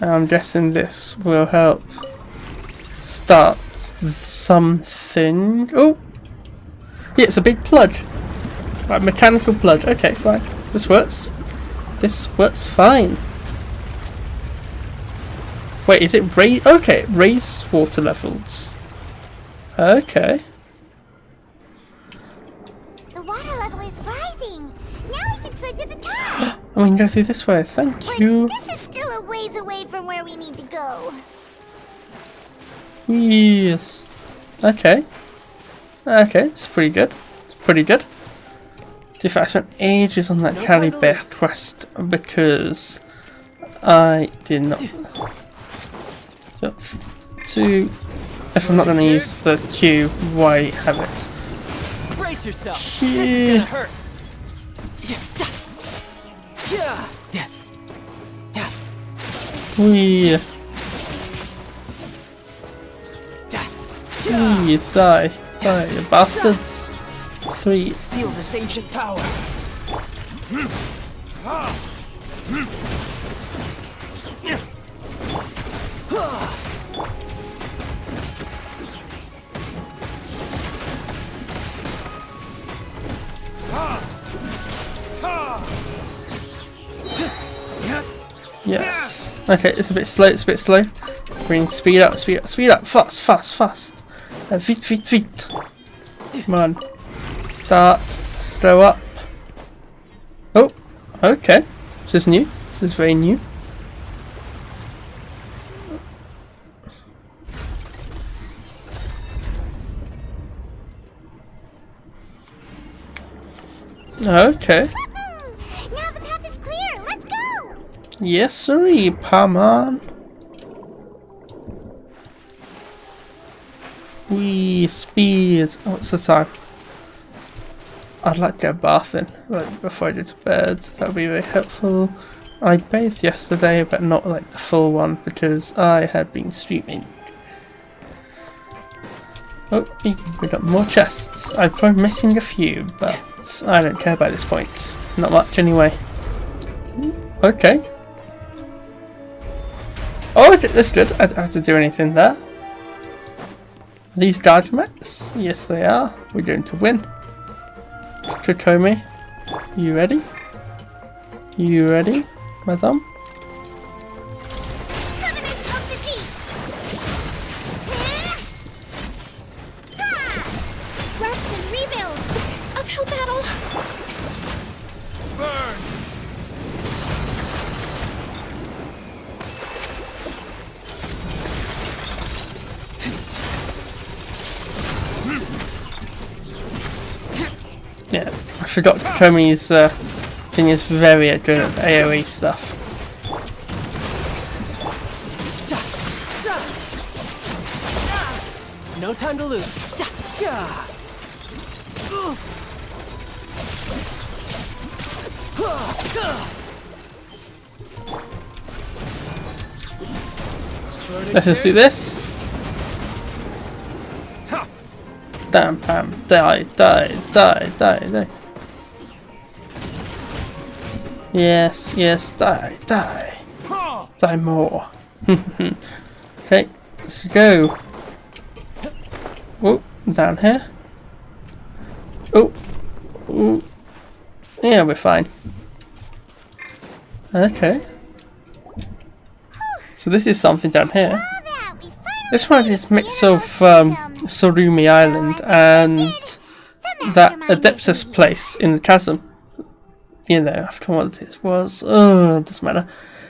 I'm guessing this will help start something. Oh! Yeah, it's a big plug. Like mechanical plug. Okay, fine. This works. This works fine. Wait, is it raise? Okay, it raises water levels. Okay. The water level is rising. Now we can swim to the top. And we can go through this way. Thank you. This is still a ways away from where we need to go. Yes. Okay. It's pretty good. In fact, I spent ages on that Cali Bear quest because I did not. So, if I'm not going to use the Q, why have it? Brace yourself. Yeah. This is gonna hurt. Wee. You die, you bastards. 3. Feel this ancient power. Yes. Okay, it's a bit slow. We need to speed up. Fast. Vit. Come on. Start. Slow up. Oh, okay. This is new. This is very new. Okay. Now the path is clear. Let's go. Yes, sirree, Paman. We speed. What's the time? I'd like to get a bath in, like before I go to bed. That would be very helpful. I bathed yesterday, but not like the full one because I had been streaming. Oh, we got more chests. I'm probably missing a few, but I don't care by this point. Not much anyway. Okay. Oh, that's good. I don't have to do anything there. Are these Gargamets? Yes, they are. We're going to win. Kokomi, you ready? You ready, madam? Rest and rebuild. Uphill battle. Burn! Yeah, I forgot Kokomi's thing is very good at AoE stuff. No time to lose. Let's just do this. Damn, Pam. Die, die, die, die, die. Yes, yes, die, die. Die more. Okay, let's go. Oh, down here. Oh, oh. Yeah, we're fine. Okay. So this is something down here. This one is a mix of Surumi Island and that Adeptus place in the chasm. You know, I've forgotten what it was. Oh, it doesn't matter.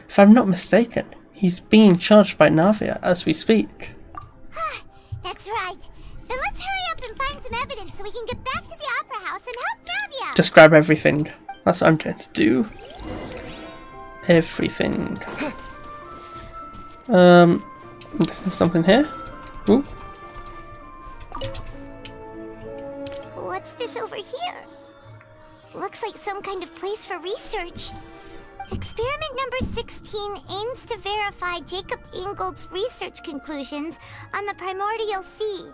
If I'm not mistaken, he's being charged by Navia as we speak. That's right. Then let's hurry up and find some evidence so we can get back to the Opera House and help Navia. Just grab everything. That's what I'm going to do. Everything. This is something here. Ooh. What's this over here? Looks like some kind of place for research. Experiment number 16 aims to verify Jacob Ingold's research conclusions on the primordial sea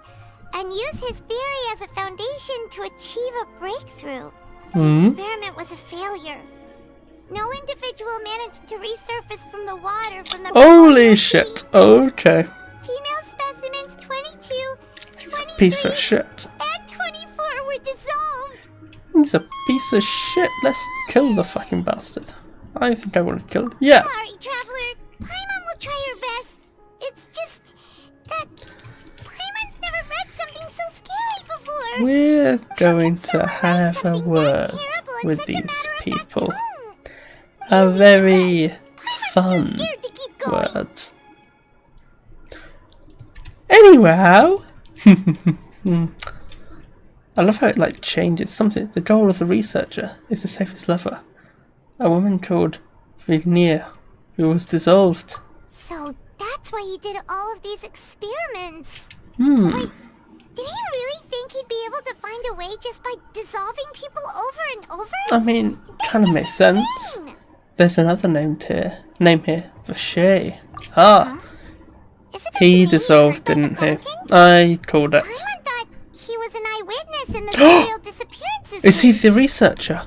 and use his theory as a foundation to achieve a breakthrough. The experiment was a failure. No individual managed to resurface from the water from the Holy shit. Okay. Female specimens 22, 23, Piece of shit. and 24 were dissolved. He's a piece of shit. Let's kill the fucking bastard. I think I would have killed. Yeah. Sorry, Traveler. Paimon will try her best. It's just that Paimon's never read something so scary before. We're going to have a word with these people. A very fun word. Anyhow. I love how it like changes something. The goal of the researcher is to save his lover, a woman called Vigneer, who was dissolved. So that's why he did all of these experiments. Hmm. Wait, did he really think he'd be able to find a way just by dissolving people over and over? I mean, kind of makes sense. There's another name here, Vache. Ah, he dissolved, didn't he? I called it. Paimon thought he was an eyewitness in the serial disappearances. Is he the researcher?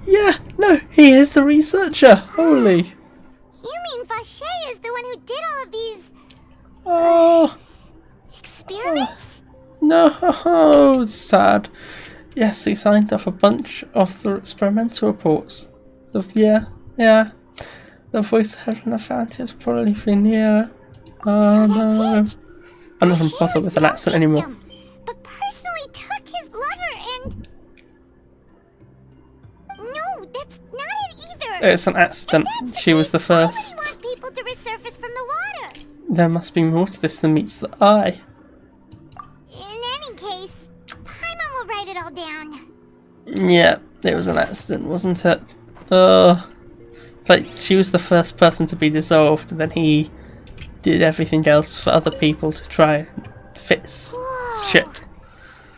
Yeah, no, he is the researcher. Holy. You mean Vache is the one who did all of these Oh. experiments? No, it's sad. Yes, he signed off a bunch of the experimental reports. Yeah. The voice of heaven I found is probably Vigneer. Oh no. I'm not going to bother with an accent anymore. But personally took his lover and... No, that's not it either. It's an accident. She was the first. Want people to resurface from the water. There must be more to this than meets the eye. In any case, Paimon will write it all down. Yeah, it was an accident, wasn't it? Like, she was the first person to be dissolved, and then he did everything else for other people to try and fix shit.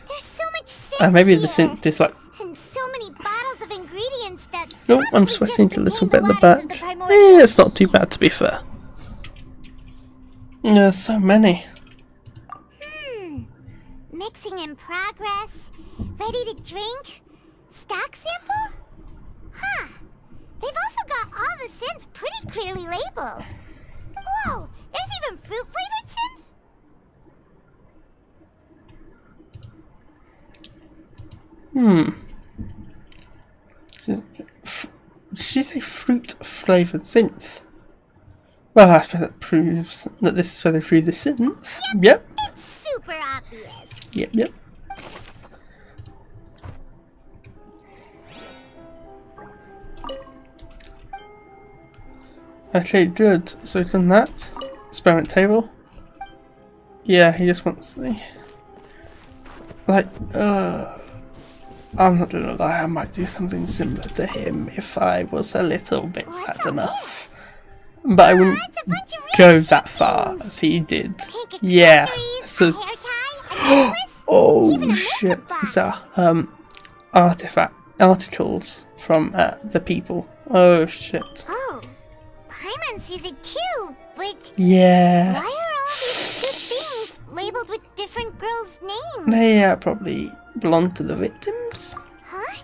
There's so much sin Maybe here, this like... and so many bottles of ingredients that... Nope, I'm sweating a little bit at the back. Yeah, it's not too bad to be fair. There's so many. Mixing in progress. Ready to drink? Stock sample? Huh. They've also got all the synth pretty clearly labeled. Whoa, there's even fruit-flavored synth? Did she say fruit-flavoured synth? Well, I suppose that proves that this is where they brew the synth. Yep. It's super obvious. Yep. Okay, good. So we've done that. Experiment table. Yeah, he just wants the... Like, I'm not gonna lie, I might do something similar to him if I was a little bit sad enough. But I wouldn't go that far as he did. Yeah. So... Oh shit. These are articles from the people. Oh shit. Oh, Paimon sees it too, but... Yeah. Why are all these good things labeled with different different girls' names. They probably belong to the victims. Huh?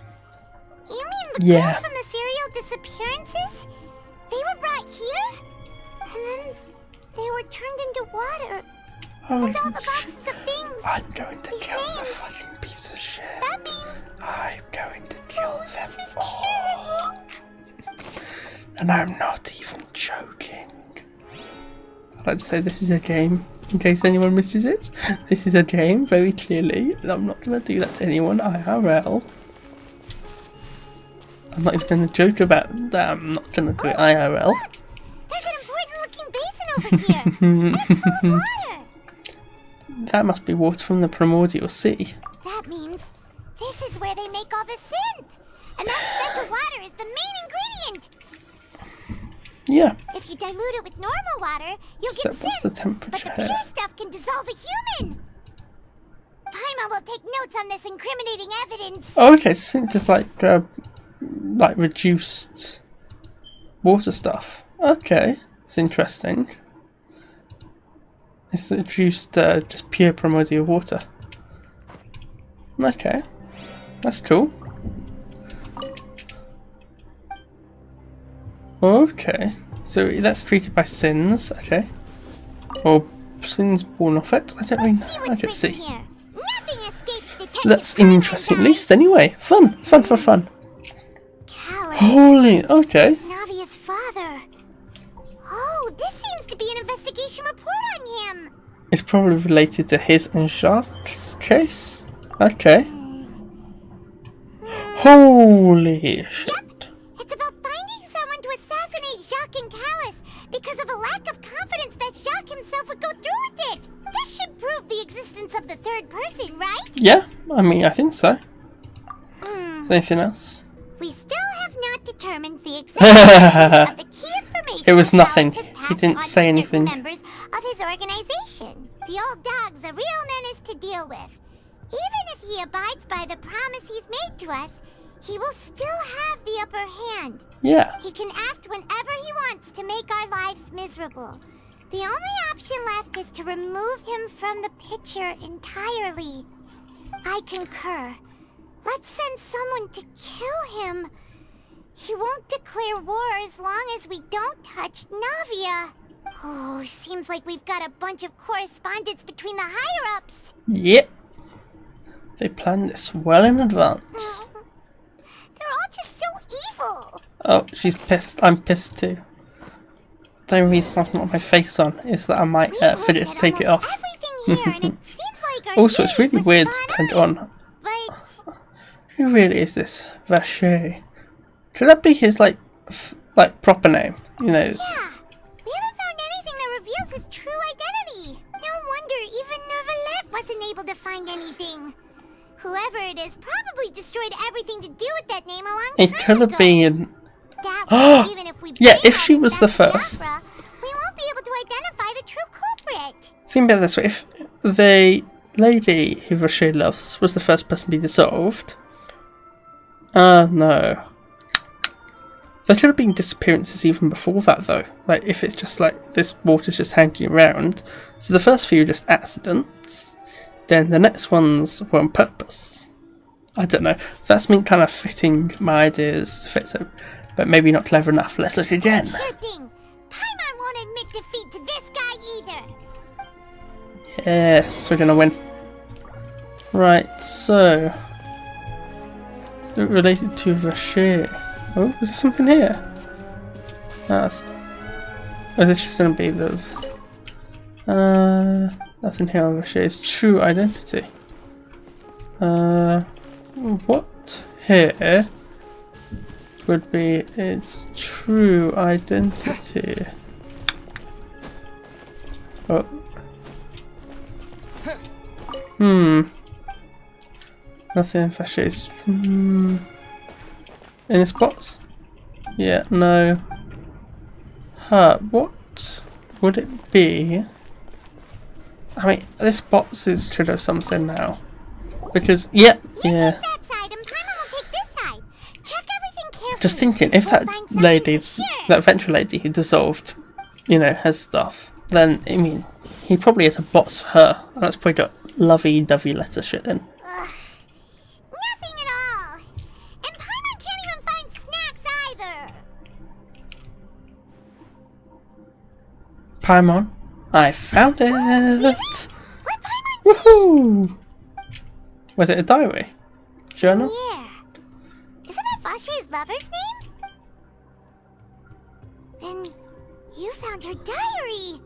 You mean the girls from the serial disappearances? They were brought here? And then they were turned into water. Oh, and all the boxes of things. I'm going to kill the fucking piece of shit. That means... I'm going to kill them all. And I'm not even joking. I'd like to say this is a game, in case anyone misses it. This is a game, very clearly. I'm not going to do that to anyone, IRL. I'm not even going to joke about that. I'm not going to do it IRL. Look! There's an important looking basin over here. And it's full of water. That must be water from the primordial sea. That means this is where they make all the synth. And that special water is the main ingredient. Yeah. If you dilute it with normal water, you'll So get what's synth. the temperature But the here? pure stuff can dissolve a human. Paimon will take notes on this incriminating evidence. Oh, okay, so synth is like reduced water stuff. Okay, it's interesting. It's reduced just pure primordial water. Okay, that's cool. Okay, so that's treated by sins. Okay, or sins born off it. I don't really know. I can see. That's interesting, at least. Anyway, fun. Holy, okay. Navia's father. Oh, this seems to be an investigation report on him. It's probably related to his and Jacques' case. Okay. Holy shit. Yep, it's about finding someone to assassinate Jacques and Callus because of a lack of confidence that Jacques himself would go through with it. This should prove the existence of the third person, right? Yeah, I mean, I think so. Is there anything else? We still have not determined the exact of the key information. It was nothing. Callus has He passed didn't on to say certain anything. members of his organization. The old dog's a real menace to deal with. Even if he abides by the promise he's made to us, he will still have the upper hand. Yeah. He can act whenever he wants to make our lives miserable. The only option left is to remove him from the picture entirely. I concur. Let's send someone to kill him. He won't declare war as long as we don't touch Navia. Oh, seems like we've got a bunch of correspondence between the higher-ups. Yep. They planned this well in advance. They're all just so evil. Oh, she's pissed. I'm pissed too. The only reason I've got my face on is that I might forget to take it off. Also, it's really weird to turn it on. Who really is this Vacher? Could that be his like proper name? You know. Yeah, we haven't found anything that reveals his true identity. No wonder even Nervalette wasn't able to find anything. Whoever it is probably destroyed everything to do with that name a long time It could have ago. been. Even if we Yeah, if she was the first. we won't be able to identify the true culprit. Think about it this way: if the lady who Vacher loves was the first person to be dissolved, no. There could have been disappearances even before that, though. Like, if it's just like this water's just hanging around. So the first few are just accidents, then the next ones were on purpose. I don't know. That's me kind of fitting my ideas to fit it, but maybe not clever enough. Let's look again. Sure thing. Paimon won't admit defeat to this guy either. Yes, we're gonna win. Right, so related to Vacher. Oh, is there something here? Oh, is this just gonna be the nothing here on Vacher's true identity? What here would be its true identity? Oh. Nothing in Vacher's. In this box? Yeah, no. What would it be? I mean, this box is should have something now. Because, yeah. Just thinking, if that lady, that venture lady who dissolved, you know, has stuff, then, I mean, he probably has a box for her. And that's probably got lovey-dovey letter shit in. Nothing at all. And Paimon can't even find snacks either. Paimon, I found it! Woohoo! Was it a diary? Journal? Yeah. Isn't that Vache's lover's name? Then you found her diary.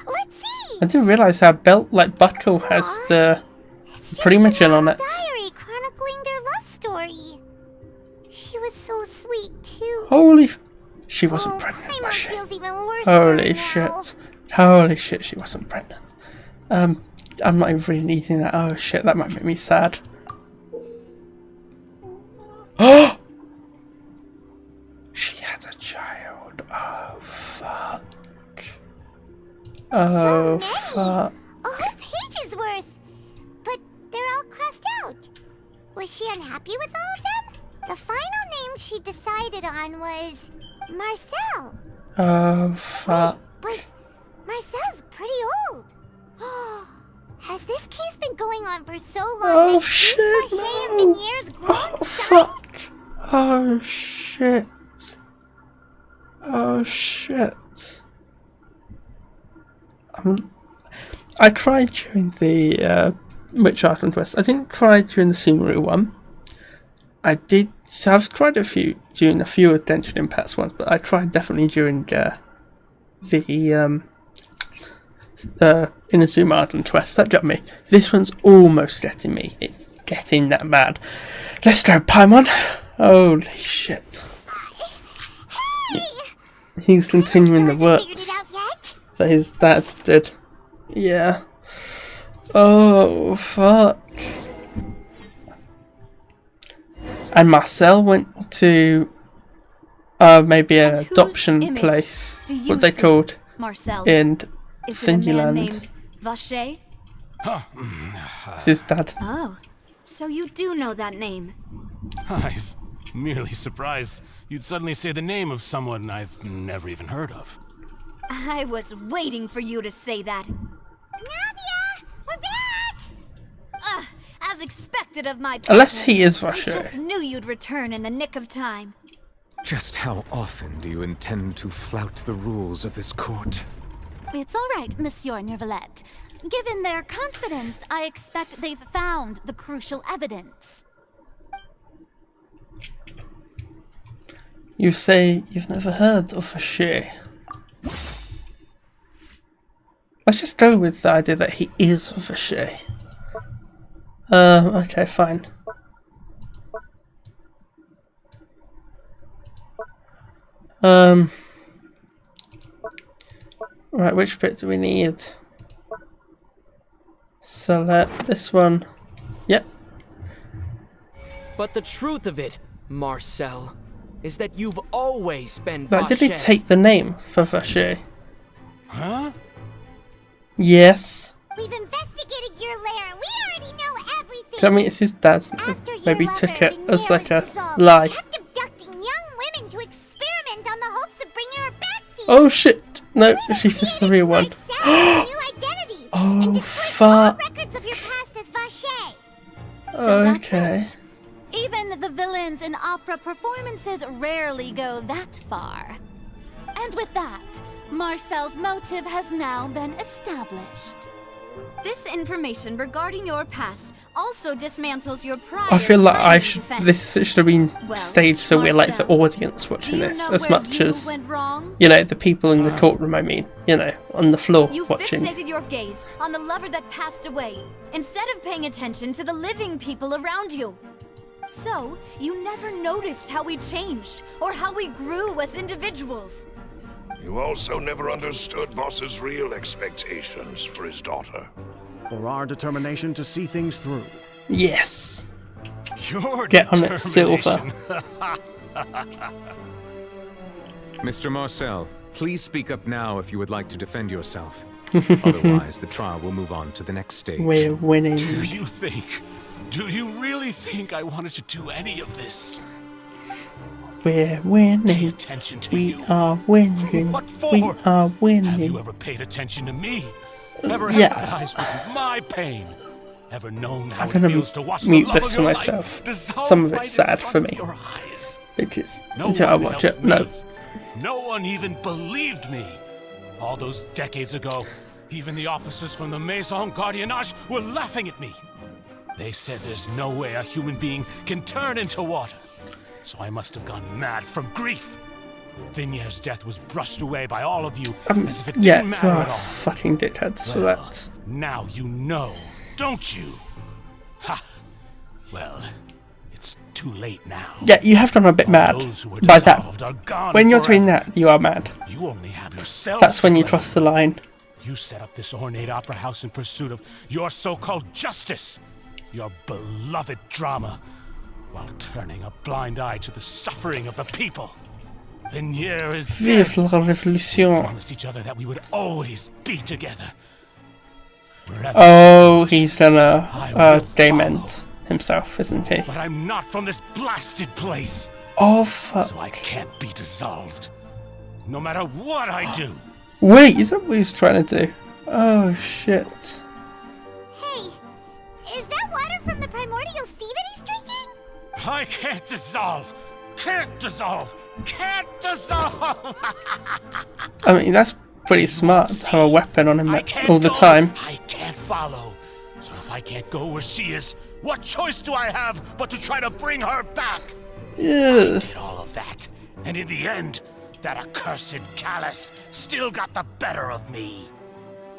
Let's see. I didn't realise how belt like buckle has the premature on it. Diary chronicling their love story. She was so sweet too. Holy, she wasn't pregnant. Paimon Was she? feels even worse. Holy shit! Holy shit! She wasn't pregnant. I'm not even really needing that. Oh shit! That might make me sad. Oh! She had a child. Oh fuck. Oh fuck. A whole page's worth. But they're all crossed out. Was she unhappy with all of them? The final name she decided on was Marcel. Oh fuck. But Marcel's pretty old. Has this case been going on for so long Oh that shit! Vache and Minier's grown Oh fuck! Oh shit! Oh shit! I cried during the Witch Island West. I didn't cry during the Sumeru one. I did. So I've cried during a few of Genshin Impact's ones, but I cried definitely during the Inazuma Island West. That got me. This one's almost getting me. It's getting that bad. Let's go, Paimon. Holy shit. He's continuing the works that his dad did. Yeah. Oh, fuck. And Marcel went to maybe an adoption place. What they called Marcel? in Is it a man Thingyland. named Vache? It's his dad. Oh, so you do know that name. I'm merely surprised you'd suddenly say the name of someone I've never even heard of. I was waiting for you to say that. Navia, we're back. As expected of my Unless partner, he is I Vache. just knew you'd return in the nick of time. Just how often do you intend to flout the rules of this court? It's all right, Monsieur Nervalette. Given their confidence, I expect they've found the crucial evidence. You say you've never heard of Vache. Let's just go with the idea that he is Vache. Okay, fine. Right, which bit do we need? Select this one. Yep. But the truth of it, Marcel, is that you've always been But did he Vache. take the name for Vache? Huh? Yes. We've investigated your lair. We already know everything. I mean, it's his dad's name. Maybe he took it as like a lie. Kept abducting young women to experiment on the hopes of bringing her back to you. Oh shit! No, she's just the real one. Oh fuck! Records of your past as Vache. Okay. Even the villains in opera performances rarely go that far. And with that, Marcel's motive has now been established. This information regarding your past also dismantles your prior. I feel like I threatening should. defense. This should have been staged so we're like the audience watching this, as much as you know the people in the courtroom. I mean, you know, on the floor You watching. fixated your gaze on the lover that passed away, instead of paying attention to the living people around you. So, you never noticed how we changed, or how we grew as individuals. You also never understood Boss's real expectations for his daughter. Or our determination to see things through. Yes. Your Get on it, Silver. Mr. Marcel, please speak up now if you would like to defend yourself. Otherwise, the trial will move on to the next stage. We're winning. Do you really think I wanted to do any of this? We're winning. We are winning. We are winning. Have you ever paid attention to me? Ever Yeah. empathized with my pain? Ever known how I'm it gonna feels to watch the mute love this of for your myself. life dissolve Some of it's right in sad front for of me. your eyes? Because No until I one watch helped it, no. me. No one even believed me. All those decades ago, even the officers from the Maison Gardiennage were laughing at me. They said there's no way a human being can turn into water. So I must have gone mad from grief. Vignier's death was brushed away by all of you as if it Yeah, didn't matter you are at all. fucking dickheads for Well, that. now you know, don't you? Ha! Well, it's too late now. Yeah, you have gone a bit All mad those who were by that. dissolved are gone When you're doing forever. that, you are mad. You only have yourselves That's when to you blame. cross the line. You set up this ornate opera house in pursuit of your so-called justice, your beloved drama, while turning a blind eye to the suffering of the people. Vignier is dead. Vive la We révolution. promised each other that we would always be together. Wherever Oh, she he's gonna I will dement himself, isn't he? But I'm not from this blasted place. Oh, fuck. So I can't be dissolved. No matter what I do. Wait, is that what he's trying to do? Oh, shit. Hey, is that water from the primordial sea that he's drinking? I can't dissolve. Can't dissolve. Can't dissolve. I mean, that's pretty smart to have a weapon on him I can't all the go. time. I can't follow. So if I can't go where she is, what choice do I have but to try to bring her back? I did all of that, and in the end, that accursed Callus still got the better of me.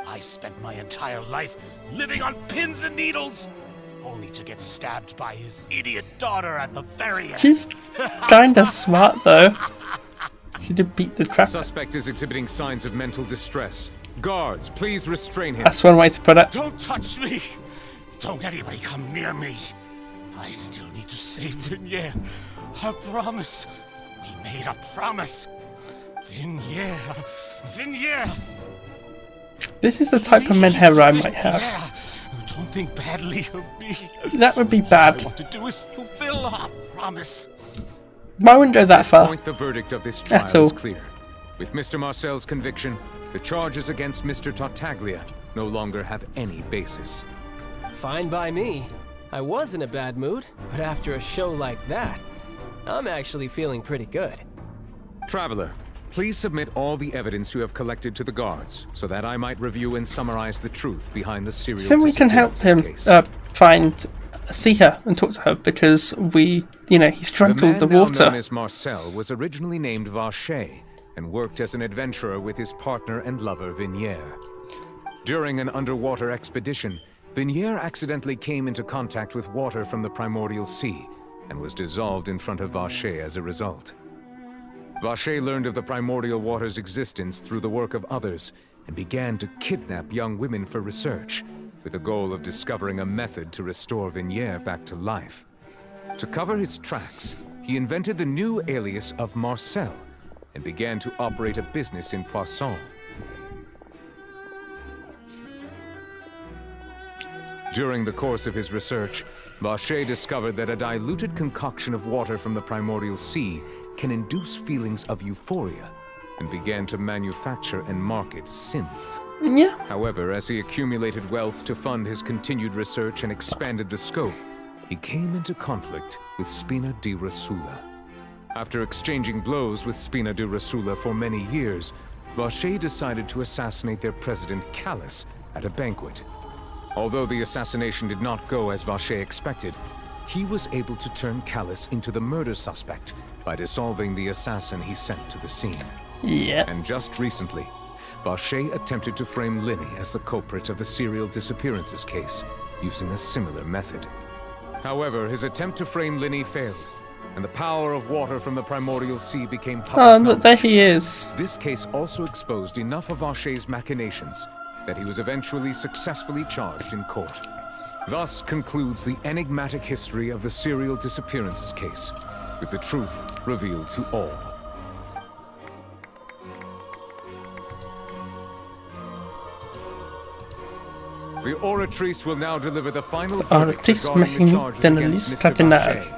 I spent my entire life living on pins and needles, only to get stabbed by his idiot daughter at the very end. She's kinda smart, though. She did beat the crap. Suspect is exhibiting signs of mental distress. Guards, please restrain him. That's one way to put it. Don't touch me! Don't anybody come near me! I still need to save Vignier. I promise. We made a promise. Vignier. Vignier. This is the type of mentor I might have. Don't think badly of me. That would be All I bad. want to do is fulfill our promise. But I wouldn't go that far. Point the verdict of this At trial is all. clear. With Mr. Marcel's conviction, the charges against Mr. Tartaglia no longer have any basis. Fine by me. I was in a bad mood, but after a show like that, I'm actually feeling pretty good. Traveler, please submit all the evidence you have collected to the guards, so that I might review and summarize the truth behind the serial Then we can help him disappearances case. see her and talk to her because he's drunk all the The man now water. known as Marcel was originally named Vacher and worked as an adventurer with his partner and lover Vignier. During an underwater expedition, Vignier accidentally came into contact with water from the primordial sea and was dissolved in front of Vacher as a result. Vacher learned of the primordial water's existence through the work of others and began to kidnap young women for research, with the goal of discovering a method to restore Vignier back to life. To cover his tracks, he invented the new alias of Marcel and began to operate a business in Poisson. During the course of his research, Vacher discovered that a diluted concoction of water from the primordial sea can induce feelings of euphoria, and began to manufacture and market synth. Yeah. However, as he accumulated wealth to fund his continued research and expanded the scope, he came into conflict with Spina di Rosula. After exchanging blows with Spina di Rosula for many years, Vacher decided to assassinate their president Callus at a banquet. Although the assassination did not go as Vacher expected, he was able to turn Callus into the murder suspect by dissolving the assassin he sent to the scene. Yeah. And just recently, Vacher attempted to frame Linny as the culprit of the serial disappearances case, using a similar method. However, his attempt to frame Linny failed, and the power of water from the primordial sea became public Oh, look, knowledge. there he is. This case also exposed enough of Vacher's machinations that he was eventually successfully charged in court. Thus concludes the enigmatic history of the serial disappearances case, with the truth revealed to all. The oratrice will now deliver the final verdict Oratrice regarding the making charges den against lista Mr. final. Vacher.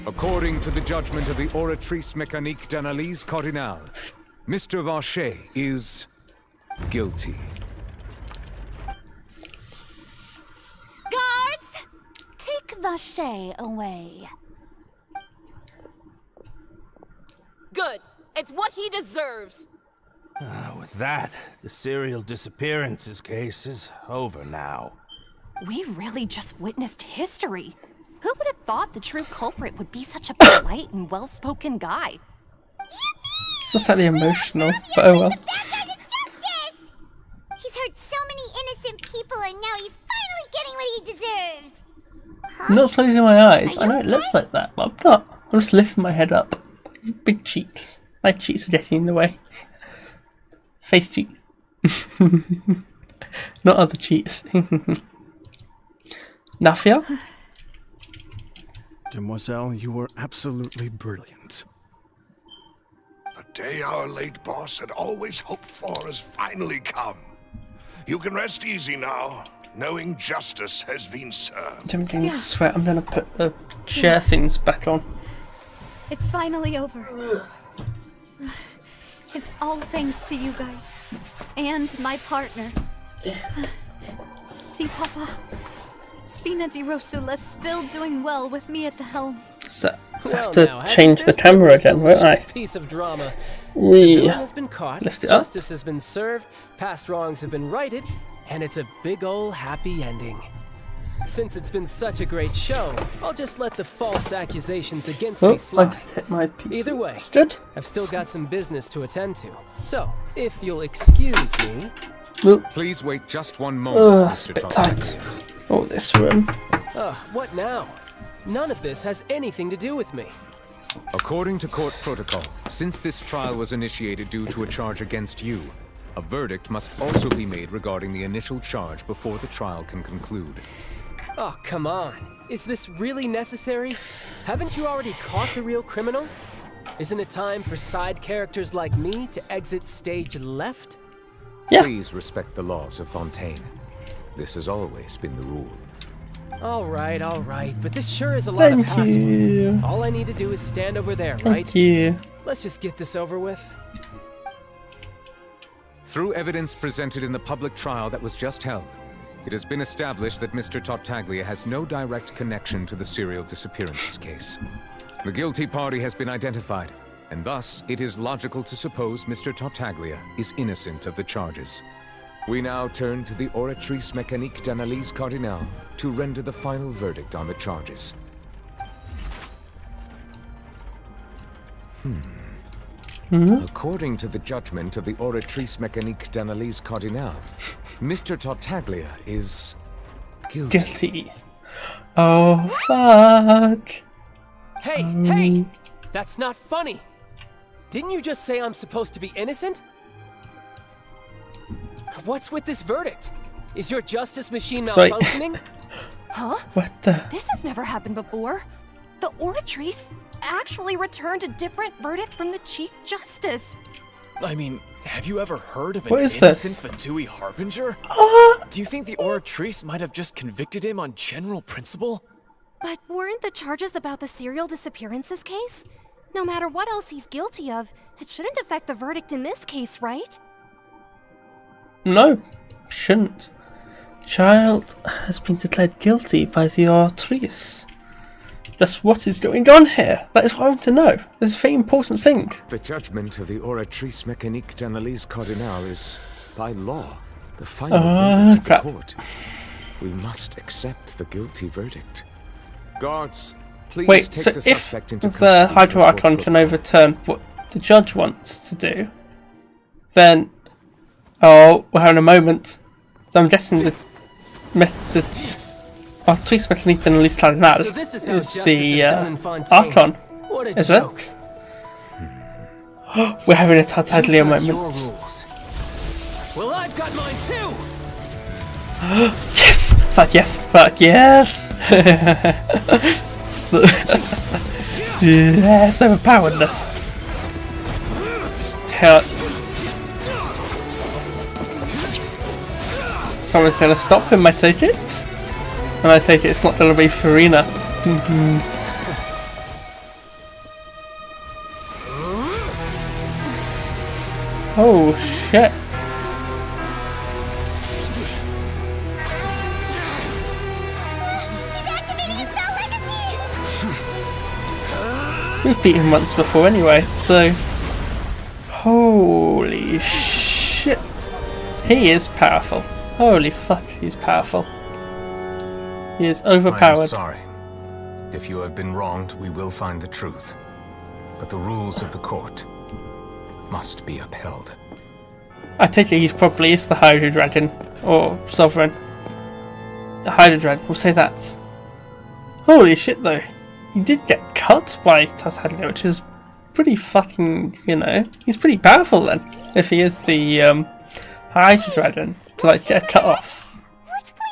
According to the judgment of the Oratrice Mécanique d'Analyse Cardinal, Mr. Vacher is guilty. Guards! Take Vacher away. Good. It's what he deserves. With that, the serial disappearances case is over now. We really just witnessed history. Who would have thought the true culprit would be such a polite and well-spoken guy? It's just slightly emotional, but oh well. He's hurt so many innocent people, and now he's finally getting what he deserves. I'm not closing my eyes. I know it looks like that, but I'm not. I'm just lifting my head up. Big cheeks. My cheeks are getting in the way. Face cheeks. Not other cheeks. Nafia? Demoiselle, you were absolutely brilliant. The day our late boss had always hoped for has finally come. You can rest easy now, knowing justice has been served. I'm getting sweat. I'm gonna put the chair things back on. It's finally over. It's all thanks to you guys. And my partner. See, Papa? Spina di Rosula's still doing well with me at the helm. So, I have to change the camera again, won't I? Piece of drama. We The villain has been caught, lift it up. justice has been served, past wrongs have been righted, and it's a big ol' happy ending. Since it's been such a great show, I'll just let the false accusations against me Oh, I slide. just hit my piece. Either way, Good. I've still got some business to attend to. So, if you'll excuse me... Please wait just one moment, It's a Mr. bit Todd. tight. Oh, this room. What now? None of this has anything to do with me. According to court protocol, since this trial was initiated due to a charge against you, a verdict must also be made regarding the initial charge before the trial can conclude. Oh, come on. Is this really necessary? Haven't you already caught the real criminal? Isn't it time for side characters like me to exit stage left? Please respect the laws of Fontaine. This has always been the rule. All right, but this sure is a lot of hassle. Thank you. All I need to do is stand over there, right? Thank you. Let's just get this over with. Through evidence presented in the public trial that was just held, it has been established that Mr. Tartaglia has no direct connection to the serial disappearances case. The guilty party has been identified, and thus it is logical to suppose Mr. Tartaglia is innocent of the charges. We now turn to the Oratrice Mécanique d'Analyse Cardinal to render the final verdict on the charges. According to the judgment of the Oratrice Mécanique d'Analyse Cardinal, Mr. Tartaglia is guilty. Oh, fuck. Hey! That's not funny! Didn't you just say I'm supposed to be innocent? What's with this verdict? Is your justice machine Sorry. malfunctioning? Huh? What the? This has never happened before. The Oratrice actually returned a different verdict from the Chief Justice. I mean, have you ever heard of an What is innocent this? Fatui Harbinger? Do you think the Oratrice might have just convicted him on general principle? But weren't the charges about the serial disappearances case? No matter what else he's guilty of, it shouldn't affect the verdict in this case, right? No, shouldn't. Child has been declared guilty by the Oratrice. Just what is going on here? That is what I want to know. This is a very important thing. The judgment of the Oratrice Mécanique d'Analyse Cardinal is, by law, the final verdict of the crap. court. We must accept the guilty verdict. Guards, please Wait, take so the if suspect into the custody. Hydro Archon can overturn what the judge wants to do, then... Oh, we're having a moment. So I'm guessing the Oratrice Mécanique d'Analyse Cardinal So this is how is justice the is done in Fontaine. Archon. What a Is joke. it? We're having a Tartaglia You've got your moment. rules. Well, I've got mine too! Yes! Fuck yes! Fuck yes! Yes, overpoweredness. Just tell. Someone's gonna stop him, I take it? And I take it it's not gonna be Farina. Oh shit. We've beaten him once before anyway, so... Holy shit. He is powerful. Holy fuck, he's powerful. He is overpowered. I am sorry. If you have been wronged, we will find the truth. But the rules of the court must be upheld. I take it he probably is the Hydro Dragon, or Sovereign. The Hydro Dragon, we'll say that. Holy shit though. He did get cut by Tassadlia, which is pretty fucking, you know, he's pretty powerful then. If he is the Hydro Dragon, to like get a cut off. What's going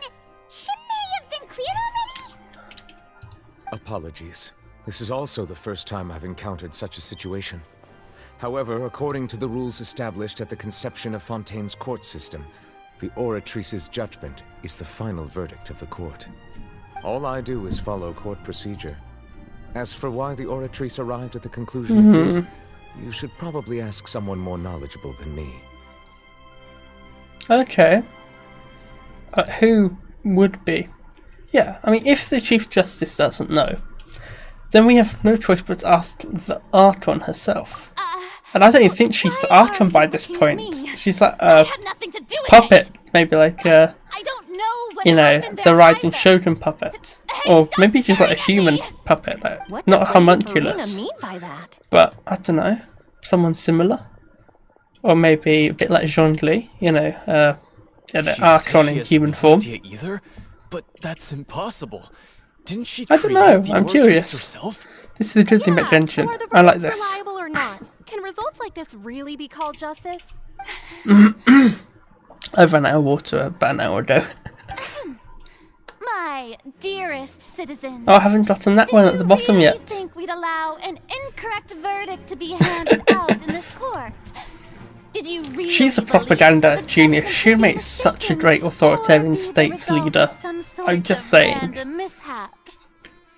on? Shouldn't they have been cleared already? Apologies. This is also the first time I've encountered such a situation. However, according to the rules established at the conception of Fontaine's court system, the Oratrice's judgment is the final verdict of the court. All I do is follow court procedure. As for why the Oratrice arrived at the conclusion it did, you should probably ask someone more knowledgeable than me. Okay. Who would be? Yeah, I mean, if the Chief Justice doesn't know, then we have no choice but to ask the Archon herself. And I don't even think she's the Archon by this point. She's like a puppet, maybe like a, you know, the Raiden Shogun puppet. Or maybe just like a human puppet, like, not a homunculus. But, I don't know, someone similar? Or maybe a bit like Zhongli, you know, the Archon in human form. Either, but that's impossible. Didn't she I don't know, the I'm Oratrice curious. herself? This is the good thing about Genshin. Are the I like verdicts this. reliable or not? Can results like this really be called justice? I ran out of water about an hour ago. My dearest citizens. Oh, I haven't gotten that one at the bottom really yet. Think we'd allow an incorrect verdict to be handed out in this court? Did you really She's a propaganda genius. She makes such a great authoritarian states leader. I'm just saying.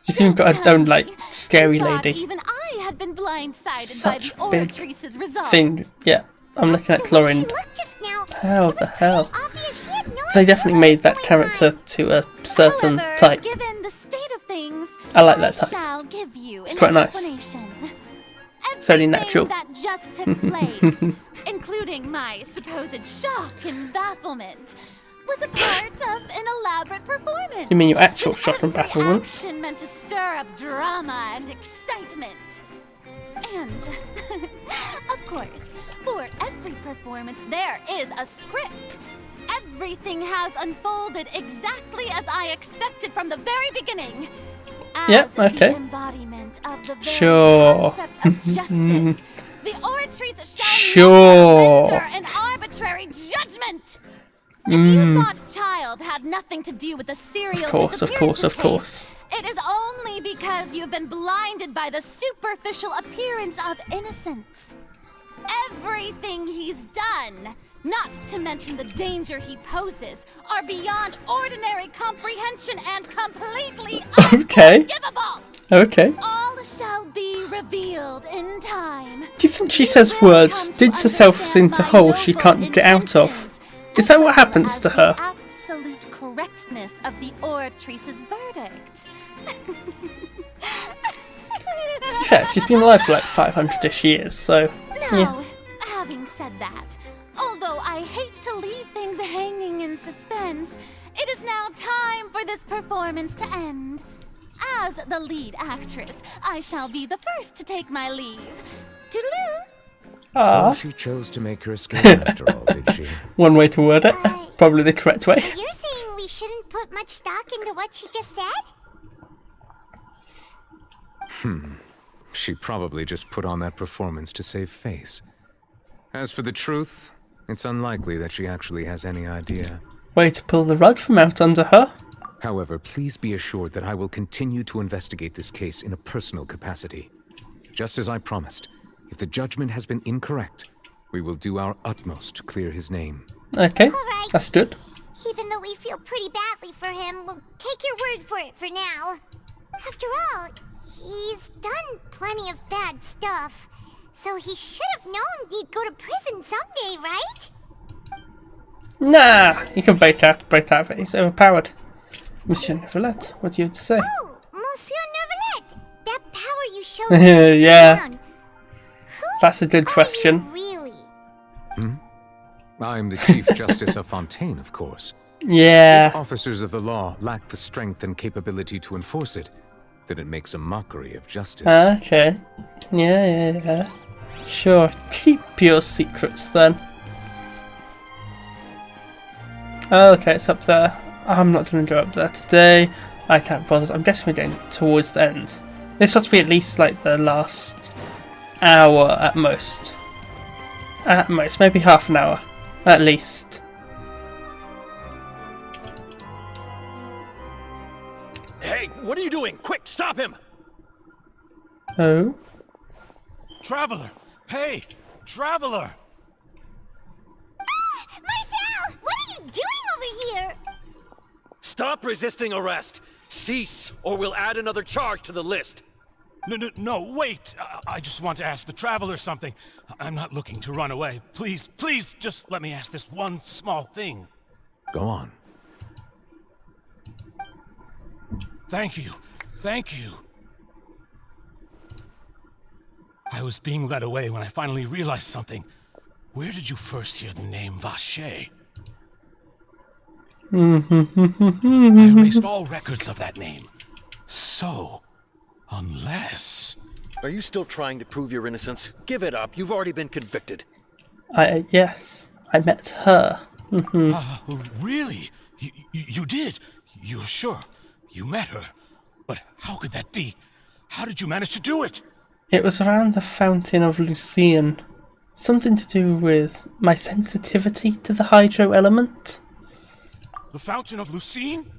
She's even got her own, like, scary lady. Even I had been blindsided Such by the big Oratrice's results. thing. Yeah, I'm looking at Chlorine. How the hell? They definitely made that character to a certain type. Given the state of things, I like that type. shall give you It's an quite nice. explanation. It's only natural. That just took place, including my supposed shock and bafflement, was a part of an elaborate performance. You mean your actual shock and battlement? Action meant to stir up drama and excitement. And, of course, for every performance there is a script. Everything has unfolded exactly as I expected from the very beginning. Yep, okay. The embodiment of the very Sure. concept of justice, the Oratrice shall Sure. not render an arbitrary judgment. If you thought child had nothing to do with the serial disappearances case, it is only because you've been blinded by the superficial appearance of innocence. Everything he's done, not to mention the danger he poses, are beyond ordinary comprehension and completely unforgivable. Okay. All shall be revealed in time. Do you think she says words, digs herself into holes she can't get out of? Is that what happens to her? Absolute correctness of the Oratrice's verdict. Yeah, she's been alive for like 500-ish years, so Now, yeah. having said that, although I hate to leave things hanging in suspense, it is now time for this performance to end. As the lead actress, I shall be the first to take my leave. Toodaloo! So she chose to make her escape after all, did she? One way to word it. Probably the correct way. So you're saying we shouldn't put much stock into what she just said? She probably just put on that performance to save face. As for the truth, it's unlikely that she actually has any idea. Way to pull the rug from out under her. However, please be assured that I will continue to investigate this case in a personal capacity. Just as I promised, if the judgment has been incorrect, we will do our utmost to clear his name. Okay, that's good. Even though we feel pretty badly for him, we'll take your word for it for now. After all, he's done plenty of bad stuff. So he should have known he'd go to prison someday, right? Nah, you can break out of it. He's overpowered. Monsieur Neuvillette, what do you have to say? Oh, Monsieur Neuvillette! That power you showed me Yeah. down. That's a good question. Really? I'm the Chief Justice of Fontaine, of course. Yeah. If officers of the law lack the strength and capability to enforce it, then it makes a mockery of justice. Okay. Yeah. Sure. Keep your secrets then. Okay, it's up there. I'm not going to go up there today. I can't bother. I'm guessing we're getting towards the end. This ought to be at least like the last hour at most. At most, maybe half an hour. At least. Hey, what are you doing? Quick, stop him! Oh? Traveler! Hey! Traveler! Marcel! What are you doing over here? Stop resisting arrest! Cease, or we'll add another charge to the list! No, wait! I just want to ask the Traveler something. I'm not looking to run away. Please, just let me ask this one small thing. Go on. Thank you. I was being led away when I finally realized something. Where did you first hear the name Vache? I erased all records of that name. So, unless... Are you still trying to prove your innocence? Give it up. You've already been convicted. Yes. I met her. Really? You did? You're sure? You met her? But how could that be? How did you manage to do it? It was around the Fountain of Lucien. Something to do with my sensitivity to the hydro element. The Fountain of Lucien?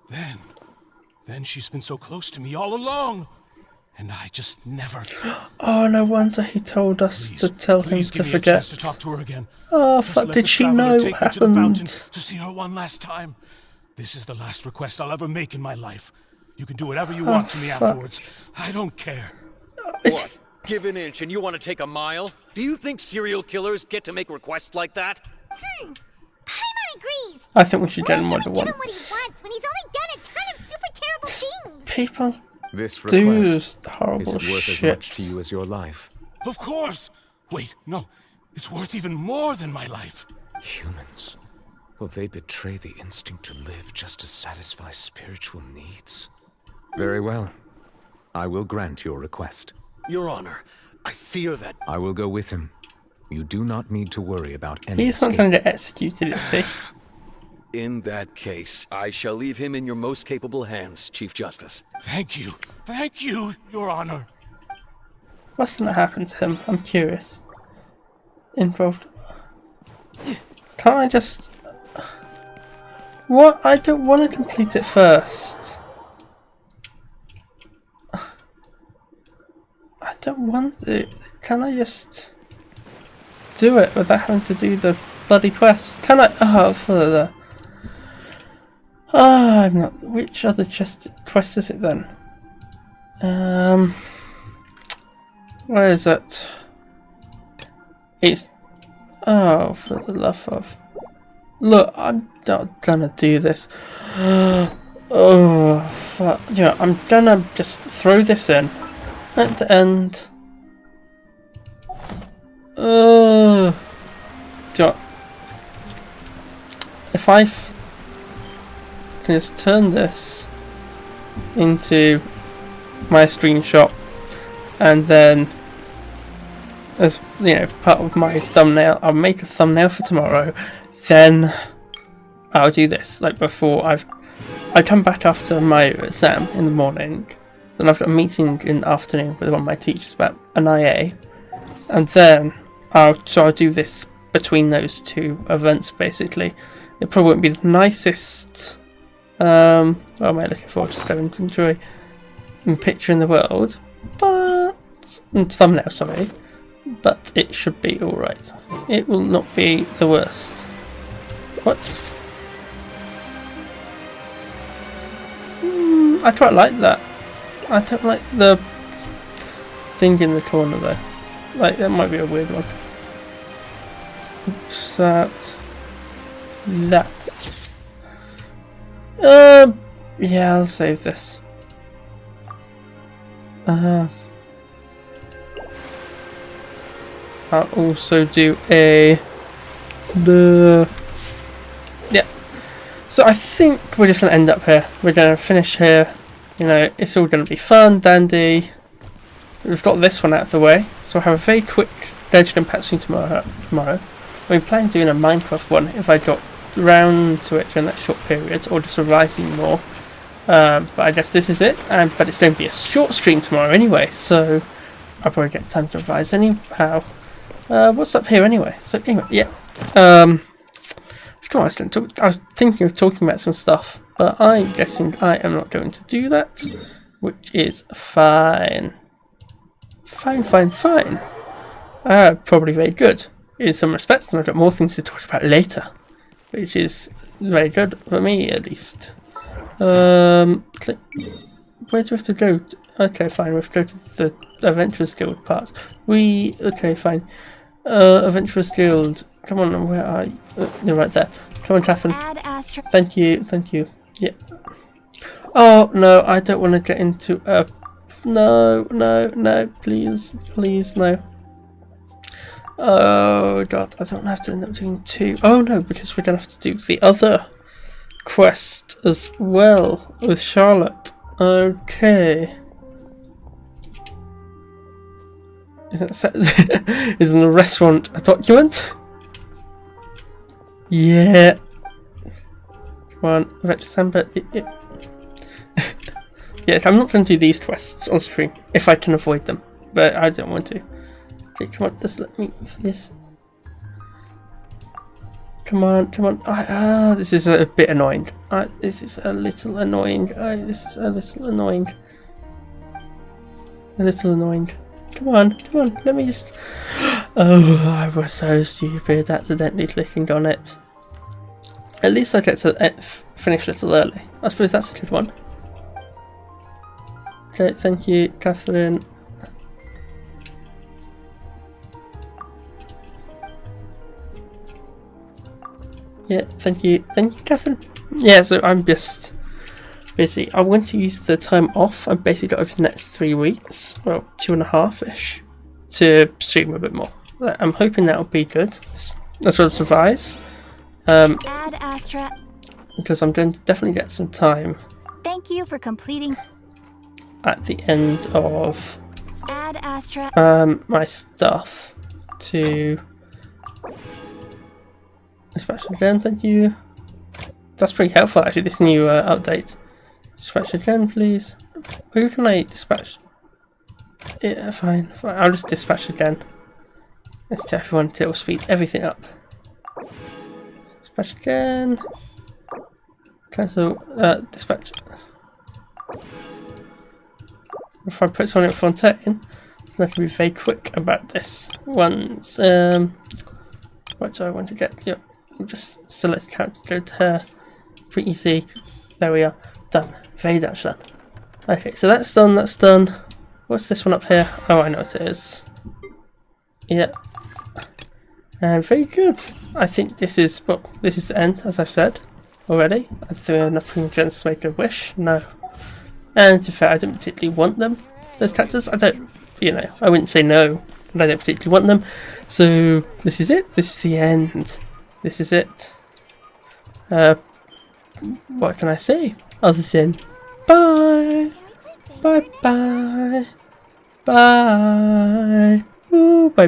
Then she's been so close to me all along. And I just never... Oh, no wonder he told us to tell him to give me a forget. chance to talk to her again. Oh, Just fuck, let did the she Traveler know take what me to the fountain happened? to see her one last time. This is the last request I'll ever make in my life. You can do whatever you want to me fuck. afterwards. I don't care. What? Give an inch and you want to take a mile? Do you think serial killers get to make requests like that? Paimon agrees. I think we should get him what he Give him what he wants. wants when he's only done a ton of super terrible things. People This do request, horrible is it worth shit. as much to you as your life? Of course! Wait, no. It's worth even more than my life. Humans. Will they betray the instinct to live just to satisfy spiritual needs? Very well. I will grant your request. Your Honor, I fear that... I will go with him. You do not need to worry about any He's not escape. going to get executed, is he? In that case, I shall leave him in your most capable hands, Chief Justice. Thank you, Your Honor. What's going to happen to him? I'm curious. Involved. Can't I just... What? I don't want to complete it first. I don't want to. Can I just do it without having to do the bloody quest? Can I? Oh, for the... Oh, I'm not... Which other quest is it then? Where is it? It's... Oh, for the love of... Look, I'm not gonna do this. Oh, fuck. Yeah, I'm gonna just throw this in at the end. Do you know what? If I can just turn this into my screenshot and then as you know part of my thumbnail, I'll make a thumbnail for tomorrow, then I'll do this like before I come back after my exam in the morning, then I've got a meeting in the afternoon with one of my teachers about an IA, and then I'll do this between those two events basically. It probably won't be the nicest what am I looking for? Just going to enjoy picture in the world, but thumbnail, sorry, but it should be alright. It will not be the worst. What? I quite like that. I don't like the thing in the corner though. Like, that might be a weird one. What's that? That. Yeah, I'll save this. I'll also do yeah. So I think we're just gonna end up here. We're gonna finish here. You know, it's all gonna be fun, dandy. We've got this one out of the way, so I'll have a very quick Genshin Impact stream tomorrow. We plan on doing a Minecraft one if I got round to it during that short period, or just revising more. But I guess this is it. But it's going to be a short stream tomorrow anyway, so I'll probably get time to revise anyhow. What's up here anyway? So anyway, yeah. I was thinking of talking about some stuff, but I'm guessing I am not going to do that, which is fine. Fine. Probably very good in some respects, and I've got more things to talk about later, which is very good for me at least. Where do we have to go? Okay, fine. We have to go to the Adventurers Guild part. Okay, fine. Adventurers Guild. Come on, where are you? You're right there. Come on, Catherine. Thank you. Yeah. Oh no, I don't want to get into a. No, please, no. Oh god, I don't have to end up doing 2. Oh no, because we're gonna have to do the other quest as well with Charlotte. Okay. Isn't the restaurant a document? Yeah. Come on, Adventure Samba. Yeah. Yeah, I'm not going to do these quests on stream if I can avoid them, but I don't want to. Okay, come on, just let me finish. Come on. This is a bit annoying. This is a little annoying. Come on, let me just... Oh, I was so stupid, accidentally clicking on it. At least I get to finish a little early. I suppose that's a good one. Okay, thank you, Catherine. Yeah, thank you, Catherine. Yeah, so I'm just busy. I want to use the time off I've basically got over the next 3 weeks, well, 2.5-ish, to stream a bit more. I'm hoping that'll be good, as well as revise. Because I'm going to definitely get some time. Thank you for completing. At the end of my stuff to dispatch again. Thank you. That's pretty helpful actually. This new update. Dispatch again, please. Who can I dispatch? Yeah, fine. I'll just dispatch again. To everyone, it will speed everything up. Dispatch again. Cancel. Dispatch. If I put something at Fontaine, I can be very quick about this. Once, what do I want to get? Yep, just select character, go to her. Pretty easy. There we are. Done. Very much done. Okay, so that's done. What's this one up here? Oh, I know what it is. Yep. And very good. I think this is the end, as I've said already. I think enough gens to make a wish. No. And to be fair, I don't particularly want them, those characters. I wouldn't say no, but I don't particularly want them. So, this is it. This is the end. This is it. What can I say? Other than, bye! Bye. Ooh, bye.